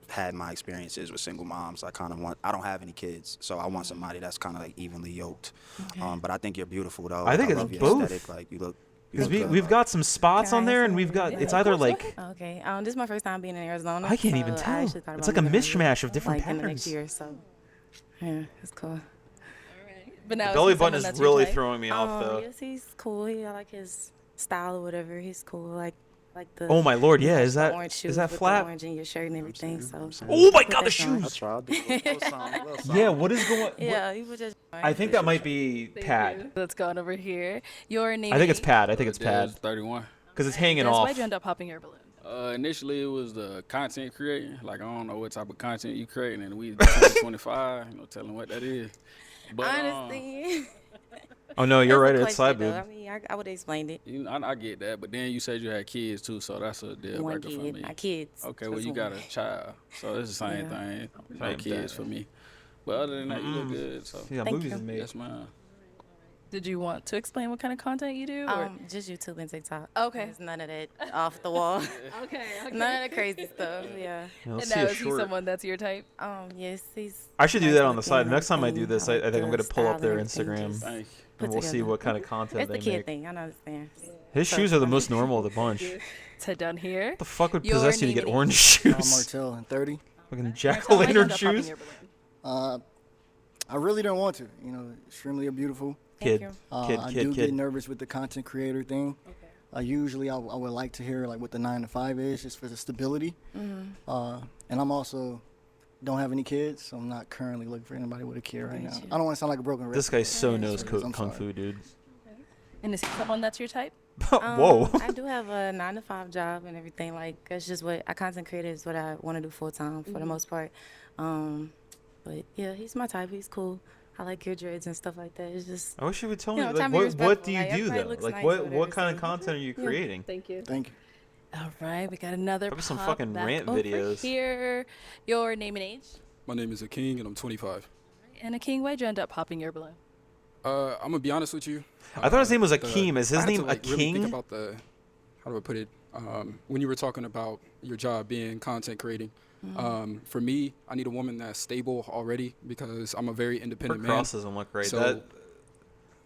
had my experiences with single moms. I don't have any kids, so I want somebody that's kind of like evenly yoked. But I think you're beautiful though. I think it's love your both. aesthetic. Like, you look. Because we've got some spots Can I on there, ask and we've got it's either like Okay. This is my first time being in Arizona. I can't even so tell. I actually thought It's about like a moving here, mishmash of different like, in the next patterns. year. So, yeah, it's cool. But now The is belly he button someone is that's your really type? throwing me off, though. Yes, he's cool. I like his style or whatever. He's cool. Like the. Oh my lord, yeah, the is that orange shoes is that with flap? The orange in your shirt and everything. So. Oh my Put god, the that on. shoes! Try to do a little something. Yeah, what is going? Yeah, he was just. I think that might be Thank Pat. you. Let's go on over here. Your name. I think it's and Pat. I think it's Des, Pat 31. because it's hanging Des, off. why'd you end up popping your balloon? Initially, it was the content creating. Like, I don't know what type of content you creating, and we 2025, telling what that is. But, Honestly. Oh no, you're That's right. a It's side question, though. boob. I mean, I would have explained it. I get that, but then you said you had kids too, so that's a deal One breaker for kid, me. not kids. Okay, well Just you one. got a child, so it's the same Yeah. thing. No Same kids thing. for me. But other than that, you look good. So Yeah, Thank movies you. is made. that's mine. Did you want to explain what kind of content you do? Or? Just YouTube and TikTok. Okay. There's none of that off the wall. Okay. None of the crazy stuff. Yeah. Yeah, let's And see now a is he short. someone that's your type? Yes, he's. I should do nice that on the looking side. and Next time I do everything. this, I like think I'm the gonna pull up style their and everything, Instagram just Thank you. put and we'll see together. what kind of content That's they the kid make. thing. I know understand. His shoes are the most normal of the bunch. What To down here. the fuck would Your possess you to name get and orange Tom shoes? Martell and 30. Fucking Martell, jack o' why'd you end lantern up popping shoes. your balloon? I really don't want to. Extremely beautiful. Thank Kid, you. I do get kid. nervous with the content creator thing. Usually, I would like to hear like what the 9 to 5 is, just for the stability. And I'm also don't have any kids, so I'm not currently looking for anybody with a kid right now. Gotcha. I don't want to sound like a broken record. This guy so but- knows I'm kung sorry. fu, dude. And is he someone that's your type? Whoa. I do have a 9 to 5 job and everything. Like that's just what I content creator is what I want to do full time for the most part. But yeah, he's my type. He's cool. I like your dreads and stuff like that. It's just. I wish you would tell You me know, like try to be what do respectful. you Like, do everybody though? looks Like nice, what whatever, kind of so- content are you Yeah. creating? Thank you. Thank you. All right, we got another Probably some pop fucking back rant over videos. Here, your name and age. My name is Aking, and I'm 25. And King, why'd you end up popping your balloon? I'm gonna be honest with you. I thought his name was the- Akeem. Is I his had to, name like, really think Aking? about the, how do I put it? When you were talking about your job being content creating, for me, I need a woman that's stable already because I'm a very Her independent man. cross doesn't look right. So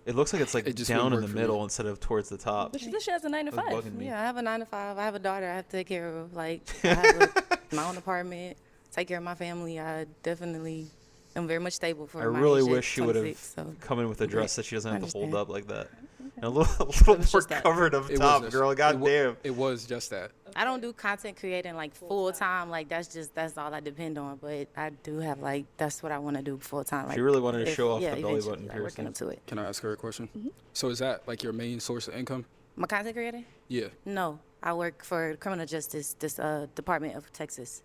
it looks like it's like it just down wouldn't in the work for me. middle instead of towards the top. But she says she has a 9 to That's 5. bugging me. Yeah, I have a 9 to 5. I have a daughter I have to take care of. Like I have my own apartment, take care of my family. I definitely am very much stable for I my really age at wish she would have 26, so. come in with a dress that she doesn't have to hold Understand. up like that. And a little was more just that. covered up It was top, just- girl. God damn. It was just that. I don't do content creating like full time. Like that's all I depend on. But I do have like that's what I want to do full time. Like She really wanted to if- show off yeah, the belly eventually, button like, working piercing. up to it. Can I ask her a question? So is that like your main source of income? My content creating? Yeah. No, I work for criminal justice, this Department of Texas.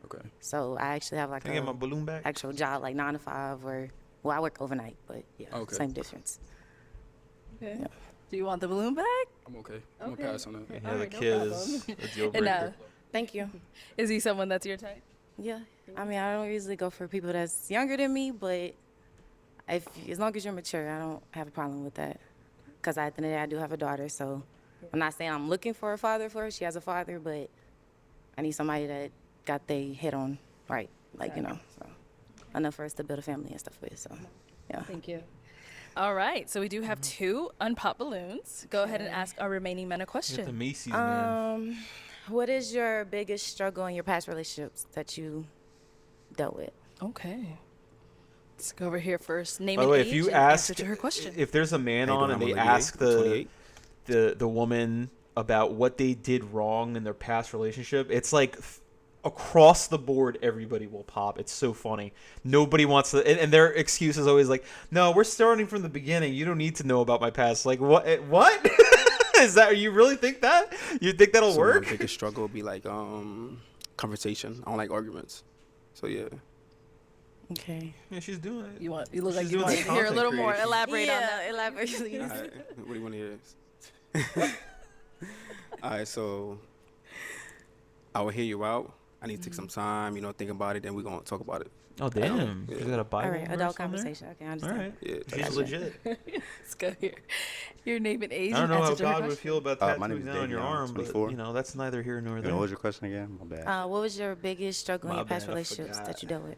Okay. So I actually have like Can I get my balloon back? actual job, like 9 to 5, or well, I work overnight, but yeah, Okay. same difference. Okay. Yeah. Do you want the balloon back? I'm okay. I'm Okay. gonna pass on that. Yeah, All the right, no kid problem. is a deal And breaker. Thank you. Is he someone that's your type? Yeah, I mean, I don't usually go for people that's younger than me, but as long as you're mature, I don't have a problem with that. Because at the end of the day, I do have a daughter, so I'm not saying I'm looking for a father for her. She has a father, but I need somebody that got their head on right, like, so enough for us to build a family and stuff with, so, yeah. Thank you. All right, so we do have 2 unpopped balloons. Go ahead and ask our remaining men a Get the question. Macy's, man. What is your biggest struggle in your past relationships that you dealt with? Okay. Let's go over here first. Name By the and way, age if you and ask, answer to her question. if there's a man How you on doing? and they I'm Olivier. ask I'm 28. the woman about what they did wrong in their past relationship, it's like across the board, everybody will pop. It's so funny. Nobody wants to, and their excuse is always like, "No, we're starting from the beginning. You don't need to know about my past." Like, what? What? Is that? You really think that? You think that'll So work? my biggest struggle would be like conversation. I don't like arguments. So yeah. Okay. Yeah, she's doing it. You look She's like you doing want some to hear a content little more. creation. Elaborate on that. Elaborate, please. All right. What do you want to hear? All right. So I will hear you out. I need to take some time, think about it, then we're gonna talk about it. Oh damn! Yeah. You got a Bible All right, verse adult on there? conversation. Okay, I All understand. right. Yeah. She's Gotcha. legit. Let's go here. Your name and age. I don't and know how answer to her God would question. feel about My name tattooing is that on your Davion, arm, 24. but that's neither here nor What there. was your question again? My bad. What was your biggest struggle in My your past bad, I relationships forgot. that you dealt with?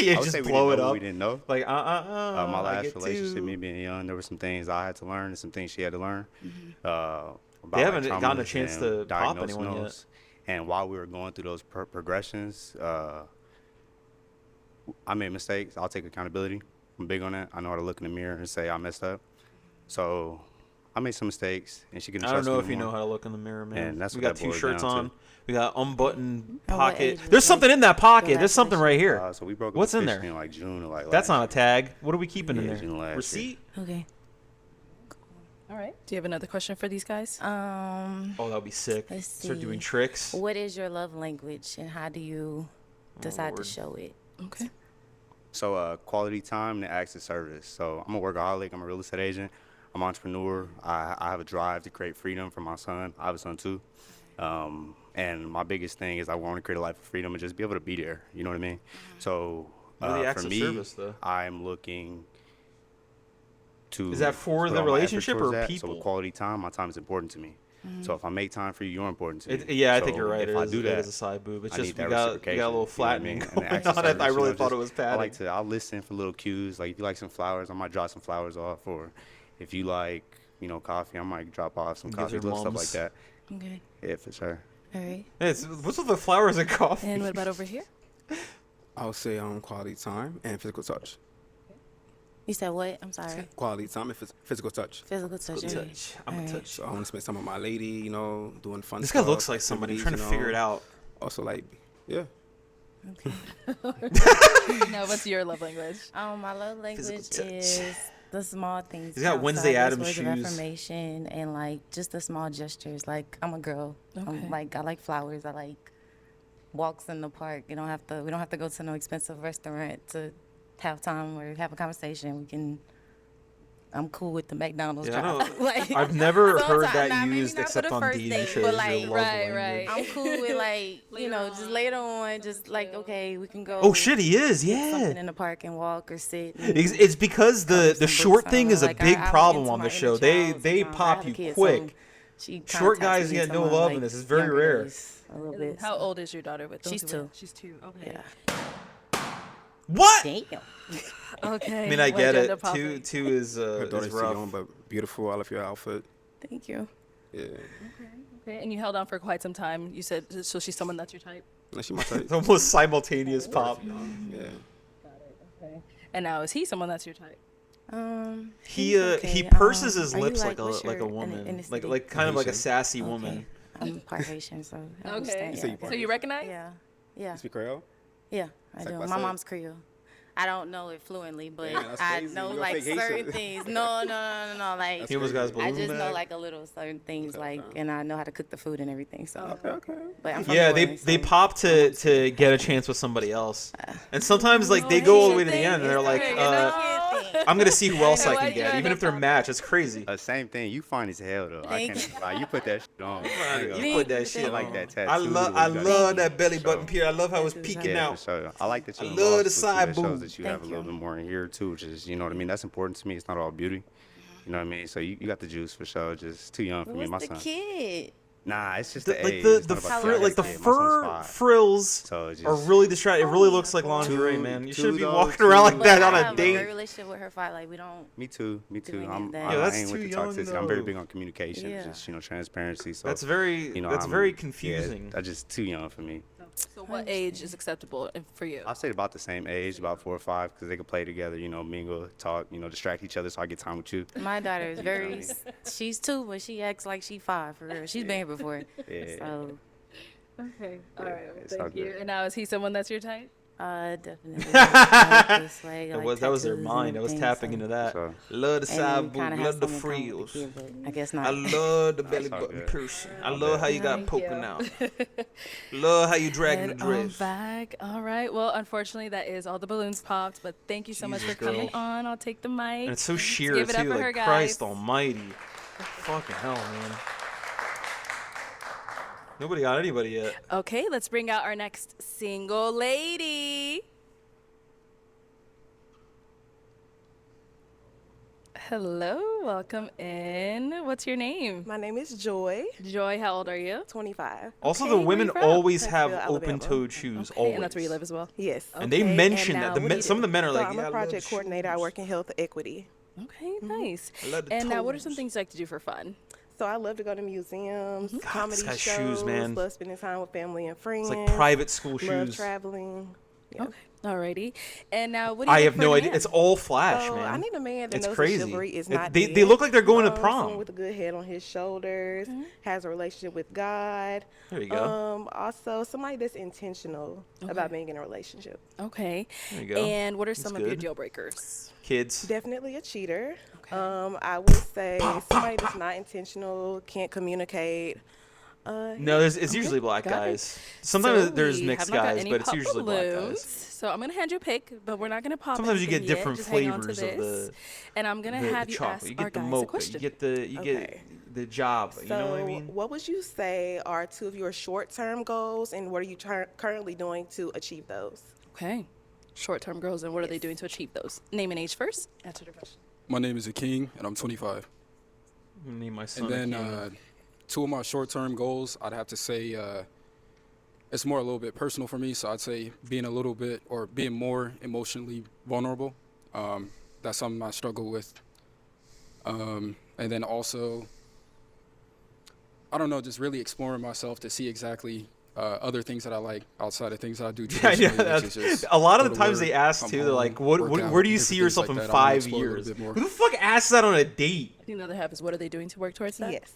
You I would just say we blow didn't it know what up. we didn't know. Like My I last get relationship, to. me being young, there were some things I had to learn and some things she had to learn. About, They haven't like, gotten a traumas chance and to pop diagnosing anyone yet. those. And while we were going through those progressions, I made mistakes. I'll take accountability. I'm big on that. I know how to look in the mirror and say I messed up. So I made some mistakes, and she can trust me. I don't know if you more. know how to look in the mirror, man. And that's we what got that two boils shirts down on. to. We got unbuttoned And what pocket. age was There's that? something in that pocket. The There's last something right here. So we broke up What's in officially there? in like June of like That's last not a tag. What are we keeping in Yeah, there? June last year. Receipt? Okay. All right. Do you have another question for these guys? Oh, that would be sick. Let's Start see. doing tricks. What is your love language, and how do you decide to Lord. show it? Okay. So quality time and acts of service. So I'm a workaholic. I'm a real estate agent. I'm an entrepreneur. I have a drive to create freedom for my son. I have a son too. And my biggest thing is I want to create a life of freedom and just be able to be there. You know what I mean? So What are the acts for of me, service, though? I'm looking to. Is that for put the all my effort relationship towards or that. people? So with quality time, my time is important to me. So if I make time for you, you're important to me. Yeah, I think So you're right. If It I is- do it that, is a side boob. It's I just need we that got a reciprocation, little you know what I flattening mean? And the going acts of on. I service, really you know, thought it just- was padded. I'll listen for little cues. Like if you like some flowers, I might drop some flowers off. Or if you like, coffee, I might drop off some Gives coffee, her little stuff mums. like that. Okay. Yeah, for sure. All right. Hey, what's with the flowers and coffee? And what about over here? I would say quality time and physical touch. You said what? I'm sorry. Quality time and physical touch. Physical touch. Physical okay. touch. I'm All a right. touch. So I want to spend time with my lady, doing fun This stuff. guy looks like somebody. I'm trying to activities, figure it out. Also, like, yeah. Now, what's your love language? My love Physical language touch. is the small things. He's got count. Wednesday So I guess Addams words of shoes. affirmation and like just the small gestures. Like I'm a girl. Okay. I like flowers. I like walks in the park. We don't have to go to no expensive restaurant to have time or have a conversation. I'm cool with the McDonald's Yeah, I drive. know. Like, I've never heard sometimes- that nah, maybe used not for except the on first dating date, shows. but your like, love right, language. I'm cool with later on, just like okay, we can go. Oh shit, he is. get Yeah. something in the park and walk or sit. and It's because the some short books thing on. is a Like, big I'm problem into on my the inner show. child They sometimes. I pop have a you kid, so quick. she kinda Short taps guys me get into no my, love in like, this. It's very younger rare. days a little bit. How old is your daughter? With She's 2. She's 2. Okay. Yeah. What? Damn. Okay. I mean, I What get gender it. popping? Two is Her daughter's is too rough. young, but beautiful. I love your outfit. Thank you. Yeah. Okay. And you held on for quite some time. You said so. She's someone that's your type. No, she my type. It's almost simultaneous pop. Yeah. Okay. And now is he someone that's your type? He he's okay. he purses his Are you, lips like, like what's a your woman, ethnicity? like kind of like a Haitian. sassy Okay. woman. I'm part Haitian, so I Okay. understand. You say Yeah, you part So you recognize? yeah, yeah, You speak Creole? yeah. I It's do. like My what's mom's Creole. I don't know it fluently, but Damn, that's I crazy. know You a like fake Haitian. certain things. No. Like He almost got his I balloon just know bag. like a little certain things, like, and I know how to cook the food and everything. So, Okay. but I'm from Yeah, New they Orleans, they so- pop to get a chance with somebody else, and sometimes like they go all the way to the end, and they're like, I'm gonna see who else I can get, even if they're matched. It's crazy. Same thing. You fine as hell though. I Thank can't lie. You put that shit on. I ain't gonna You lie. put that shit I like on. that tattoo. I that you love got. that belly button, Peter. I love how it's peeking Yeah, out. for sure. I like that you I involved love the with you. side That shows boob. that you have a Thank little you. bit more in here too, which is, you know what I mean. That's important to me. It's not all beauty. You know what I mean. So you got the juice for sure. Just too young for me. What's My the son. kid? Nah, it's just The, the like age. the It's the not about fur, the like the age. My son's fur 5. frills So it's are just- really distracting. It really looks like lingerie, Two- man. You two shouldn't be though, walking two. around like But that I on a have a great date. relationship with her father. Like we don't. Me too. Do any of that. I Yo, that's ain't with too the young, toxicity. I'm very though. big on communication. Yeah. Just transparency. So That's very I'm- very yeah, confusing. that's just too young for me. So what age is acceptable for you? I'll say about the same age, about 4 or 5, because they can play together, mingle, talk, distract each other so I get time with you. My daughter is very. She's 2, but she acts like she 5 for real. She's been here before. Yeah. So Okay. All right. it's all Thank you. good. And now is he someone that's your type? definitely. Like this, like, That was their tattoos mind. and I was things, tapping so- into that. So- Love the And side then boob, kinda have love the something in common with frills. the kid, but I guess I not. love the belly That's all button good. piercing. I All love good. how you got Thank poking you. out. Love how you dragging the And I'm dress. back. All right. Well, unfortunately, that is all the balloons popped. But thank you so much Jesus, for coming girl. on. I'll take the mic. And it's so sheer Give it up too. for her, Like guys. Christ Almighty. Fucking hell, man. Nobody got anybody yet. Okay, let's bring out our next single lady. Hello, welcome in. What's your name? My name is Joy. Joy, how old are you? 25. Also, Okay, the where women you from? always have Huntsville, Alabama. open-toed shoes. Okay, Always. and that's where you live as well? Yes. And they Okay, mention and that. now The what men, do some of the men are So like, I'm yeah, a I project love coordinator. I shoes. work in health equity. Okay, nice. I love the And now, what are toes. some things you like to do for fun? So I love to go to museums, comedy this guy's shows, shoes, man. love spending time with family and friends. It's like private school Love shoes. traveling. Okay. Alrighty. And now, what do you I look have for no in a idea. man? It's all flash, So man. I need a man that It's knows crazy. that chivalry is not They dead. look like they're going to Someone prom. with a good head on his shoulders, has a relationship with God. There you go. Also, somebody that's intentional about being in a relationship. Okay. There you go. And what are That's some of your good. deal breakers? Kids. Definitely a cheater. I would say somebody that's not intentional, can't communicate. No, it's usually black got it. guys. Sometimes So there's we mixed have not got guys, any but it's pop usually balloons. black guys. So I'm gonna hand you a pick, but we're not gonna pop. Sometimes you get anything yet. different Just hang on to flavors of this. And I'm gonna the have you chocolate. ask You our get the guys a mocha. question. You get the job. You know what I mean? What would you say are two of your short-term goals, and what are you currently doing to achieve those? Okay. Short-term goals, and what are they doing to achieve those? Name and age first. Answer the question. My name is Aking, and I'm 25. I'm gonna name my son. And then two of my short-term goals, I'd have to say it's more a little bit personal for me. So I'd say being more emotionally vulnerable. That's something I struggle with. And then also, I don't know, just really exploring myself to see exactly other things that I like outside of things that I do traditionally. Yeah, which is just a lot of go the to times work, they ask come too. They're home, like, work out, where do you different see things yourself like in that. I wanna 5 explore a little years? bit more. Who the fuck asks that on a date? I think the other half is what are they doing to work towards that? Yes.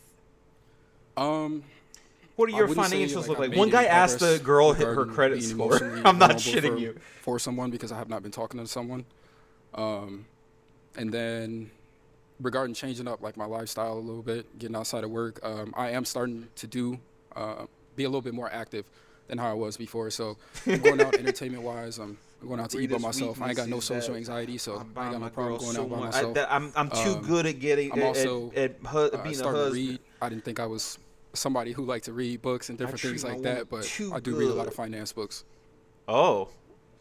What do your I wouldn't say, financials look I've like? made One guy any asked the progress girl hit her regarding credit being score. emotionally I'm not vulnerable shitting you. for someone because I have not been talking to someone. And then regarding changing up like my lifestyle a little bit, getting outside of work, I am starting to be a little bit more active than how I was before. So I'm going out entertainment wise. I'm going out to eat by myself. I ain't got no social anxiety, so I ain't got no problem going out by myself. I'm too good at getting. I'm also at being a starting to husband. read. I didn't think I was somebody who liked to read books and different things treat like my that, woman but too I do read a lot good. of finance books. Oh.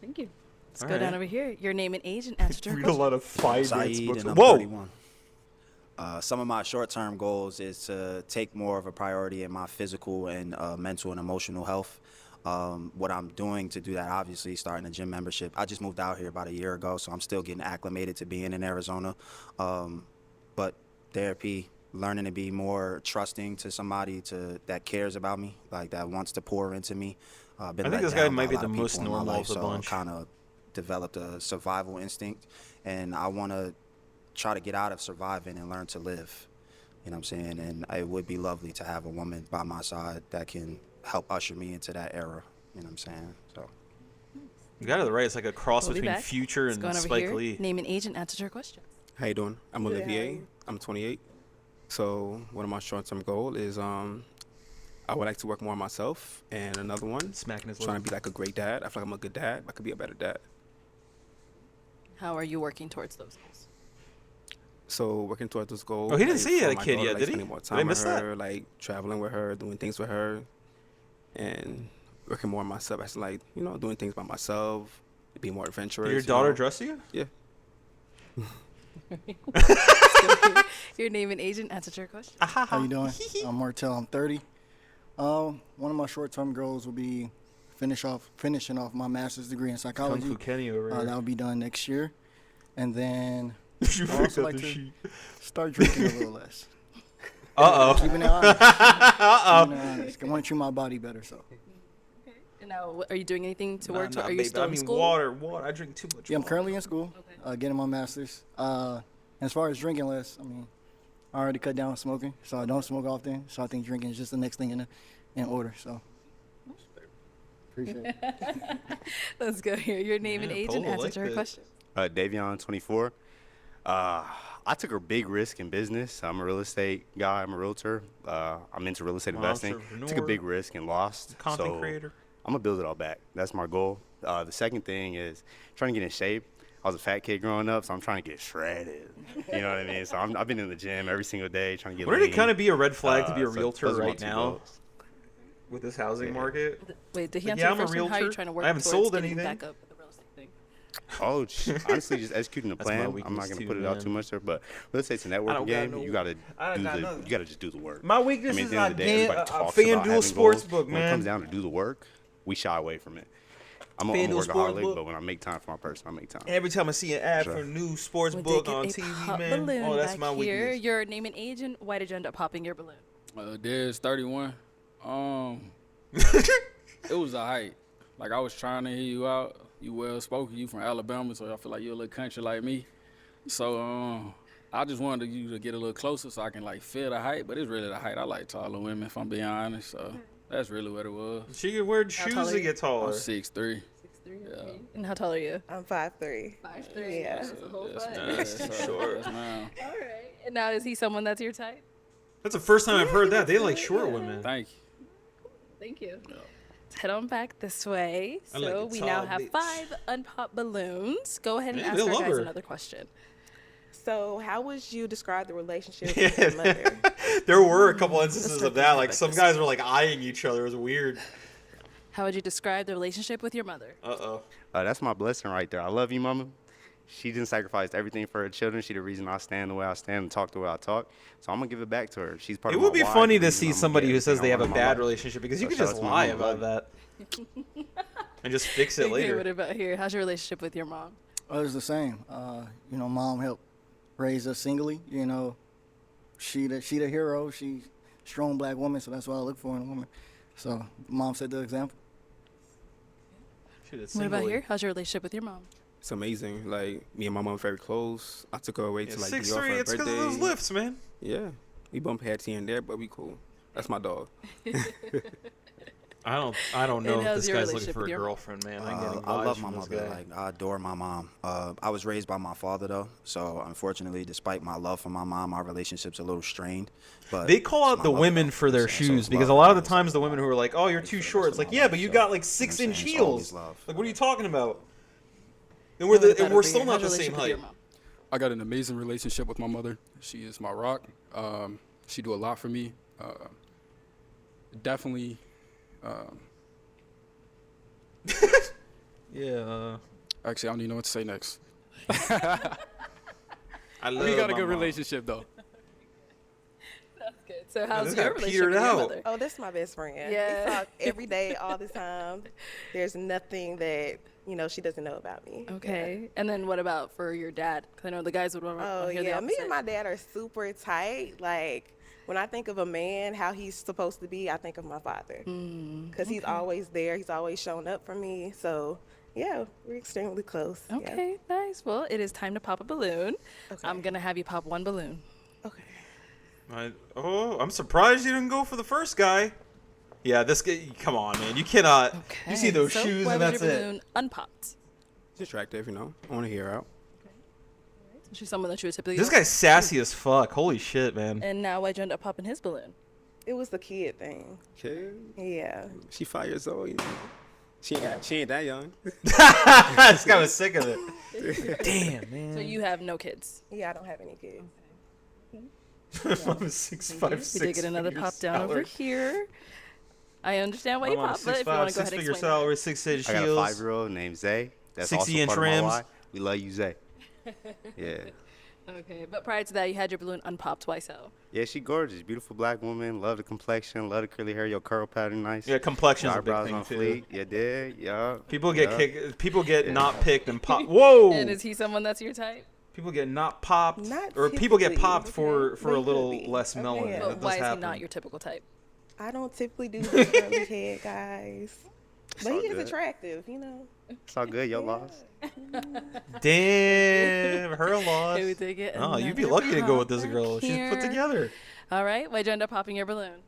Thank you. Let's All go down right. over here. Your name and age and answer to your Read a question. lot of finance Saeed, books. and I'm Whoa. 31. Some of my short-term goals is to take more of a priority in my physical and mental and emotional health. What I'm doing to do that, obviously, starting a gym membership. I just moved out here about a year ago, so I'm still getting acclimated to being in Arizona. But therapy, learning to be more trusting to somebody that cares about me, like that wants to pour into me. I think this guy might be the most normal of the so bunch. kind of developed a survival instinct, and I want to try to get out of surviving and learn to live. You know what I'm saying? And it would be lovely to have a woman by my side that can help usher me into that era. You know what I'm saying? So You got it right. It's like a cross We'll be between back. Future Let's and go on over Spike here. Lee. Name and age and answer to your question. How you doing? I'm Good, how are Olivier. you? I'm 28. So one of my short-term goals is I would like to work more on myself, and another one, Smacking his trying lip. to be like a great dad. I feel like I'm a good dad. I could be a better dad. How are you working towards those goals? So working towards this goal. Oh, he didn't like, see you for had a my kid daughter, yet, like, did he? spending more Did I time miss with that? her, like traveling with her, doing things with her, and working more on myself. Actually, like doing things by myself, be more adventurous. Did your daughter dress you? Yeah. Your name and age and answer to your question. How you doing? I'm Martel. I'm 30. One of my short-term goals will be finishing off my master's degree in psychology. Kung Fu Kenny over here. That will be done next year, and then You I also forgot like the to sheet. start drinking a little less. Uh-oh. Keeping it honest. Uh-oh. Keeping it honest. I want to treat my body better, so. And now, are you doing anything to work? Nah, Are you baby. still I in mean, school? water. I drink too much. Yeah, I'm currently in school, getting my master's. As far as drinking less, I mean, I already cut down smoking, so I don't smoke often. So I think drinking is just the next thing in order. So appreciate it. Let's go here. Your name and age and Polo answer like to her this. question. Davion, 24. I took a big risk in business. I'm a real estate guy. I'm a realtor. I'm into real estate investing. Took a Entrepreneur. big risk and lost. Content so creator. I'm gonna build it all back. That's my goal. The second thing is trying to get in shape. I was a fat kid growing up, so I'm trying to get shredded. You know what I mean? So I've been in the gym every single day trying to get Wouldn't it lean. kind of be a red flag to be a So realtor those are my right two now goals. with this housing market? Wait, did he Like, answer yeah, the I'm a first one? How are you realtor. trying to work I haven't towards sold getting anything. back up with the real estate thing? Oh, honestly, just executing the That's my plan. I'm weakness not gonna too, put it out man. too much there, but real estate's a networking game. You gotta just do the work. My weakness I mean, is at the end of the day, everybody talks about FanDuel having goals. Sportsbook, When it man. comes down to do the work, we shy away from it. I'm a FanDuel workaholic, Sportsbook. but when I make time for my person, I make time. Every time I see an ad Sure. for a new sports When book they get on a TV, pop man, balloon oh, that's back my here. weakness. Your name and age and why did you end up popping your balloon? There's 31. It was a height. Like, I was trying to hear you out. You well spoken. You from Alabama, so I feel like you're a little country like me. So I just wanted you to get a little closer so I can like feel the height. But it's really the height. I like taller women, if I'm being honest. So that's really what it was. She could wear How tall shoes are to you? get taller. I'm 6'3". Yeah. And how tall are you? I'm 5'3". 5'3". Yeah. That's a whole Yes, fight. ma'am. Yes, Short. Yes, ma'am. All right. And now is he someone that's your type? That's the first time I've heard that. They like short women. Thank you. Thank you. Let's head on back this way. I like So a we now tall have bitch. 5 unpopped balloons. Go ahead and Yeah, ask they our love guys her. another question. So how would you describe the relationship with your mother? There were a couple instances of that. Like some guys were like eyeing each other. It was weird. How would you describe the relationship with your mother? Uh-oh. That's my blessing right there. I love you, mama. She didn't sacrifice everything for her children. She the reason I stand the way I stand and talk the way I talk. So I'm gonna give it back to her. She's part It of my would be why, funny the to reason see I'm gonna somebody get who says everything they I have a want in my bad life. relationship because you So could shout just out to my lie mama, about love that and just fix it Okay, later. what about here? How's your relationship with your mom? Oh, it's the same. You know, mom helped raise us singly. You know, she the hero. She's a strong black woman, so that's what I look for in a woman. So mom set the example. What about here? How's your relationship with your mom? It's amazing. Like, me and my mom very close. I took her away to like New York for 6'3", her it's because birthday. of those lifts, man. Yeah, we bump heads here and there, but we cool. That's my dog. I don't know And if how's this your guy's looking relationship for with a your mom? girlfriend, man. I'm getting I love vibes my from this mother. guy. Like, I adore my mom. I was raised by my father though, so unfortunately, despite my love for my mom, our relationship's a little strained. But They call it's out my the mother, women though. for their So shoes it's because a love, lot of the guys. times the women who are like, "Oh, you're too short," it's like, "Yeah, but you got like 6-inch saying? It's heels." always love. Like, what are you talking about? And What about we're over still here? not How's the your same relationship with your height. mom? I got an amazing relationship with my mother. She is my rock. She do a lot for me. Definitely. Yeah. Actually, I don't even know what to say next. I love We got a my good mom. relationship though. That's good. So how's this your guy relationship petered with your out. mother? Oh, that's my best friend. Yeah. We talk every day, all the time. There's nothing that, she doesn't know about me. Okay. And then what about for your dad? 'Cause I know the guys would want Oh, to hear the yeah. Me opposite. and my dad are super tight. Like, when I think of a man, how he's supposed to be, I think of my father. Because he's always there. He's always shown up for me. So, yeah, we're extremely close. Yeah. Okay, nice. Well, it is time to pop a balloon. I'm going to have you pop one balloon. I'm surprised you didn't go for the first guy. Yeah, this guy. Come on, man. You cannot. You see those so shoes why and was that's your it. balloon unpopped? It's attractive, you know. I want to hear her out. So she's someone that you would typically This go guy's sassy as fuck. Holy shit, man. And now why'd you end up popping his balloon? It was the kid thing. Okay. Yeah. She 5 years old, you know. She ain't that young. This guy was sick of it. Damn, man. So you have no kids? Yeah, I don't have any kids. I'm 6'5", We did get another pop down over here. I understand why you I'm on a pop, but if you want to go ahead and 6-figure explain. salary, 6-inch I got a heels. 5-year-old named Zay. That's 60-inch also part of rims. my why. We love you, Zay. Yeah. Okay, but prior to that, you had your balloon unpopped. Why so? Yeah, she gorgeous. Beautiful black woman. Love the complexion. Love the curly hair. Your curl pattern nice. Yeah, complexion's Your a big eyebrows thing, on too. fleek. You did. Yeah. People get yeah. kicked. People get not picked and pop. Whoa. And is he someone that's your type? People get not popped, Not or people get typically, popped for but a he little could be. less Okay, melanin. yeah. That But does why is happen. he not your typical type? I don't typically do the curly head guys. But all he is good. attractive, It's all good. Your loss. Damn, her loss. Okay, we did get Oh, you'd be another lucky to go with this pop girl. She's put here. together. All right, why'd you end up popping your balloon?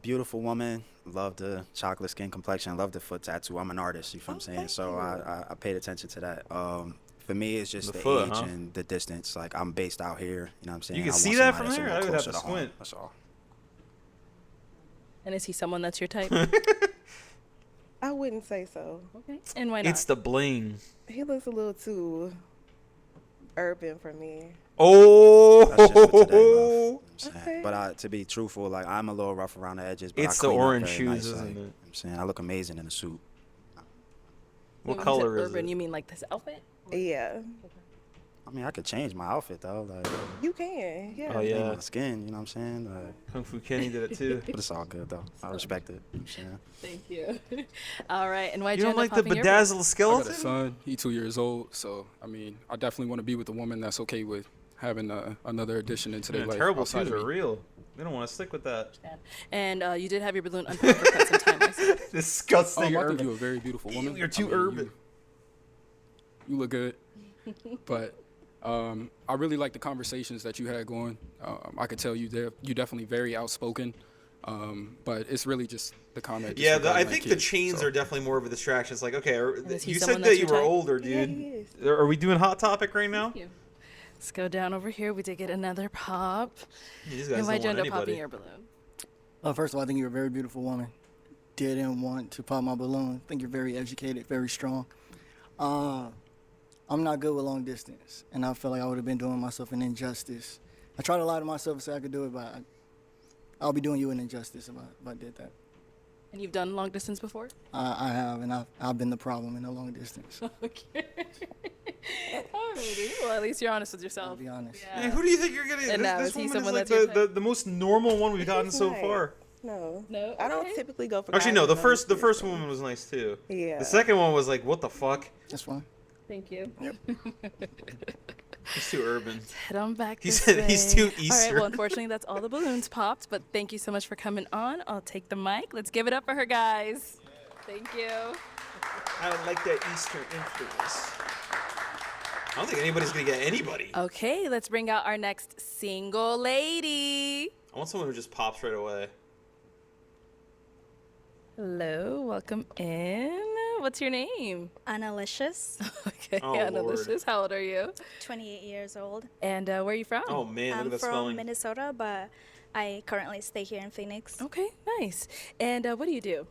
Beautiful woman. Love the chocolate skin complexion. Love the foot tattoo. I'm an artist. You know what I'm saying? So I paid attention to that. For me, it's just The the, foot, age huh? and the distance. Like, I'm based out here. You know what I'm saying? You can I want see that somebody from that's a there? little I would have closer to home. squint. That's all. And is he someone that's your type? I wouldn't say so. Okay. And why not? It's the bling. He looks a little too urban for me. Oh. That's just for today, love. You know what I'm saying? But to be truthful, like, I'm a little rough around the edges. But It's I the clean up orange very shoes, nice, isn't like, it? you know what I'm saying? I look amazing in a suit. What When you said color is urban, it? you mean like this outfit? Yeah. I mean, I could change my outfit though. Like, You can, yeah. Oh, yeah. my skin. You know what I'm saying? Like, Kung Fu Kenny did it too. but it's all good though. I respect it. You know what I'm saying? Thank you. All right, and why'd You you don't end like up the popping your balloon? bedazzled I got a skeleton? son. He 2 years old. So I mean, I definitely want to be with a woman that's okay with having another addition into their Man, life. terrible outside shoes of are me. real. They don't want to stick with that. And you did have your balloon unpopped for quite some time, I Disgusting. I urban. think you're a very beautiful woman. You're too I mean, urban. You look good. But I really like the conversations that you had going. I could tell you definitely very outspoken. But it's really just the comment. Yeah, regarding I my think the kids, chains so. are definitely more of a distraction. It's like, okay, is he you someone said that's that you your were type? older, Yeah, dude. he is. Are we doing Hot Topic right now? Let's go down over here. We did get another pop. These guys And why'd don't you want end up popping anybody. your balloon? First of all, I think you're a very beautiful woman. Didn't want to pop my balloon. I think you're very educated, very strong. I'm not good with long distance, and I feel like I would have been doing myself an injustice. I tried to lie to myself and say I could do it, but I'll be doing you an injustice if I did that. And you've done long distance before? I have, and I've been the problem in the long distance. Okay. Alrighty. Well, at least you're honest with yourself. I'll be honest. Yeah. Man, who do you think you're getting? And now, This is he woman is someone like that's your type? the most normal one we've gotten He's so nice. far. No. No. I don't typically go for Actually, guys no. The with no first woman was nice too. Yeah. The second one was like, what the fuck? That's fine. Thank you. Yep. He's too urban. Head on back. He this said he's way. too All right. Eastern. Well, unfortunately, that's all the balloons popped. But thank you so much for coming on. I'll take the mic. Let's give it up for her, guys. Thank you. I don't like that Eastern influence. I don't think anybody's gonna get anybody. Okay, let's bring out our next single lady. I want someone who just pops right away. Hello, welcome in. What's your name? Annalicious. Okay, Oh, Annalicious. Lord. How old are you? 28 years old. And where are you from? Oh man, look I'm at that from spelling. Minnesota, but I currently stay here in Phoenix. Okay, nice. And what do you do?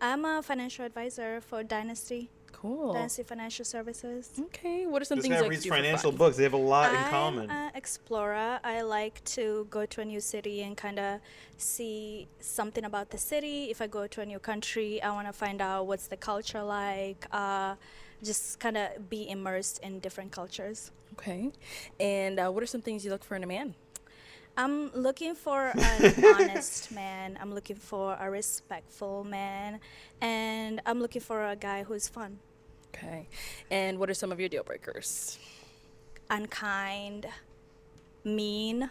I'm a financial advisor for Dynasty. Cool. Dynasty Financial Services. Okay, what are some This things guy you like reads to do for financial fun? books. They have a lot in I'm common. an explorer. I like to go to a new city and kind of see something about the city. If I go to a new country, I want to find out what's the culture like. Just kind of be immersed in different cultures. Okay. And what are some things you look for in a man? I'm looking for an honest man. I'm looking for a respectful man. And I'm looking for a guy who's fun. Okay. And what are some of your deal breakers? Unkind, mean,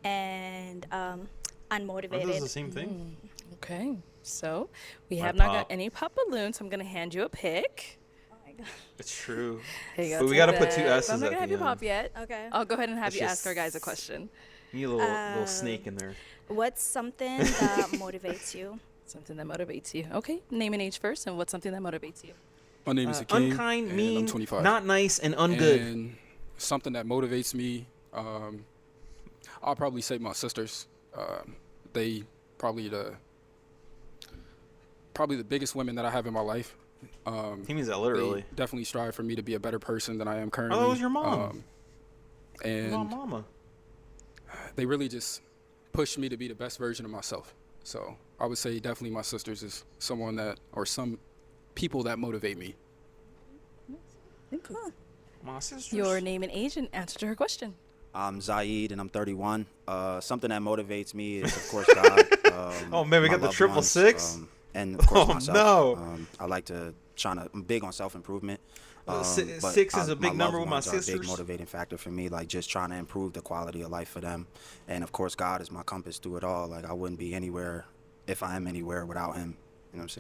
and unmotivated. Aren't those the same thing? Okay. So we My have not got pop. any pop balloons. So I'm going to hand you a pick. Oh my God. It's true. Here you go, But we take gotta put that. two But S's I'm not at going to have the you pop end. yet. Okay. I'll go ahead and have That's you ask just- our guys a question. You need a little snake in there. What's something that motivates you? Something that motivates you. Okay. Name and age first, and what's something that motivates you? My name is Hakeem. Unkind, and mean, I'm 25. not nice, and ungood. And something that motivates me, I'll probably say my sisters. They probably the biggest women that I have in my life. He means that literally. They definitely strive for me to be a better person than I am currently. Oh, that was your mom. And Mama. they really just push me to be the best version of myself. So I would say definitely my sisters is someone that, or some people that motivate me. Thank you. My sisters. Your name and age and answer to her question. I'm Zaid, and I'm 31. Something that motivates me is, of course, God. Oh, man, we my got the loved triple ones, six? and, of course, Oh, myself. no. I like to I'm big on self-improvement. But six is a big my number loved with my ones are a sisters. big motivating factor for me, like just trying to improve the quality of life for them. And, of course, God is my compass through it all. Like, I wouldn't be anywhere if I am anywhere without him. You know what I'm saying?